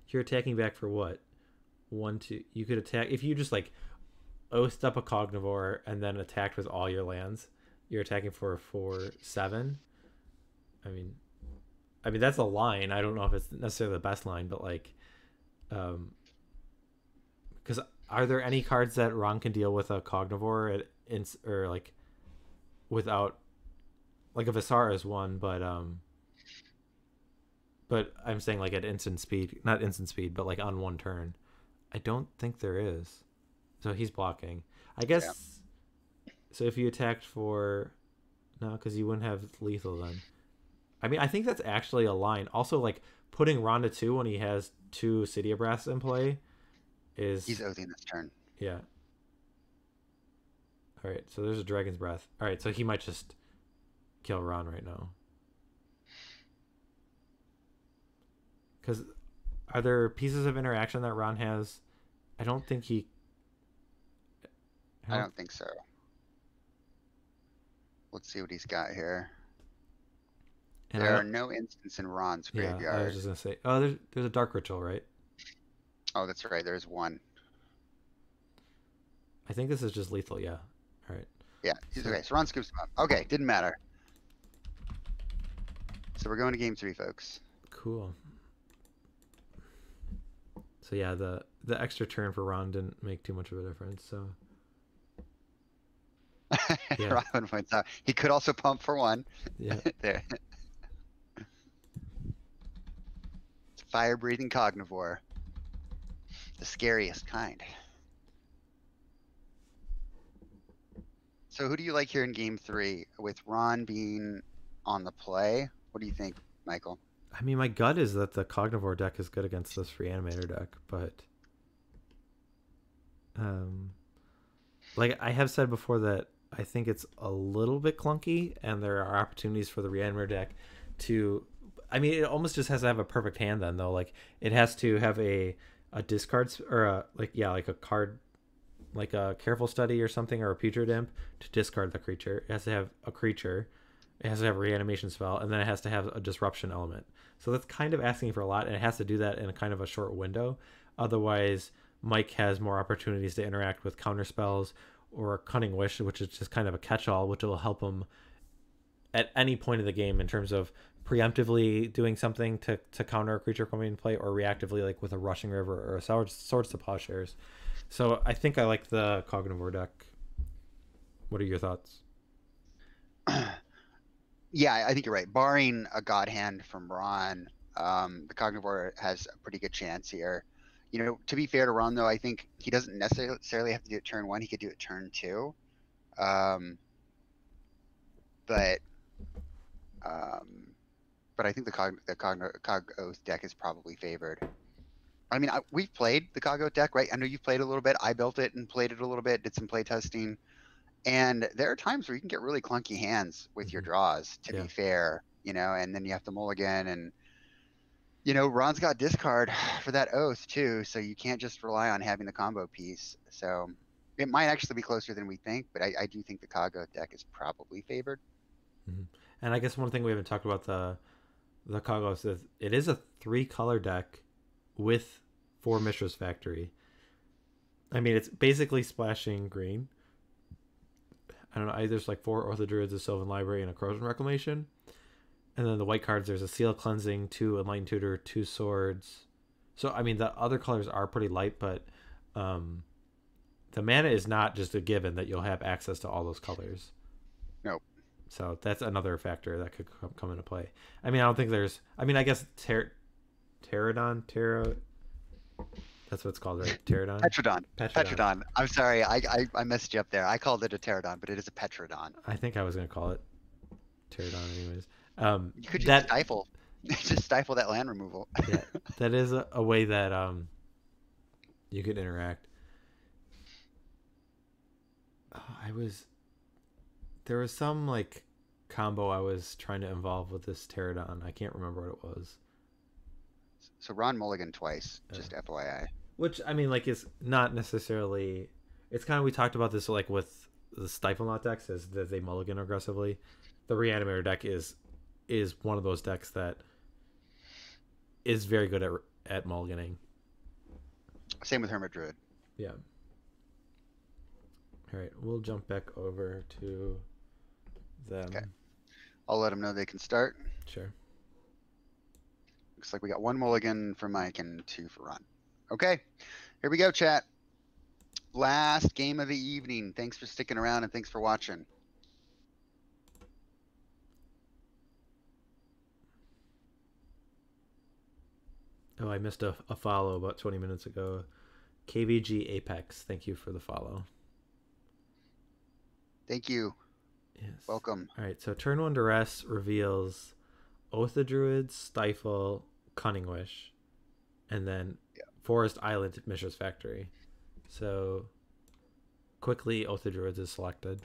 Speaker 1: you're attacking back for what? 1, 2. You could attack if you just like oathed up a Cognivore and then attacked with all your lands. You're attacking for 4, 7. I mean that's a line. I don't know if it's necessarily the best line, but like, because are there any cards that Ron can deal with a Cognivore or like without, like a Visara is one, but I'm saying like at instant speed, not instant speed, but like on one turn. I don't think there is. So he's blocking. I guess. Yeah. So if you attacked for, no, because you wouldn't have lethal then. I mean, I think that's actually a line. Also, like putting Ron to 2 when he has 2 Cydia Brass in play is.
Speaker 2: He's oathing this turn.
Speaker 1: Yeah. All right, so there's a Dragon's Breath. All right, so he might just kill Ron right now. Because are there pieces of interaction that Ron has? I don't think he.
Speaker 2: I don't think so. Let's see what he's got here. And there are no instants in Ron's graveyard.
Speaker 1: Yeah, I was just gonna say. Oh, there's a Dark Ritual, right?
Speaker 2: Oh, that's right. There's one.
Speaker 1: I think this is just lethal. Yeah. All right.
Speaker 2: Yeah. Okay. So Ron scoops him up. Okay. Didn't matter. So we're going to game 3, folks.
Speaker 1: Cool. So yeah, the extra turn for Ron didn't make too much of a difference. So.
Speaker 2: Yeah. Robin points out he could also pump for 1.
Speaker 1: Yeah.
Speaker 2: There. It's a fire-breathing Cognivore. The scariest kind. So who do you like here in game 3 with Ron being on the play? What do you think, Michael?
Speaker 1: I mean, my gut is that the Cognivore deck is good against this Reanimator deck, but like I have said before that I think it's a little bit clunky, and there are opportunities for the Reanimator deck to. I mean, it almost just has to have a perfect hand then, though. Like it has to have a discard or like a card, like a Careful Study or something, or a Putrid Imp to discard the creature. It has to have a creature. It has to have a reanimation spell, and then it has to have a disruption element. So that's kind of asking for a lot, and it has to do that in a kind of a short window. Otherwise, Mike has more opportunities to interact with counter spells or Cunning Wish, which is just kind of a catch-all, which will help him at any point of the game in terms of preemptively doing something to counter a creature coming in play, or reactively, like with a Rushing River or a Swords to Plowshares. So I think I like the Cognivore deck. What are your thoughts?
Speaker 2: Yeah, I think you're right. Barring a God Hand from Ron, the Cognivore has a pretty good chance here. You know, to be fair to Ron, though, I think he doesn't necessarily have to do it turn 1. He could do it turn 2. But I think the Cog Oath deck is probably favored. I mean, we've played the Cog Oath deck, right? I know you've played a little bit. I built it and played it a little bit, did some play testing. And there are times where you can get really clunky hands with your draws, to be fair, you know, and then you have to mulligan. And, you know, Ron's got discard for that Oath, too, so you can't just rely on having the combo piece. So it might actually be closer than we think, but I do think the Cog Oath deck is probably favored.
Speaker 1: Mm-hmm. And I guess one thing we haven't talked about the Cog Oath is it is a 3-color deck with 4 Mishra's Factory. I mean, it's basically splashing green. I don't know, there's like 4 Ortho Druids, a Sylvan Library, and a Corrosion Reclamation. And then the white cards, there's a Seal Cleansing, 2 Enlightened Tutor, 2 Swords. So, I mean, the other colors are pretty light, but the mana is not just a given that you'll have access to all those colors.
Speaker 2: Nope.
Speaker 1: So that's another factor that could come into play. I mean, I don't think there's... I mean, I guess Pterodon, That's what it's called, right? Pterodon?
Speaker 2: Petrodon.
Speaker 1: Petrodon.
Speaker 2: Petrodon. I'm sorry, I messed you up there. I called it a pterodon, but it is a petrodon.
Speaker 1: I think I was going to call it Pterodon anyways.
Speaker 2: You could just stifle. Just stifle that land removal.
Speaker 1: Yeah, that is a way that you could interact. There was some like combo I was trying to involve with this pterodon. I can't remember what it was.
Speaker 2: So Ron mulligan twice, just FYI.
Speaker 1: Which, I mean, like, is not necessarily... It's kind of... We talked about this, like, with the Stifle Knot decks, is that they mulligan aggressively. The Reanimator deck is one of those decks that is very good at mulliganing.
Speaker 2: Same with Hermit Druid.
Speaker 1: Yeah. All right, we'll jump back over to them.
Speaker 2: Okay. I'll let them know they can start.
Speaker 1: Sure.
Speaker 2: Looks like we got 1 mulligan for Mike and 2 for Ron. Okay, here we go, chat. Last game of the evening. Thanks for sticking around and thanks for watching.
Speaker 1: Oh, I missed a follow about 20 minutes ago. KVG Apex, thank you for the follow.
Speaker 2: Thank you.
Speaker 1: Yes.
Speaker 2: Welcome.
Speaker 1: All right, so turn 1 Duress reveals Oath of Druids, Stifle, Cunning Wish, and then Forest Island, Mishra's Factory. So quickly, Oath of Druids is selected.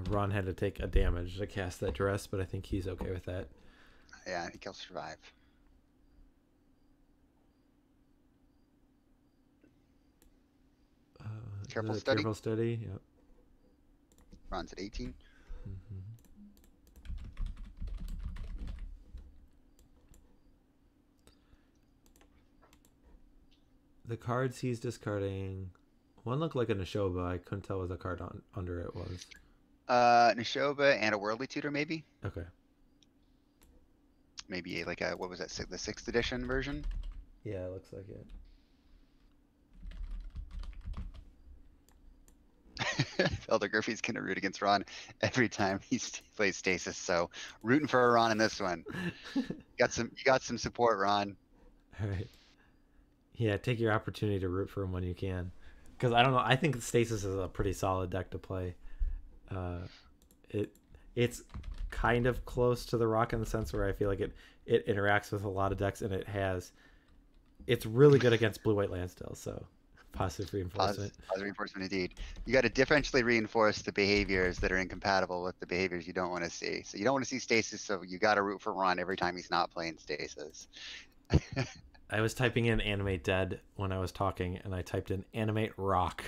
Speaker 1: Ron had to take a damage to cast that Duress, but I think he's okay with that.
Speaker 2: Yeah, I think he'll survive. Careful study.
Speaker 1: Careful study, yep.
Speaker 2: Ron's at 18.
Speaker 1: Mm-hmm. The cards he's discarding, one looked like a Neshoba. I couldn't tell what the card under it was.
Speaker 2: Neshoba and a Worldly Tutor, maybe?
Speaker 1: Okay.
Speaker 2: Maybe like a, what was that, the 6th edition version?
Speaker 1: Yeah, it looks like it.
Speaker 2: Elder Griffey's gonna root against Ron every time he plays Stasis, so rooting for Ron in this one. You got some support, Ron.
Speaker 1: All right. Yeah, take your opportunity to root for him when you can, because I don't know. I think Stasis is a pretty solid deck to play. It's kind of close to the Rock in the sense where I feel like it interacts with a lot of decks, and it's really good against blue-white Landstill. So. Positive reinforcement.
Speaker 2: Positive reinforcement indeed. You got to differentially reinforce the behaviors that are incompatible with the behaviors you don't want to see. So you don't want to see Stasis, so you got to root for Ron every time he's not playing Stasis.
Speaker 1: I was typing in Animate Dead when I was talking, and I typed in Animate Rock.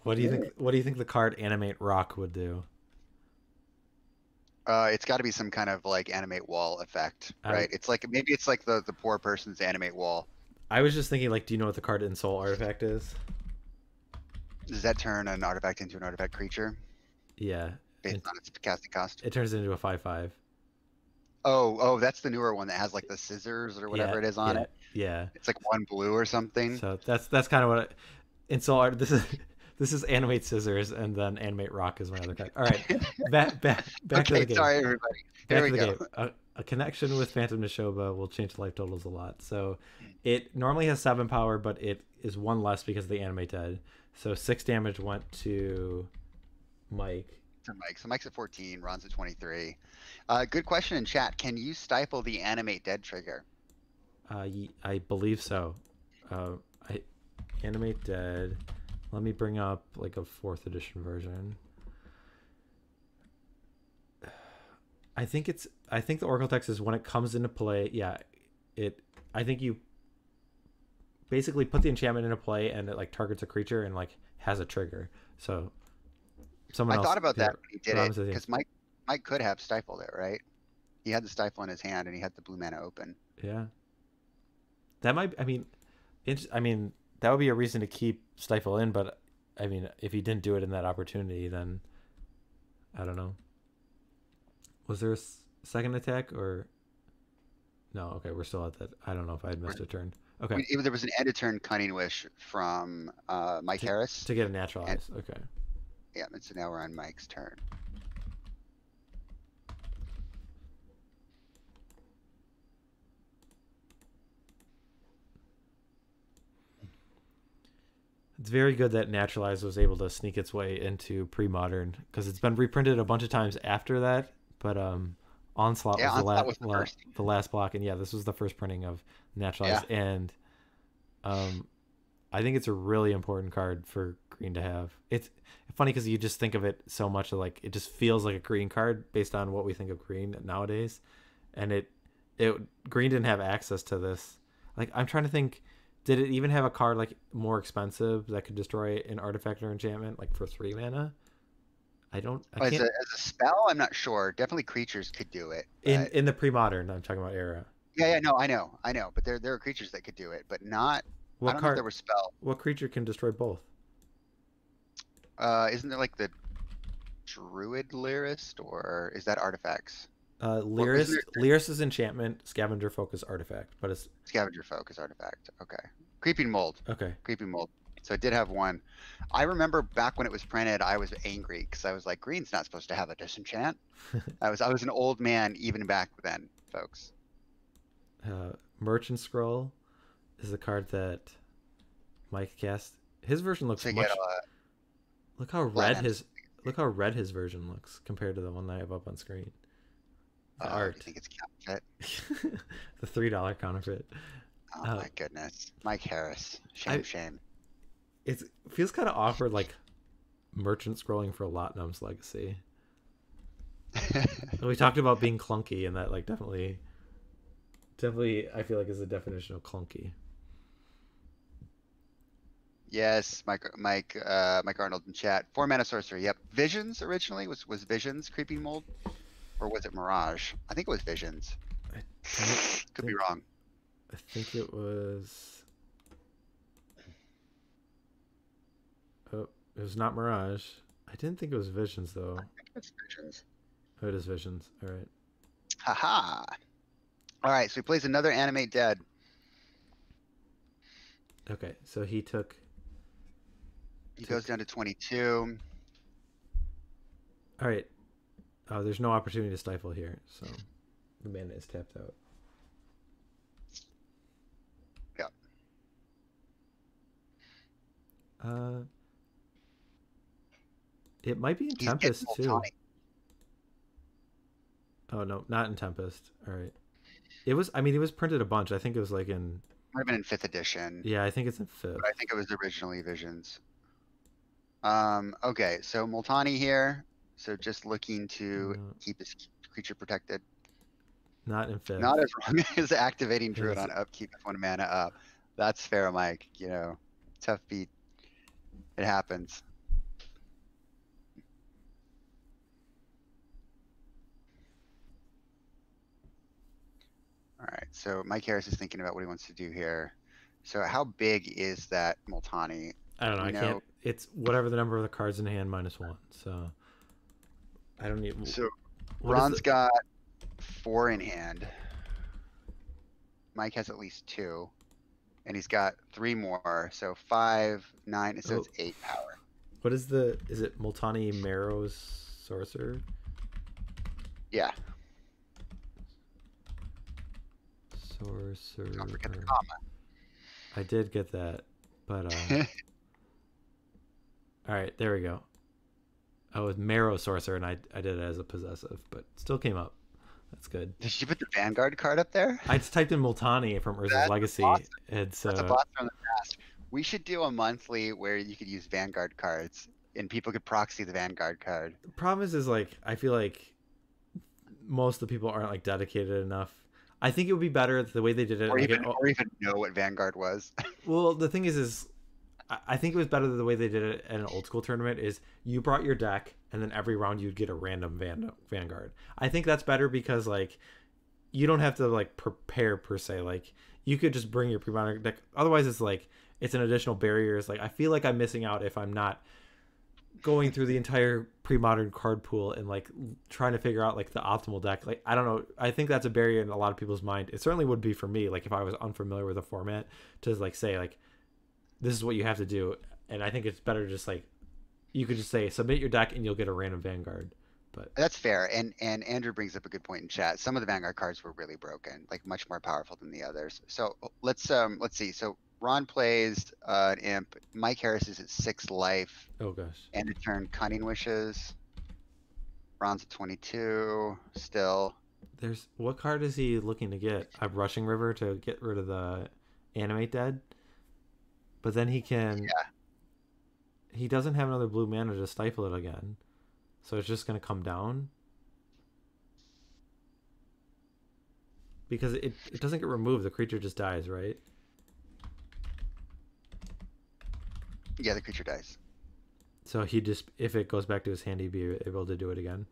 Speaker 1: What do you think the card Animate Rock would do?
Speaker 2: It's got to be some kind of like animate wall effect, right? It's like maybe it's like the poor person's animate wall.
Speaker 1: I was just thinking, like, do you know what the card Ensoul Artifact is?
Speaker 2: Does that turn an artifact into an artifact creature?
Speaker 1: Yeah.
Speaker 2: Based on its casting cost?
Speaker 1: It turns into a 5/5.
Speaker 2: Oh, that's the newer one that has like the scissors or whatever it is on it.
Speaker 1: Yeah.
Speaker 2: It's like 1 blue or something.
Speaker 1: So that's kind of what Ensoul Art. This is Animate Scissors, and then Animate Rock is my other card. All right, back to the game.
Speaker 2: Sorry, everybody. Here we go.
Speaker 1: Game. A connection with Phantom Neshoba will change life totals a lot. So it normally has 7 power, but it is 1 less because of the Animate Dead. So 6 damage went to Mike.
Speaker 2: So Mike's at 14, Ron's at 23. Good question in chat. Can you stifle the Animate Dead trigger?
Speaker 1: I believe so. Animate Dead. Let me bring up like a 4th edition version. I think the Oracle text is when it comes into play. Yeah, I think you basically put the enchantment into play, and it like targets a creature and like has a trigger. So someone else.
Speaker 2: I thought about that when he did it,
Speaker 1: because
Speaker 2: Mike could have stifled it, right? He had the stifle in his hand, and he had the blue mana open.
Speaker 1: Yeah. That might. I mean, that would be a reason to keep Stifle in, but I mean, if he didn't do it in that opportunity, then I don't know. Was there a second attack or no? Okay, we're still at that. I don't know if I had missed a turn. Okay.
Speaker 2: There was an end of turn Cunning Wish from Mike Harris
Speaker 1: to get a naturalize. Okay.
Speaker 2: Yeah, and so now we're on Mike's turn.
Speaker 1: It's very good that Naturalized was able to sneak its way into Premodern, because it's been reprinted a bunch of times after that. But Onslaught
Speaker 2: Yeah,
Speaker 1: was
Speaker 2: Onslaught was the first.
Speaker 1: the last block, and yeah, this was the first printing of Naturalized, and I think it's a really important card for green to have. It's funny because you just think of it so much like it just feels like a green card based on what we think of green nowadays, and it green didn't have access to this. Like, I'm trying to think, did it even have a card like more expensive that could destroy an artifact or enchantment like for 3 mana? I
Speaker 2: As
Speaker 1: can't.
Speaker 2: a spell, I'm not sure. Definitely creatures could do it.
Speaker 1: In the Premodern, I'm talking about era.
Speaker 2: Yeah, no, I know. But there are creatures that could do it, but not. I don't know if there were spell.
Speaker 1: What creature can destroy both?
Speaker 2: Isn't there like the Druid Lyrist, or is that artifacts?
Speaker 1: Lyrist is enchantment, Scavenger Focus artifact, but it's
Speaker 2: Scavenger Focus artifact. Okay. Creeping Mold.
Speaker 1: okay.
Speaker 2: Creeping Mold. So it did have one. I remember back when it was printed, I was angry because I was like, green's not supposed to have a disenchant. I was an old man even back then, folks.
Speaker 1: Merchant Scroll is a card that Mike cast. His version looks much. Look how red his version looks compared to the one that I have up on screen. The art.
Speaker 2: I think it's counterfeit.
Speaker 1: The $3 counterfeit.
Speaker 2: Oh my goodness, Mike Harris. Shame.
Speaker 1: It feels kind of awkward, like merchant scrolling for Lotnum's Legacy. We talked about being clunky, and that like definitely I feel like is a definition of clunky.
Speaker 2: Yes, Mike Arnold in chat. 4 mana sorcery. Yep. Visions originally was Visions Creeping Mold, or was it Mirage? I think it was Visions. Could be wrong.
Speaker 1: I think it was. Oh, it was not Mirage. I didn't think it was Visions though.
Speaker 2: I think it's Visions.
Speaker 1: Oh, it is Visions. All right.
Speaker 2: Haha. All right, so he plays another Animate Dead.
Speaker 1: Okay, so he took.
Speaker 2: He goes down to 22.
Speaker 1: All right. There's no opportunity to stifle here, so the mana is tapped out.
Speaker 2: Yeah.
Speaker 1: It might be in Tempest too. Oh no, not in Tempest. All right. It was. I mean, it was printed a bunch. I think it was like in.
Speaker 2: Might have been in 5th edition.
Speaker 1: Yeah, I think it's in 5th.
Speaker 2: But I think it was originally Visions. Okay, so Multani here. So just looking to keep his creature protected.
Speaker 1: Not in 5th.
Speaker 2: Not as wrong as activating Druid on upkeep with 1 mana up. That's fair, Mike. You know, tough beat. It happens. All right, so Mike Harris is thinking about what he wants to do here. So how big is that Multani?
Speaker 1: I don't know. I can't. It's whatever the number of the cards in hand -1. So I don't need.
Speaker 2: So Ron's got 4 in hand. Mike has at least 2, and he's got 3 more. So 5, 9. So it's 8 power.
Speaker 1: What is the? Is it Multani Marrow's Sorcerer?
Speaker 2: Yeah.
Speaker 1: Sorcerer.
Speaker 2: Don't forget the comma.
Speaker 1: I did get that, but all right, there we go. Oh, with Marrow Sorcerer, and I did it as a possessive, but still came up. That's good.
Speaker 2: Did you put the Vanguard card up there?
Speaker 1: I just typed in Multani from Urza's Legacy.
Speaker 2: Awesome.
Speaker 1: And so
Speaker 2: That's a blast from the past. We should do a monthly where you could use Vanguard cards, and people could proxy the Vanguard card.
Speaker 1: The problem is like I feel like most of the people aren't like dedicated enough. I think it would be better the way they did it.
Speaker 2: Or even know what Vanguard was.
Speaker 1: Well, the thing is I think it was better the way they did it in an old school tournament is you brought your deck and then every round you'd get a random Vanguard. I think that's better because like you don't have to like prepare per se. Like you could just bring your pre-modern deck. Otherwise it's like it's an additional barrier. It's like I feel like I'm missing out if I'm not going through the entire pre-modern card pool and like trying to figure out like the optimal deck. Like I don't know, I think that's a barrier in a lot of people's mind. It certainly would be for me, like if I was unfamiliar with the format, to like say like this is what you have to do. And I think it's better just like you could just say submit your deck and you'll get a random Vanguard. But
Speaker 2: that's fair. And Andrew brings up a good point in chat. Some of the Vanguard cards were really broken, like much more powerful than the others. So let's see. So Ron plays an imp. Mike Harris is at 6 life.
Speaker 1: Oh gosh.
Speaker 2: End of turn, Cunning Wishes. Ron's at 22 still.
Speaker 1: There's what card is he looking to get? A Rushing River to get rid of the Animate Dead. But then he can.
Speaker 2: Yeah.
Speaker 1: He doesn't have another blue mana to stifle it again, so it's just gonna come down. Because it doesn't get removed, the creature just dies, right?
Speaker 2: Yeah, the creature dies.
Speaker 1: So he just, if it goes back to his hand, he'd be able to do it again.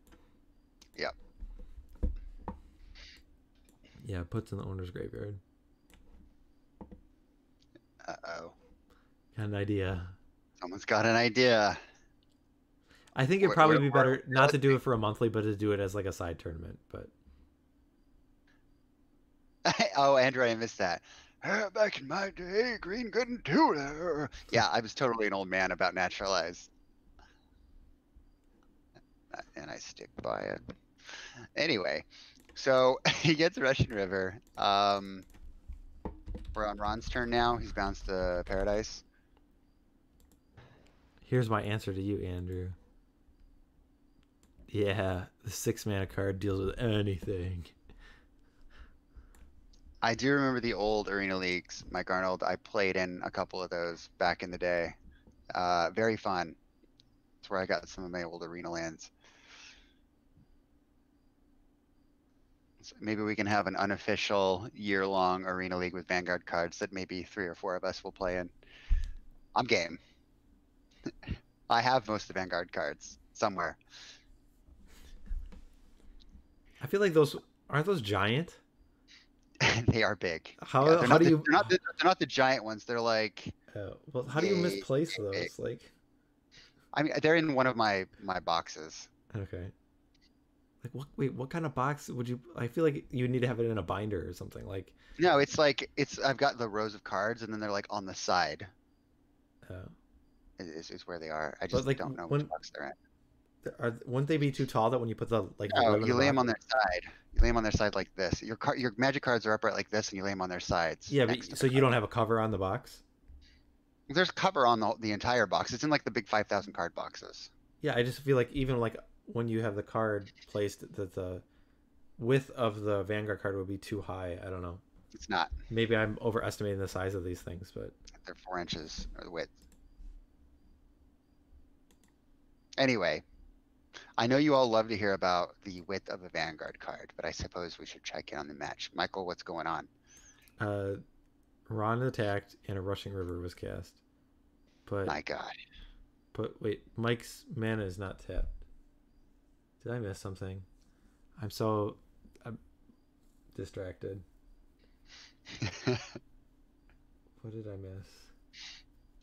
Speaker 2: Yep.
Speaker 1: Yeah, it puts in the owner's graveyard.
Speaker 2: Uh-oh.
Speaker 1: Got an idea.
Speaker 2: Someone's got an idea.
Speaker 1: I think it'd probably be better not to do it for a monthly, but to do it as like a side tournament. But
Speaker 2: Oh, Andrew, I missed that. Back in my day, green couldn't do it. Yeah, I was totally an old man about Naturalize. And I stick by it. Anyway, so he gets Russian River. We're on Ron's turn now. He's bounced to Paradise.
Speaker 1: here's my answer to you, Andrew. Yeah, the 6 mana card deals with anything.
Speaker 2: I do remember the old Arena Leagues, Mike Arnold. I played in a couple of those back in the day. Very fun. That's where I got some of my old Arena lands. So maybe we can have an unofficial year-long Arena League with Vanguard cards that maybe 3 or 4 of us will play in. I'm game. I have most of the Vanguard cards somewhere.
Speaker 1: I feel like those aren't those giant.
Speaker 2: They are big.
Speaker 1: How
Speaker 2: Yeah,
Speaker 1: how do you?
Speaker 2: they're not the giant ones. They're like,
Speaker 1: Well, how do you
Speaker 2: big,
Speaker 1: misplace
Speaker 2: big.
Speaker 1: those? Like,
Speaker 2: I mean, they're in one of my boxes.
Speaker 1: okay. Like what? Wait, what kind of box would you? I feel like you need to have it in a binder or something. Like,
Speaker 2: No, it's like I've got the rows of cards, and then they're like on the side. Is where they are. I just
Speaker 1: like,
Speaker 2: don't know
Speaker 1: when-
Speaker 2: which box they're in.
Speaker 1: wouldn't they be too tall that when you put the like? the
Speaker 2: No,
Speaker 1: lid in
Speaker 2: you
Speaker 1: the
Speaker 2: lay them
Speaker 1: box-
Speaker 2: on their side. You lay them on their side like this. Your magic cards are upright like this, and you lay them on their sides.
Speaker 1: Yeah,
Speaker 2: next
Speaker 1: but
Speaker 2: to
Speaker 1: so
Speaker 2: the
Speaker 1: you don't
Speaker 2: card.
Speaker 1: have a cover on the box.
Speaker 2: There's cover on the entire box. It's in like the big 5,000 card boxes.
Speaker 1: Yeah, I just feel like even like when you have the card placed, that the width of the Vanguard card would be too high. I don't know.
Speaker 2: It's not.
Speaker 1: Maybe I'm overestimating the size of these things, but
Speaker 2: They're 4 inches or the width. Anyway, I know you all love to hear about the width of a Vanguard card, but I suppose we should check in on the match. Michael, what's going on?
Speaker 1: Ron attacked and a Rushing River was cast. But
Speaker 2: My God.
Speaker 1: wait, Mike's mana is not tapped. Did I miss something? I'm distracted. What did I miss?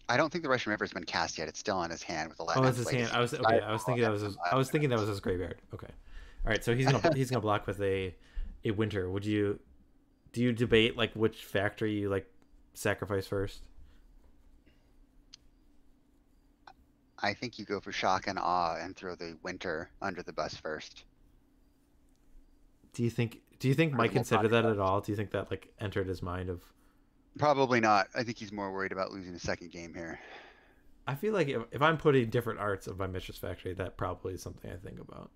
Speaker 2: I don't think the Russian River has been cast yet. It's still on his hand with the
Speaker 1: Oh, it's his hand. I was thinking that was his graveyard. Okay. All right, so he's gonna block with a winter. Do you debate like which factory you like sacrifice first?
Speaker 2: I think you go for shock and awe and throw the winter under the bus first.
Speaker 1: Do you think Mike considered that at all? Do you think that like entered his mind of?
Speaker 2: Probably not. I think he's more worried about losing a second game here.
Speaker 1: I feel like if I'm putting different arts of my Mistress Factory, that probably is something I think about.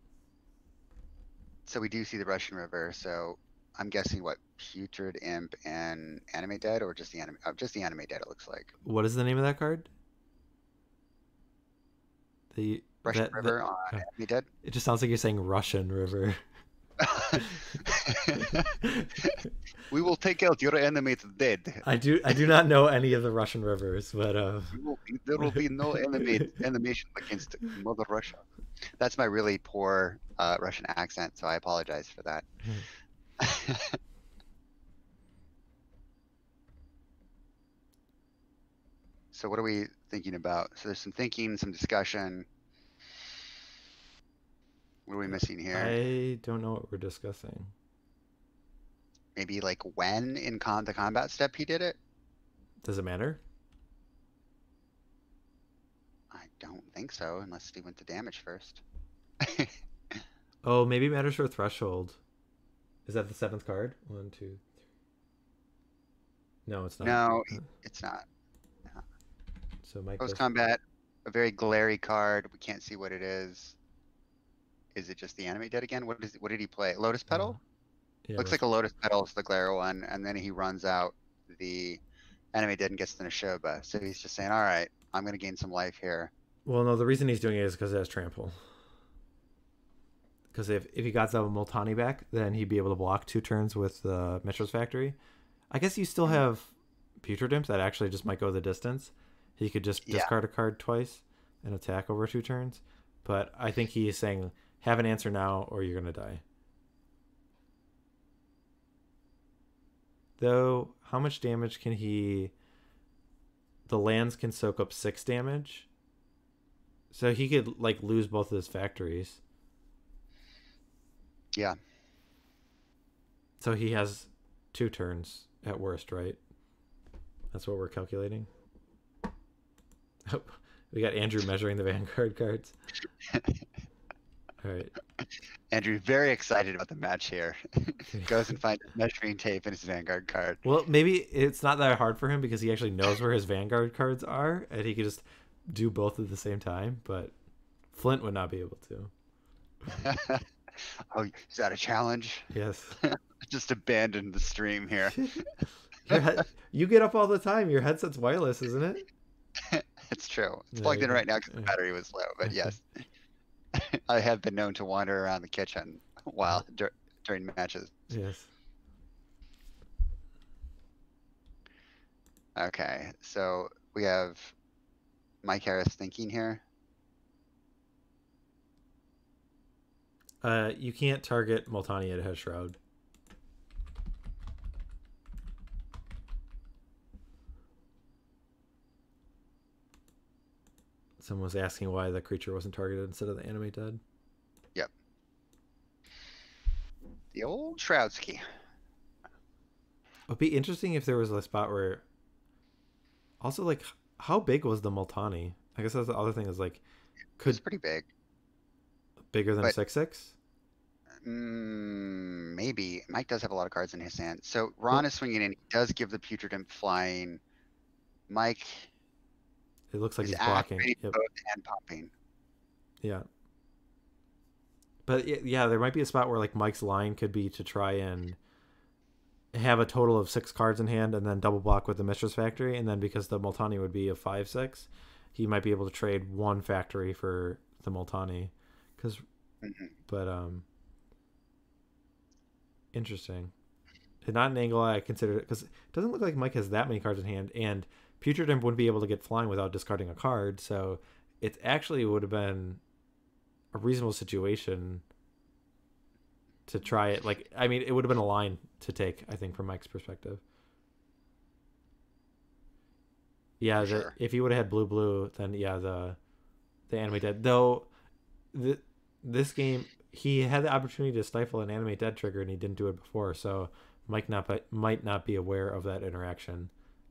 Speaker 2: So we do see the Russian River. So I'm guessing what, Putrid Imp and Animate Dead, or just the Animate Dead? It looks like
Speaker 1: What is the name of that card?
Speaker 2: Russian River on Animate Dead.
Speaker 1: It just sounds like you're saying Russian River.
Speaker 2: We will take out your Animate Dead.
Speaker 1: I do not know any of the Russian rivers, but
Speaker 2: There will be no animation against Mother Russia. That's my really poor Russian accent, so I apologize for that. So what are we thinking about? So there's some thinking, some discussion. What are we missing here?
Speaker 1: I don't know what we're discussing.
Speaker 2: Maybe like when in the combat step he did it?
Speaker 1: Does it matter?
Speaker 2: I don't think so, unless he went to damage first.
Speaker 1: Oh, maybe it matters for Threshold. Is that the 7th card? 1, 2, 3. No, it's not.
Speaker 2: No, it's not.
Speaker 1: So Mike
Speaker 2: Close
Speaker 1: goes,
Speaker 2: combat, a very glary card. We can't see what it is. Is it just the animate dead again? What did he play? Lotus Petal?
Speaker 1: yeah,
Speaker 2: Looks like a Lotus Petal is the glare one, and then he runs out the animate dead and gets the Neshoba. So he's just saying, all right, I'm gonna gain some life here.
Speaker 1: Well, no, the reason he's doing it is because it has trample. Because if he got the Multani back, then he'd be able to block 2 turns with the Mitchell's Factory. I guess you still have Putrid Imps that actually just might go the distance. He could just discard a card twice and attack over 2 turns. But I think he's saying, have an answer now or you're going to die. Though, how much damage can he... The lands can soak up 6 damage. So he could, like, lose both of his factories.
Speaker 2: Yeah.
Speaker 1: So he has 2 turns at worst, right? That's what we're calculating. Oh, we got Andrew measuring the Vanguard cards. All right.
Speaker 2: Andrew, very excited about the match here. Goes and finds measuring tape in his Vanguard card.
Speaker 1: Well, maybe it's not that hard for him because he actually knows where his Vanguard cards are, and he could just do both at the same time, but Flint would not be able to.
Speaker 2: Oh, is that a challenge?
Speaker 1: Yes.
Speaker 2: Just abandon the stream here.
Speaker 1: You get up all the time. Your headset's wireless, isn't it?
Speaker 2: It's true. It's
Speaker 1: Yeah,
Speaker 2: plugged in
Speaker 1: yeah.
Speaker 2: right now because the battery was low, but yes. I have been known to wander around the kitchen while during matches.
Speaker 1: Yes.
Speaker 2: Okay, so we have Mike Harris thinking here.
Speaker 1: You can't target Multani at Head Shroud. Someone was asking why the creature wasn't targeted instead of the animate dead.
Speaker 2: Yep. The old Shroudski.
Speaker 1: It'd be interesting if there was a spot where... Also, like, how big was the Multani? I guess that's the other thing is, like...
Speaker 2: It's pretty big.
Speaker 1: Bigger than
Speaker 2: but-
Speaker 1: 6/6?
Speaker 2: Maybe. Mike does have a lot of cards in his hand. So Ron is swinging in. He does give the Putrid Imp flying. Mike
Speaker 1: It looks like
Speaker 2: is
Speaker 1: he's blocking.
Speaker 2: activating
Speaker 1: Yep.
Speaker 2: both and popping.
Speaker 1: Yeah. But yeah, there might be a spot where like Mike's line could be to try and have a total of 6 cards in hand and then double block with the Mistress Factory, and then because the Multani would be a 5/6, he might be able to trade 1 factory for the Multani. But interesting. Not an angle I considered it because it doesn't look like Mike has that many cards in hand, and Putrid Imp wouldn't be able to get flying without discarding a card, so it actually would have been a reasonable situation to try it. Like, I mean, it would have been a line to take, I think, from Mike's perspective. Yeah,
Speaker 2: Sure.
Speaker 1: if he would have had blue, then yeah, the animate dead. Though, this game, he had the opportunity to stifle an animate dead trigger, and he didn't do it before, so Mike might not be aware of that interaction,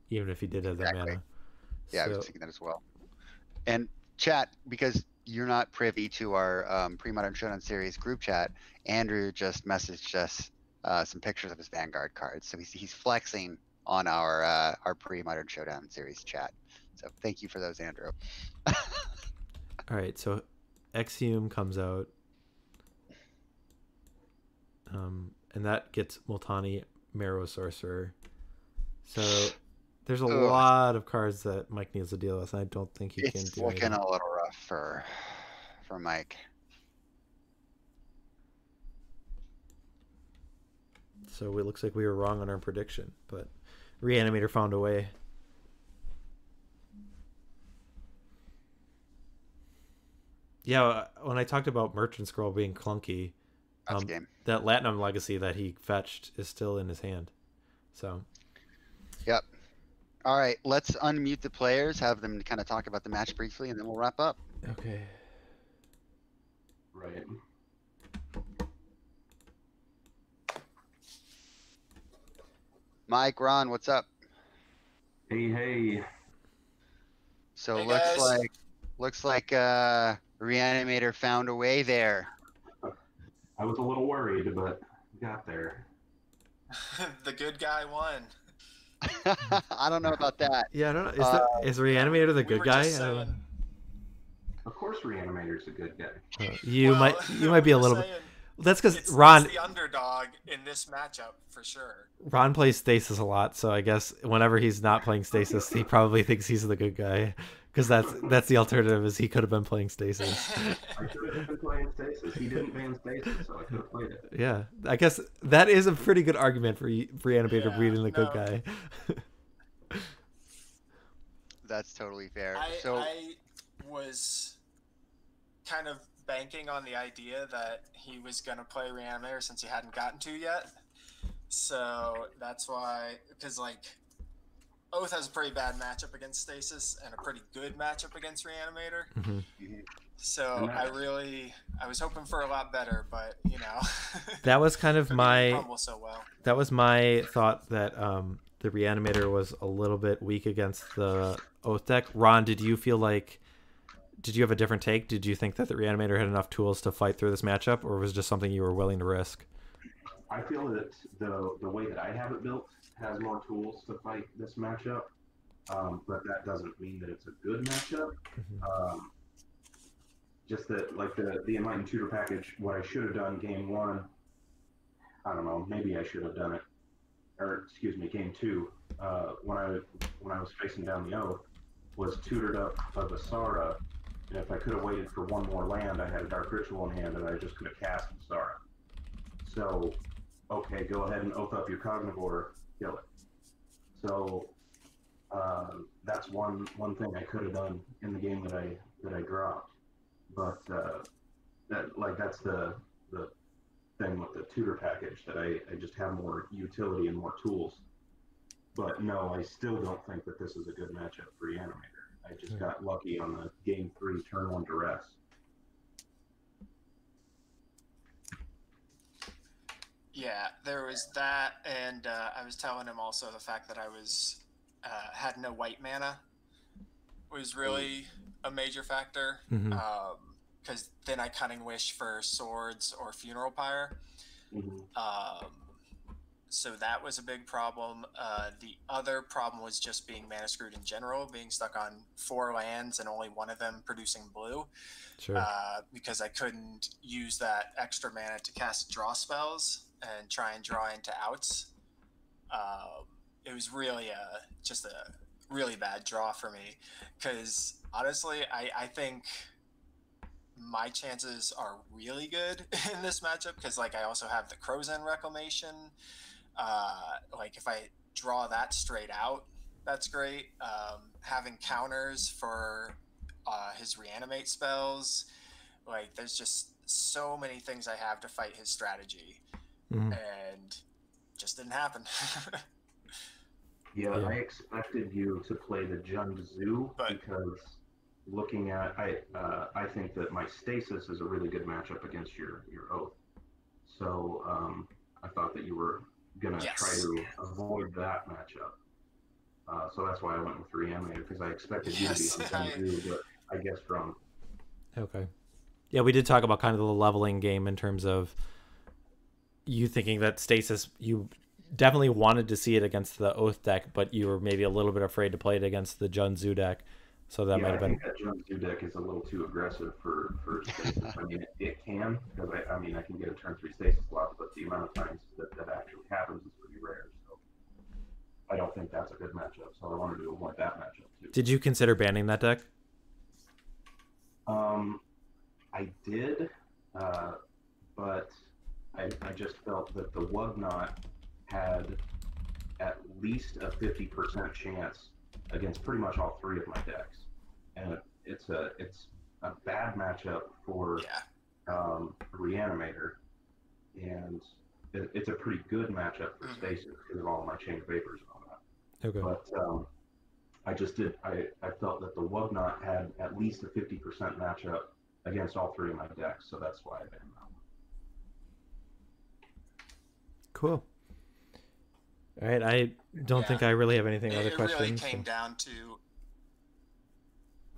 Speaker 1: even if he did have that mana.
Speaker 2: Yeah, I was thinking that as well. And chat, because you're not privy to our Premodern Showdown series group chat, Andrew just messaged us some pictures of his Vanguard cards. So he's flexing on our Premodern Showdown series chat. So thank you for those, Andrew.
Speaker 1: All right, so Exhume comes out, and that gets Multani Marrow Sorcerer. So there's a lot of cards that Mike needs to deal with, and I don't think he can do
Speaker 2: It's looking
Speaker 1: anything.
Speaker 2: a little rough for Mike.
Speaker 1: So it looks like we were wrong on our prediction, but Reanimator found a way. Yeah, when I talked about Merchant Scroll being clunky,
Speaker 2: That's game.
Speaker 1: that Latinum Legacy that he fetched is still in his hand. So,
Speaker 2: Yep. All right, let's unmute the players, have them kind of talk about the match briefly, and then we'll wrap up.
Speaker 1: okay.
Speaker 5: Right.
Speaker 2: Mike, Ron, what's up?
Speaker 5: Hey.
Speaker 2: So
Speaker 6: Hey,
Speaker 2: looks
Speaker 6: guys.
Speaker 2: like Reanimator found a way there.
Speaker 5: I was a little worried, but we got there.
Speaker 6: The good guy won.
Speaker 2: I don't know about that.
Speaker 1: Yeah, I don't know. Is Reanimator the
Speaker 6: We
Speaker 1: good
Speaker 6: were
Speaker 1: guy?
Speaker 6: just
Speaker 1: I don't know.
Speaker 6: saying-
Speaker 5: Of course, Reanimator's a good guy.
Speaker 1: You
Speaker 6: Well,
Speaker 1: might be
Speaker 6: we
Speaker 1: a
Speaker 6: were
Speaker 1: little bit.
Speaker 6: saying
Speaker 1: That's because
Speaker 6: it's
Speaker 1: Ron
Speaker 6: the underdog in this matchup for sure.
Speaker 1: plays Stasis a lot, so I guess whenever he's not playing Stasis, he probably thinks he's the good guy. Because that's the alternative, is he could have been playing Stasis.
Speaker 5: I could have been playing Stasis. He didn't ban Stasis, so I could have played it.
Speaker 1: Yeah, I guess that is a pretty good argument for Reanimator
Speaker 6: Yeah,
Speaker 1: being the good
Speaker 6: no.
Speaker 1: guy.
Speaker 2: That's totally fair.
Speaker 6: I was kind of banking on the idea that he was going to play Reanimator since he hadn't gotten to yet. So that's why, because like Oath has a pretty bad matchup against Stasis and a pretty good matchup against Reanimator.
Speaker 1: Mhm.
Speaker 6: So I was hoping for a lot better, but you know,
Speaker 1: That was kind of
Speaker 6: he didn't
Speaker 1: my
Speaker 6: crumble so well.
Speaker 1: that was my thought, that the Reanimator was a little bit weak against the Oath deck. Ron, did you have a different take? Did you think that the Reanimator had enough tools to fight through this matchup, or was it just something you were willing to risk?
Speaker 5: I feel that the way that I have it built has more tools to fight this matchup, but that doesn't mean that it's a good matchup. Just that, like the Enlightened Tutor package, what I should have done game one, I don't know, maybe I should have done it, or excuse me, game two, when I was facing down the Oath, was tutored up of Asara, and if I could have waited for one more land, I had a Dark Ritual in hand, and I just could have cast Asara. So, okay, go ahead and Oath up your Cognivore, kill it. So, that's one thing I could have done in the game that I dropped. But that's the thing with the tutor package, that I just have more utility and more tools. But no, I still don't think that this is a good matchup for Reanimator. I just got lucky on the game 3 turn 1 duress.
Speaker 6: Yeah, there was that, and I was telling him also the fact that I was had no white mana was really a major factor, because then I Cunning Wish for swords or Funeral Pyre. So that was a big problem. The other problem was just being mana screwed in general, being stuck on 4 lands and only one of them producing blue.
Speaker 1: Sure.
Speaker 6: Because I couldn't use that extra mana to cast draw spells and try and draw into outs. It was really just a really bad draw for me, because honestly, I think my chances are really good in this matchup, because like I also have the Crow's End Reclamation. Like if I draw that straight out, that's great. Having counters for his reanimate spells, like there's just so many things I have to fight his strategy, and just didn't happen.
Speaker 5: Yeah, I expected you to play the Jund Zoo, because looking at, I think that my Stasis is a really good matchup against your Oath. So I thought that you were gonna try to avoid that matchup. So that's why I went with Reanimator, because I expected you to be on Jund Zoo, but I guess wrong.
Speaker 1: Okay. Yeah, we did talk about kind of the leveling game in terms of you thinking that Stasis, you definitely wanted to see it against the Oath deck, but you were maybe a little bit afraid to play it against the Jund Zoo deck. So that might have been.
Speaker 5: I think that Jund Zoo deck is a little too aggressive for Stasis. I mean, it can, because I can get a turn 3 Stasis loss, but the amount of times that actually happens is pretty rare. So I don't think that's a good matchup. So I wanted to avoid that matchup too.
Speaker 1: Did you consider banning that deck?
Speaker 5: I did, but I just felt that the Wugnot had at least a 50% chance against pretty much all 3 of my decks, and it's a bad matchup for Reanimator, and it's a pretty good matchup for Stasis because of all of my Chain of Vapors and all that.
Speaker 1: Okay.
Speaker 5: But I felt that the Wugnot had at least a 50% matchup against all 3 of my decks, so that's why I banned that one.
Speaker 1: Cool. All right, I don't think I really have anything other questions.
Speaker 6: It really came down to.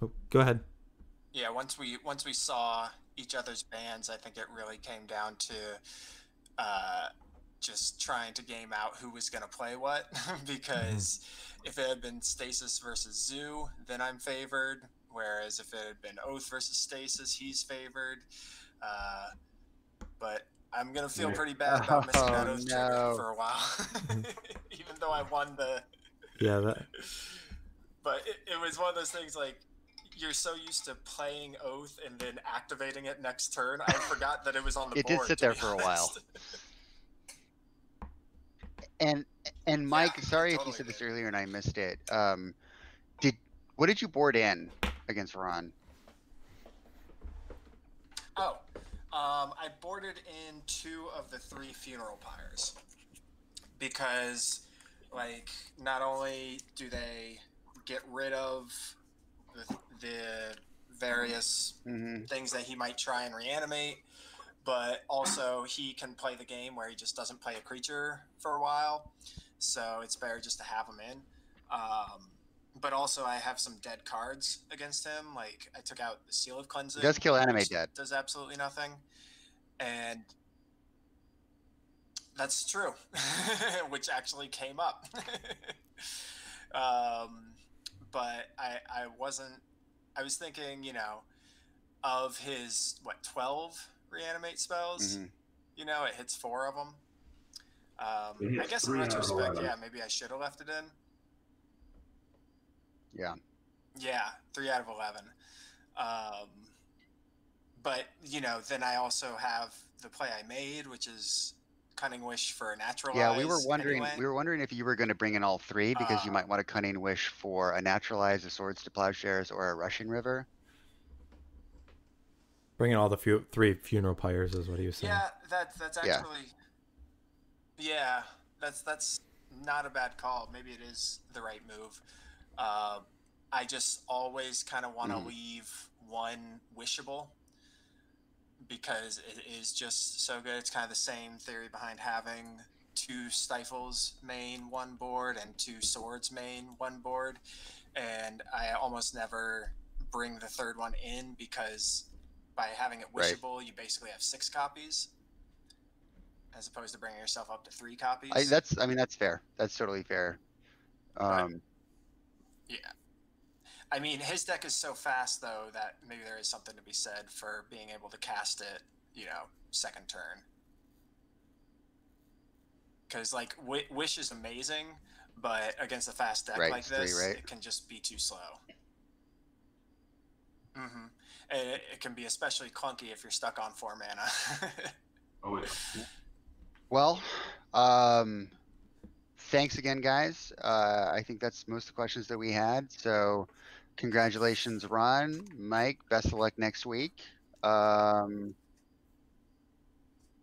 Speaker 1: Oh, go ahead.
Speaker 6: Yeah, once we saw each other's bans, I think it really came down to just trying to game out who was going to play what, because if it had been Stasis versus Zoo, then I'm favored, whereas if it had been Oath versus Stasis, he's favored. But I'm going to feel pretty bad about missing that Oath trigger for a while, even though I won the...
Speaker 1: Yeah, that...
Speaker 6: But it was one of those things, like, you're so used to playing Oath and then activating it next turn. I forgot that it was on the board.
Speaker 2: It did sit there for a while. And Mike, sorry if you said this earlier and I missed it. What did you board in against Ron?
Speaker 6: Oh, I boarded in 2 of the 3 funeral pyres because, like, not only do they get rid of the various things that he might try and reanimate, but also he can play the game where he just doesn't play a creature for a while, so it's better just to have him in. But also I have some dead cards against him, like I took out the Seal of Cleansing.
Speaker 2: He does kill animate dead.
Speaker 6: Does absolutely nothing. And that's true, which actually came up. But I was thinking, you know, of his, 12 reanimate spells? You know, it hits 4 of them. I guess in retrospect, yeah, maybe I should have left it in.
Speaker 2: Yeah.
Speaker 6: Yeah, 3 out of 11. But, you know, then I also have the play I made, which is Cunning Wish for a Naturalize.
Speaker 2: Yeah, we were wondering.
Speaker 6: Anyway.
Speaker 2: We were wondering if you were going to bring in all 3 because you might want a Cunning Wish for a Naturalize, a Swords to Plowshares, or a Rushing River.
Speaker 1: Bringing all the 3 funeral pyres is what he was saying.
Speaker 6: Yeah, that's actually. Yeah, that's not a bad call. Maybe it is the right move. I just always kind of want to leave 1 wishable, because it is just so good. It's kind of the same theory behind having 2 Stifles main 1 board and 2 Swords main 1 board. And I almost never bring the 3rd one in, because by having it wishable, you basically have 6 copies, as opposed to bringing yourself up to 3 copies.
Speaker 2: I mean, that's fair. That's totally fair.
Speaker 6: Yeah. I mean, his deck is so fast, though, that maybe there is something to be said for being able to cast it, you know, 2nd turn. Because, like, Wish is amazing, but against a fast deck like this, it can just be too slow. And it can be especially clunky if you're stuck on 4 mana.
Speaker 5: Oh, yeah.
Speaker 2: Well, thanks again, guys. I think that's most of the questions that we had. So congratulations, Ron. Mike, best of luck next week.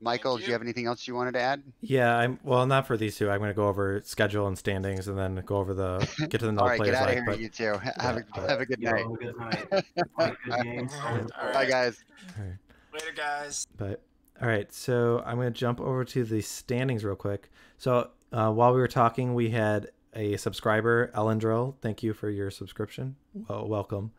Speaker 2: Michael, do you have anything else you wanted to add?
Speaker 1: Yeah, well, not for these 2. I'm going to go over schedule and standings, and then go over get to the no
Speaker 2: All right,
Speaker 1: players.
Speaker 2: Get out of here, you two. Have a good night.
Speaker 5: Have a good night. Good game.
Speaker 2: Bye, guys.
Speaker 1: All right.
Speaker 6: Later, guys.
Speaker 1: But all right, so I'm going to jump over to the standings real quick. So while we were talking, we had a subscriber, Ellendrill. Thank you for your subscription. Well, welcome.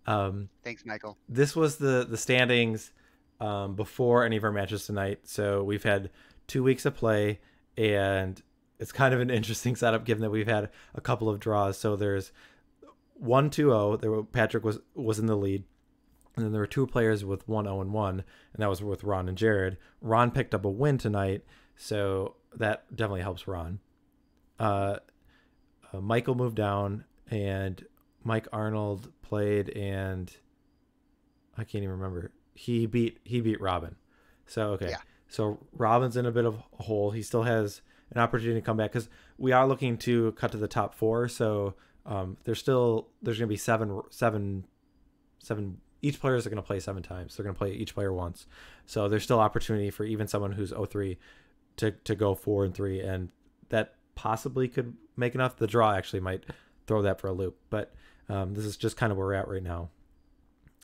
Speaker 2: Thanks, Michael.
Speaker 1: This was the standings before any of our matches tonight. So we've had 2 weeks of play, and it's kind of an interesting setup given that we've had a couple of draws. So there's 1-2-0. Patrick was in the lead. And then there were 2 players with 1-0-1, and that was with Ron and Jared. Ron picked up a win tonight, so that definitely helps Ron. Michael moved down, and Mike Arnold played, and I can't even remember. He beat Robin. So okay. Yeah. So Robin's in a bit of a hole. He still has an opportunity to come back, because we are looking to cut to the top 4. So there's going to be seven. Each player is going to play 7 times. They're going to play each player once. So there's still opportunity for even someone who's 0-3 to go 4-3, and that possibly could make enough. The draw actually might throw that for a loop, but this is just kind of where we're at right now.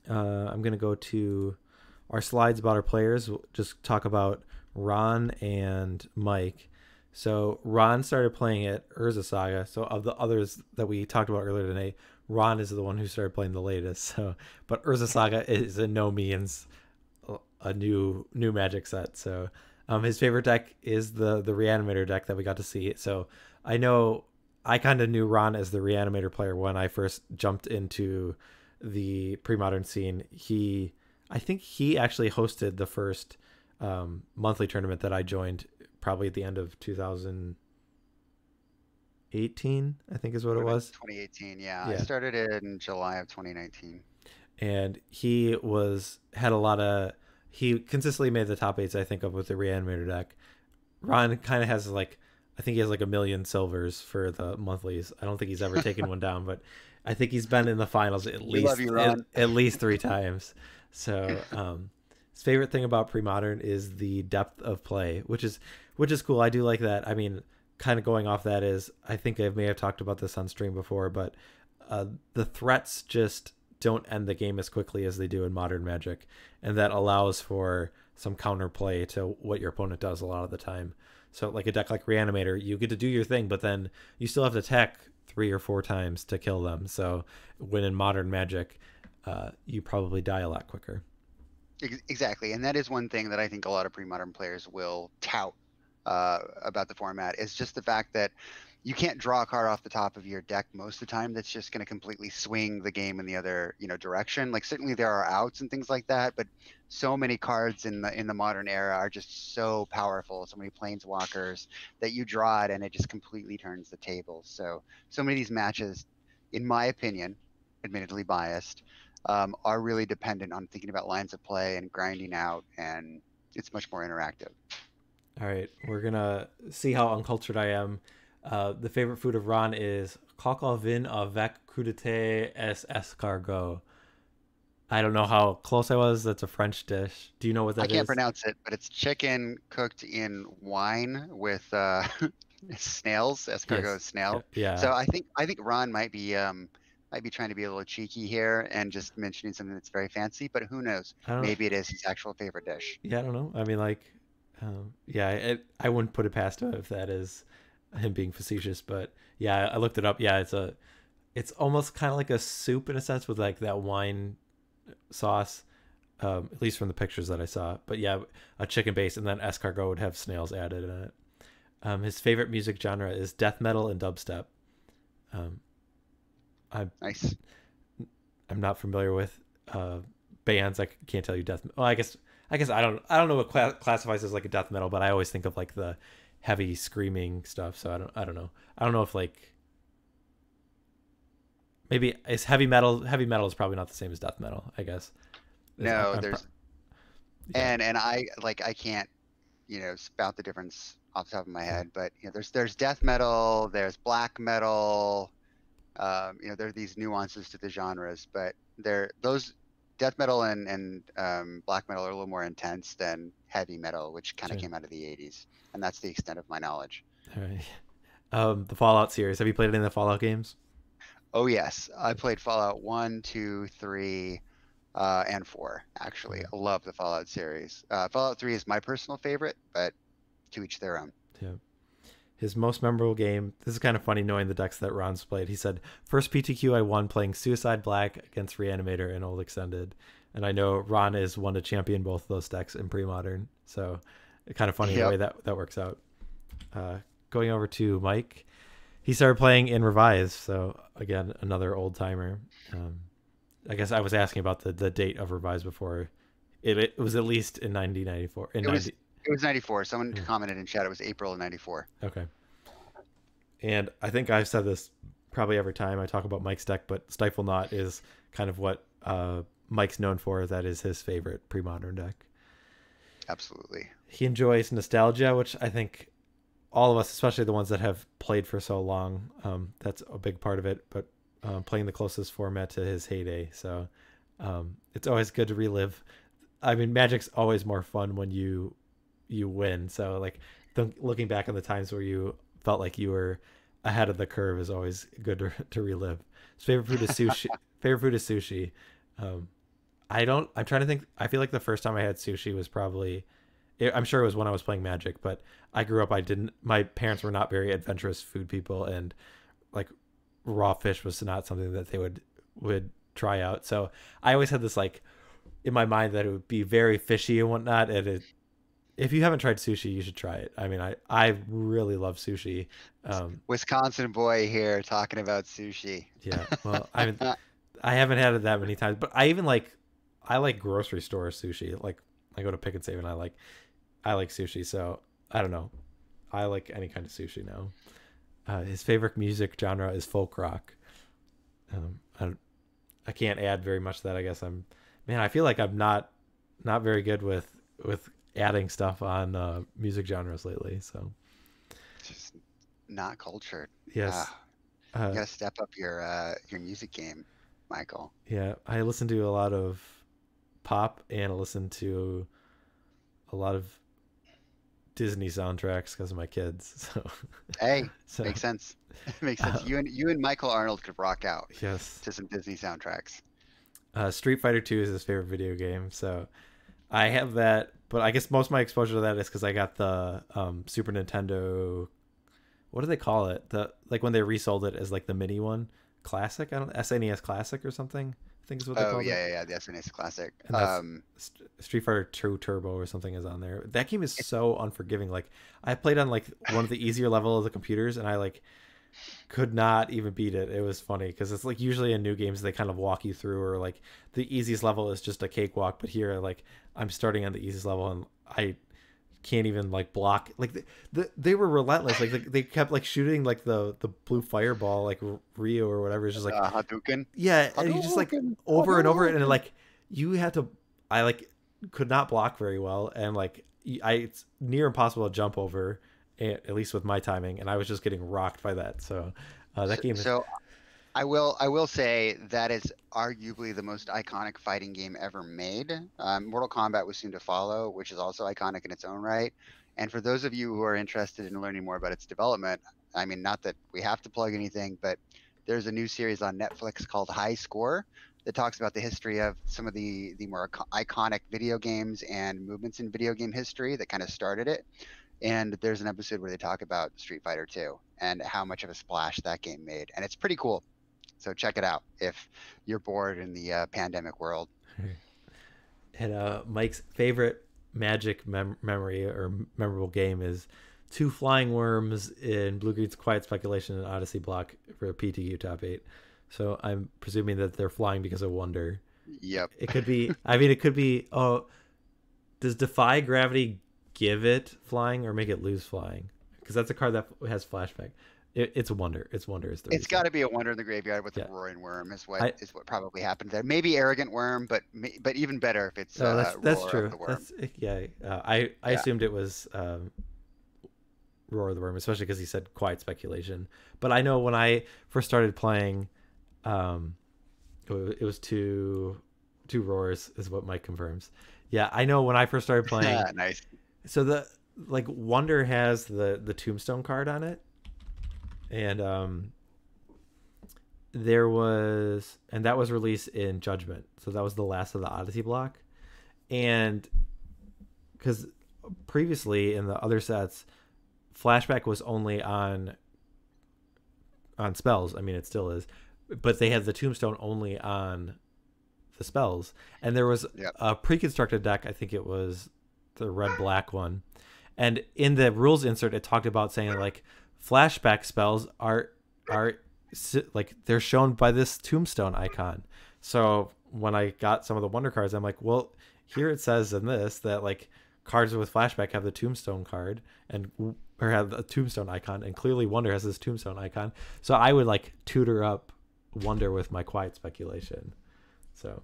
Speaker 1: I'm going to go to our slides about our players. We'll just talk about Ron and Mike. So Ron started playing at Urza Saga. So of the others that we talked about earlier today, Ron is the one who started playing the latest. So, but Urza Saga is in no means a new Magic set. So His favorite deck is the Reanimator deck that we got to see. So I know I kind of knew Ron as the Reanimator player when I first jumped into the pre-modern scene. I think he actually hosted the first monthly tournament that I joined, probably at the end of 2018, I think is what it was.
Speaker 2: 2018, yeah. I started in July of 2019.
Speaker 1: And he consistently made the top 8s, I think, of with the Reanimator deck. Ron kind of has I think he has like 1 million silvers for the monthlies. I don't think he's ever taken one down, but I think he's been in the finals at least 3 times. So his favorite thing about Premodern is the depth of play, which is cool. I do like that. I mean, kind of going off that is, I think I may have talked about this on stream before, but the threats just don't end the game as quickly as they do in Modern Magic, and that allows for some counterplay to what your opponent does a lot of the time. So like a deck like Reanimator, you get to do your thing, but then you still have to attack 3 or 4 times to kill them. So when in Modern Magic, you probably die a lot quicker.
Speaker 2: Exactly, and that is one thing that I think a lot of pre-modern players will tout about the format, is just the fact that you can't draw a card off the top of your deck most of the time that's just going to completely swing the game in the other direction. Like, certainly there are outs and things like that, but so many cards in the modern era are just so powerful, so many planeswalkers, that you draw it and it just completely turns the table. So many of these matches, in my opinion, admittedly biased, are really dependent on thinking about lines of play and grinding out, and it's much more interactive.
Speaker 1: All right, we're gonna see how uncultured I am. The favorite food of Ron is coq au vin avec crudité et escargot. I don't know how close I was. That's a French dish. Do you know what that is?
Speaker 2: I can't pronounce it, but it's chicken cooked in wine with snails, escargot snail.
Speaker 1: Yeah.
Speaker 2: So I think Ron might be trying to be a little cheeky here and just mentioning something that's very fancy, but who knows? Maybe it is his actual favorite dish.
Speaker 1: Yeah, I don't know. I mean, I wouldn't put it past him if that is him being facetious, but yeah, I looked it up. Yeah, it's almost kind of like a soup in a sense, with like that wine sauce, at least from the pictures that I saw. But yeah, a chicken base, and then escargot would have snails added in it. His favorite music genre is death metal and dubstep.
Speaker 2: Nice.
Speaker 1: I'm not familiar with bands. I can't tell you death. Well, I guess I don't know what classifies as like a death metal, but I always think of like the heavy screaming stuff. So I don't know. I don't know if like, maybe it's heavy metal. Heavy metal is probably not the same as death metal, I guess.
Speaker 2: No, and I can't spout the difference off the top of my head, but there's death metal, there's black metal. There are these nuances to the genres, but those death metal and black metal are a little more intense than heavy metal, which kind of came out of the 80s, and that's the extent of my knowledge.
Speaker 1: All right. The Fallout series. Have you played any of the Fallout games?
Speaker 2: Oh yes, I played Fallout 1, 2, 3, and 4. Actually, I love the Fallout series. Fallout 3 is my personal favorite, but to each their own.
Speaker 1: Yeah. His most memorable game, this is kind of funny knowing the decks that Ron's played. He said, first PTQ I won playing Suicide Black against Reanimator in Old Extended. And I know Ron is one to champion both of those decks in Premodern. So it's kind of funny the way that works out. Going over to Mike, he started playing in Revise. So again, another old timer. I guess I was asking about the date of Revise before. It was at least in 1994.
Speaker 2: It was 94. Someone commented in chat. It was April of 94.
Speaker 1: Okay. And I think I've said this probably every time I talk about Mike's deck, but Stifle Knot is kind of what Mike's known for. That is his favorite pre-modern deck.
Speaker 2: Absolutely.
Speaker 1: He enjoys nostalgia, which I think all of us, especially the ones that have played for so long, that's a big part of it. But playing the closest format to his heyday. So it's always good to relive. I mean, Magic's always more fun when you win. So like looking back on the times where you felt like you were ahead of the curve is always good to relive. His favorite food is sushi. I'm trying to think. I feel like the first time I had sushi was probably, I'm sure it was when I was playing Magic, but I grew up, my parents were not very adventurous food people, and like raw fish was not something that they would try out. So I always had this like in my mind that it would be very fishy and whatnot, and if you haven't tried sushi, you should try it. I mean, I really love sushi.
Speaker 2: Wisconsin boy here talking about sushi.
Speaker 1: Yeah, well, I haven't had it that many times, but I like grocery store sushi. Like I go to Pick and Save and I like sushi. So I don't know. I like any kind of sushi now. His favorite music genre is folk rock. I can't add very much to that. I guess I feel like I'm not very good with adding stuff on music genres lately. So
Speaker 2: Just not cultured.
Speaker 1: yes,
Speaker 2: You gotta step up your music game, Michael.
Speaker 1: yeah, I listen to a lot of pop and I listen to a lot of Disney soundtracks because of my kids. So
Speaker 2: Hey,
Speaker 1: so
Speaker 2: makes sense. Makes sense. You and Michael Arnold could rock out
Speaker 1: yes.
Speaker 2: to some Disney soundtracks.
Speaker 1: Street Fighter 2 is his favorite video game, so I have that. But I guess most of my exposure to that is because I got the Super Nintendo. What do they call it? Like when they resold it as like the mini one, classic. I don't SNES Classic or something. I think is what they call it.
Speaker 2: Yeah, the SNES Classic.
Speaker 1: And that's Street Fighter 2 Turbo or something is on there. That game is so unforgiving. Like I played on like one of the easier level of the computers, and I like could not even beat it. It was funny because it's like usually in new games they kind of walk you through, or like the easiest level is just a cakewalk, but here like I'm starting on the easiest level and I can't even like block. Like they were relentless. Like they kept like shooting like the blue fireball, like Rio or whatever. It's just like
Speaker 2: Hadouken.
Speaker 1: yeah, and you just like over and over it, and like you had to. I like could not block very well, and like it's near impossible to jump over, at least with my timing, and I was just getting rocked by that. So that game.
Speaker 2: So I will say that is arguably the most iconic fighting game ever made. Mortal Kombat was soon to follow, which is also iconic in its own right. And for those of you who are interested in learning more about its development, I mean, not that we have to plug anything, but there's a new series on Netflix called High Score that talks about the history of some of the more iconic video games and movements in video game history that kind of started it. And there's an episode where they talk about Street Fighter 2 and how much of a splash that game made. And it's pretty cool. So check it out if you're bored in the pandemic world.
Speaker 1: And Mike's favorite magic memory or memorable game is 2 flying worms in Blue Green's Quiet Speculation and Odyssey block for a PTQ top 8. So I'm presuming that they're flying because of Wonder.
Speaker 2: Yep.
Speaker 1: It could be. I mean, it could be. Oh, does Defy Gravity give it flying or make it lose flying? Because that's a card that has flashback. It's Wonder. It's Wonder is the.
Speaker 2: It's got to be a Wonder in the graveyard with the Roaring Worm is what probably happened there. Maybe Arrogant Worm, but even better if it's
Speaker 1: that's
Speaker 2: Roar
Speaker 1: true.
Speaker 2: of the Worm.
Speaker 1: I assumed it was Roar of the Worm, especially because he said Quiet Speculation. But I know when I first started playing, it was two roars is what Mike confirms. Yeah, I know when I first started playing.
Speaker 2: Nice.
Speaker 1: So the Wonder has the Tombstone card on it. And that was released in Judgment, so that was the last of the Odyssey block. And because previously in the other sets, flashback was only on spells. I mean, it still is, but they had the Tombstone only on the spells. And there was a pre-constructed deck. I think it was the red-black one. And in the rules insert, it talked about saying like flashback spells are like they're shown by this Tombstone icon. So when I got some of the Wonder cards, I'm like, well, here it says in this that like cards with flashback have the Tombstone card or have a Tombstone icon, and clearly Wonder has this Tombstone icon. So I would like tutor up Wonder with my Quiet Speculation. So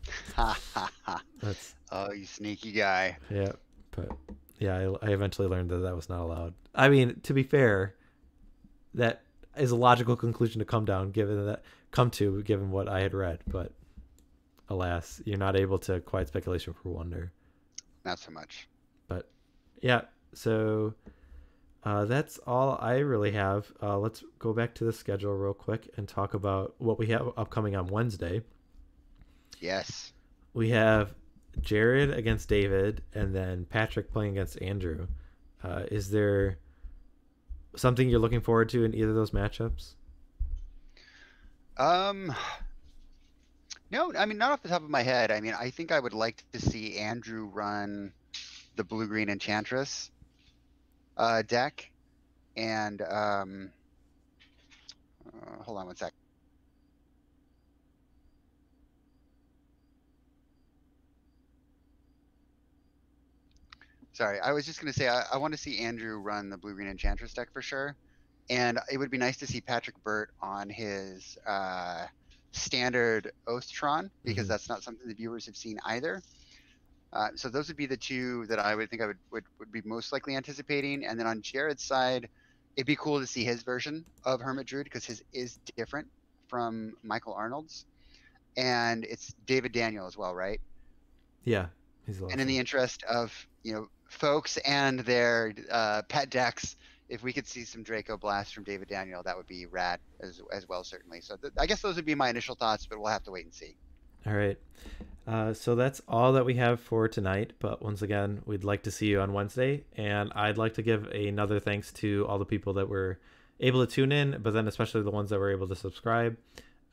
Speaker 1: that's
Speaker 2: you sneaky guy.
Speaker 1: Yeah, but yeah, I eventually learned that was not allowed. I mean, to be fair, that is a logical conclusion to come to given what I had read, but alas, you're not able to Quiet Speculation for Wonder.
Speaker 2: Not so much.
Speaker 1: But yeah, so that's all I really have. Let's go back to the schedule real quick and talk about what we have upcoming on Wednesday.
Speaker 2: Yes.
Speaker 1: We have Jared against David, and then Patrick playing against Andrew. Is there something you're looking forward to in either of those matchups?
Speaker 2: No, I mean, not off the top of my head. I mean, I think I would like to see Andrew run the blue-green Enchantress deck. And hold on one sec. Sorry, I was just going to say I want to see Andrew run the blue-green Enchantress deck for sure. And it would be nice to see Patrick Burt on his standard Oath-tron, because that's not something the viewers have seen either. So those would be the two that I would think I would be most likely anticipating. And then on Jared's side, it'd be cool to see his version of Hermit Druid, because his is different from Michael Arnold's. And it's David Daniel as well, right?
Speaker 1: Yeah, he's awesome.
Speaker 2: And in the interest of, you know, folks and their pet decks, if we could see some Draco Blast from David Daniel, that would be rad as well, certainly. So I guess those would be my initial thoughts, but we'll have to wait and see.
Speaker 1: All right. So that's all that we have for tonight. But once again, we'd like to see you on Wednesday. And I'd like to give another thanks to all the people that were able to tune in, but then especially the ones that were able to subscribe.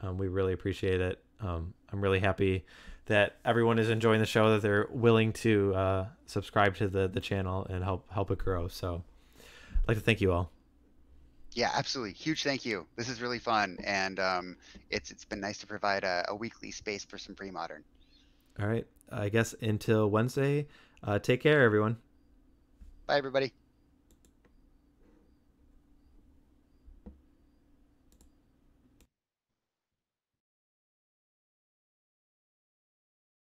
Speaker 1: We really appreciate it. I'm really happy that everyone is enjoying the show, that they're willing to subscribe to the channel and help it grow. So I'd like to thank you all.
Speaker 2: Yeah, absolutely. Huge thank you. This is really fun. And it's been nice to provide a weekly space for some Premodern.
Speaker 1: All right. I guess until Wednesday, take care, everyone.
Speaker 2: Bye, everybody.